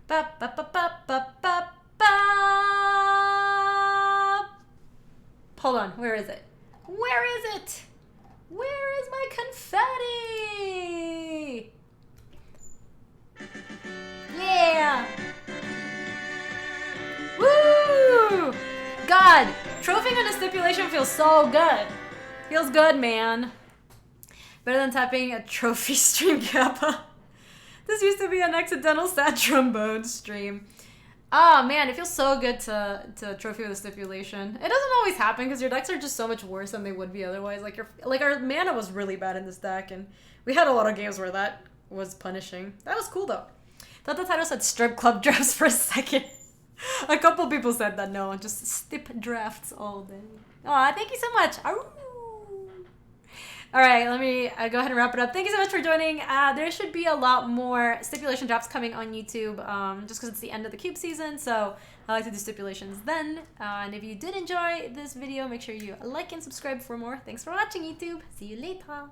Speaker 1: Ba ba ba ba ba ba ba. Hold on, where is it? Where is it? Where is my confetti? Yeah! Woo! God, trophying on a stipulation feels so good. Feels good, man. Better than tapping a trophy stream, Kappa. This used to be an accidental sad trombone stream. Oh man, it feels so good to trophy with a stipulation. It doesn't always happen because your decks are just so much worse than they would be otherwise. Like our mana was really bad in this deck, and we had a lot of games where that was punishing. That was cool though. Thought the title said strip club drafts for a second. A couple people said that. No, just stip drafts all day. Aw, thank you so much. Aroo. All right, let me go ahead and wrap it up. Thank you so much for joining. There should be a lot more stipulation drops coming on YouTube just because it's the end of the Cube season. So I like to do stipulations then. And if you did enjoy this video, make sure you like and subscribe for more. Thanks for watching, YouTube. See you later.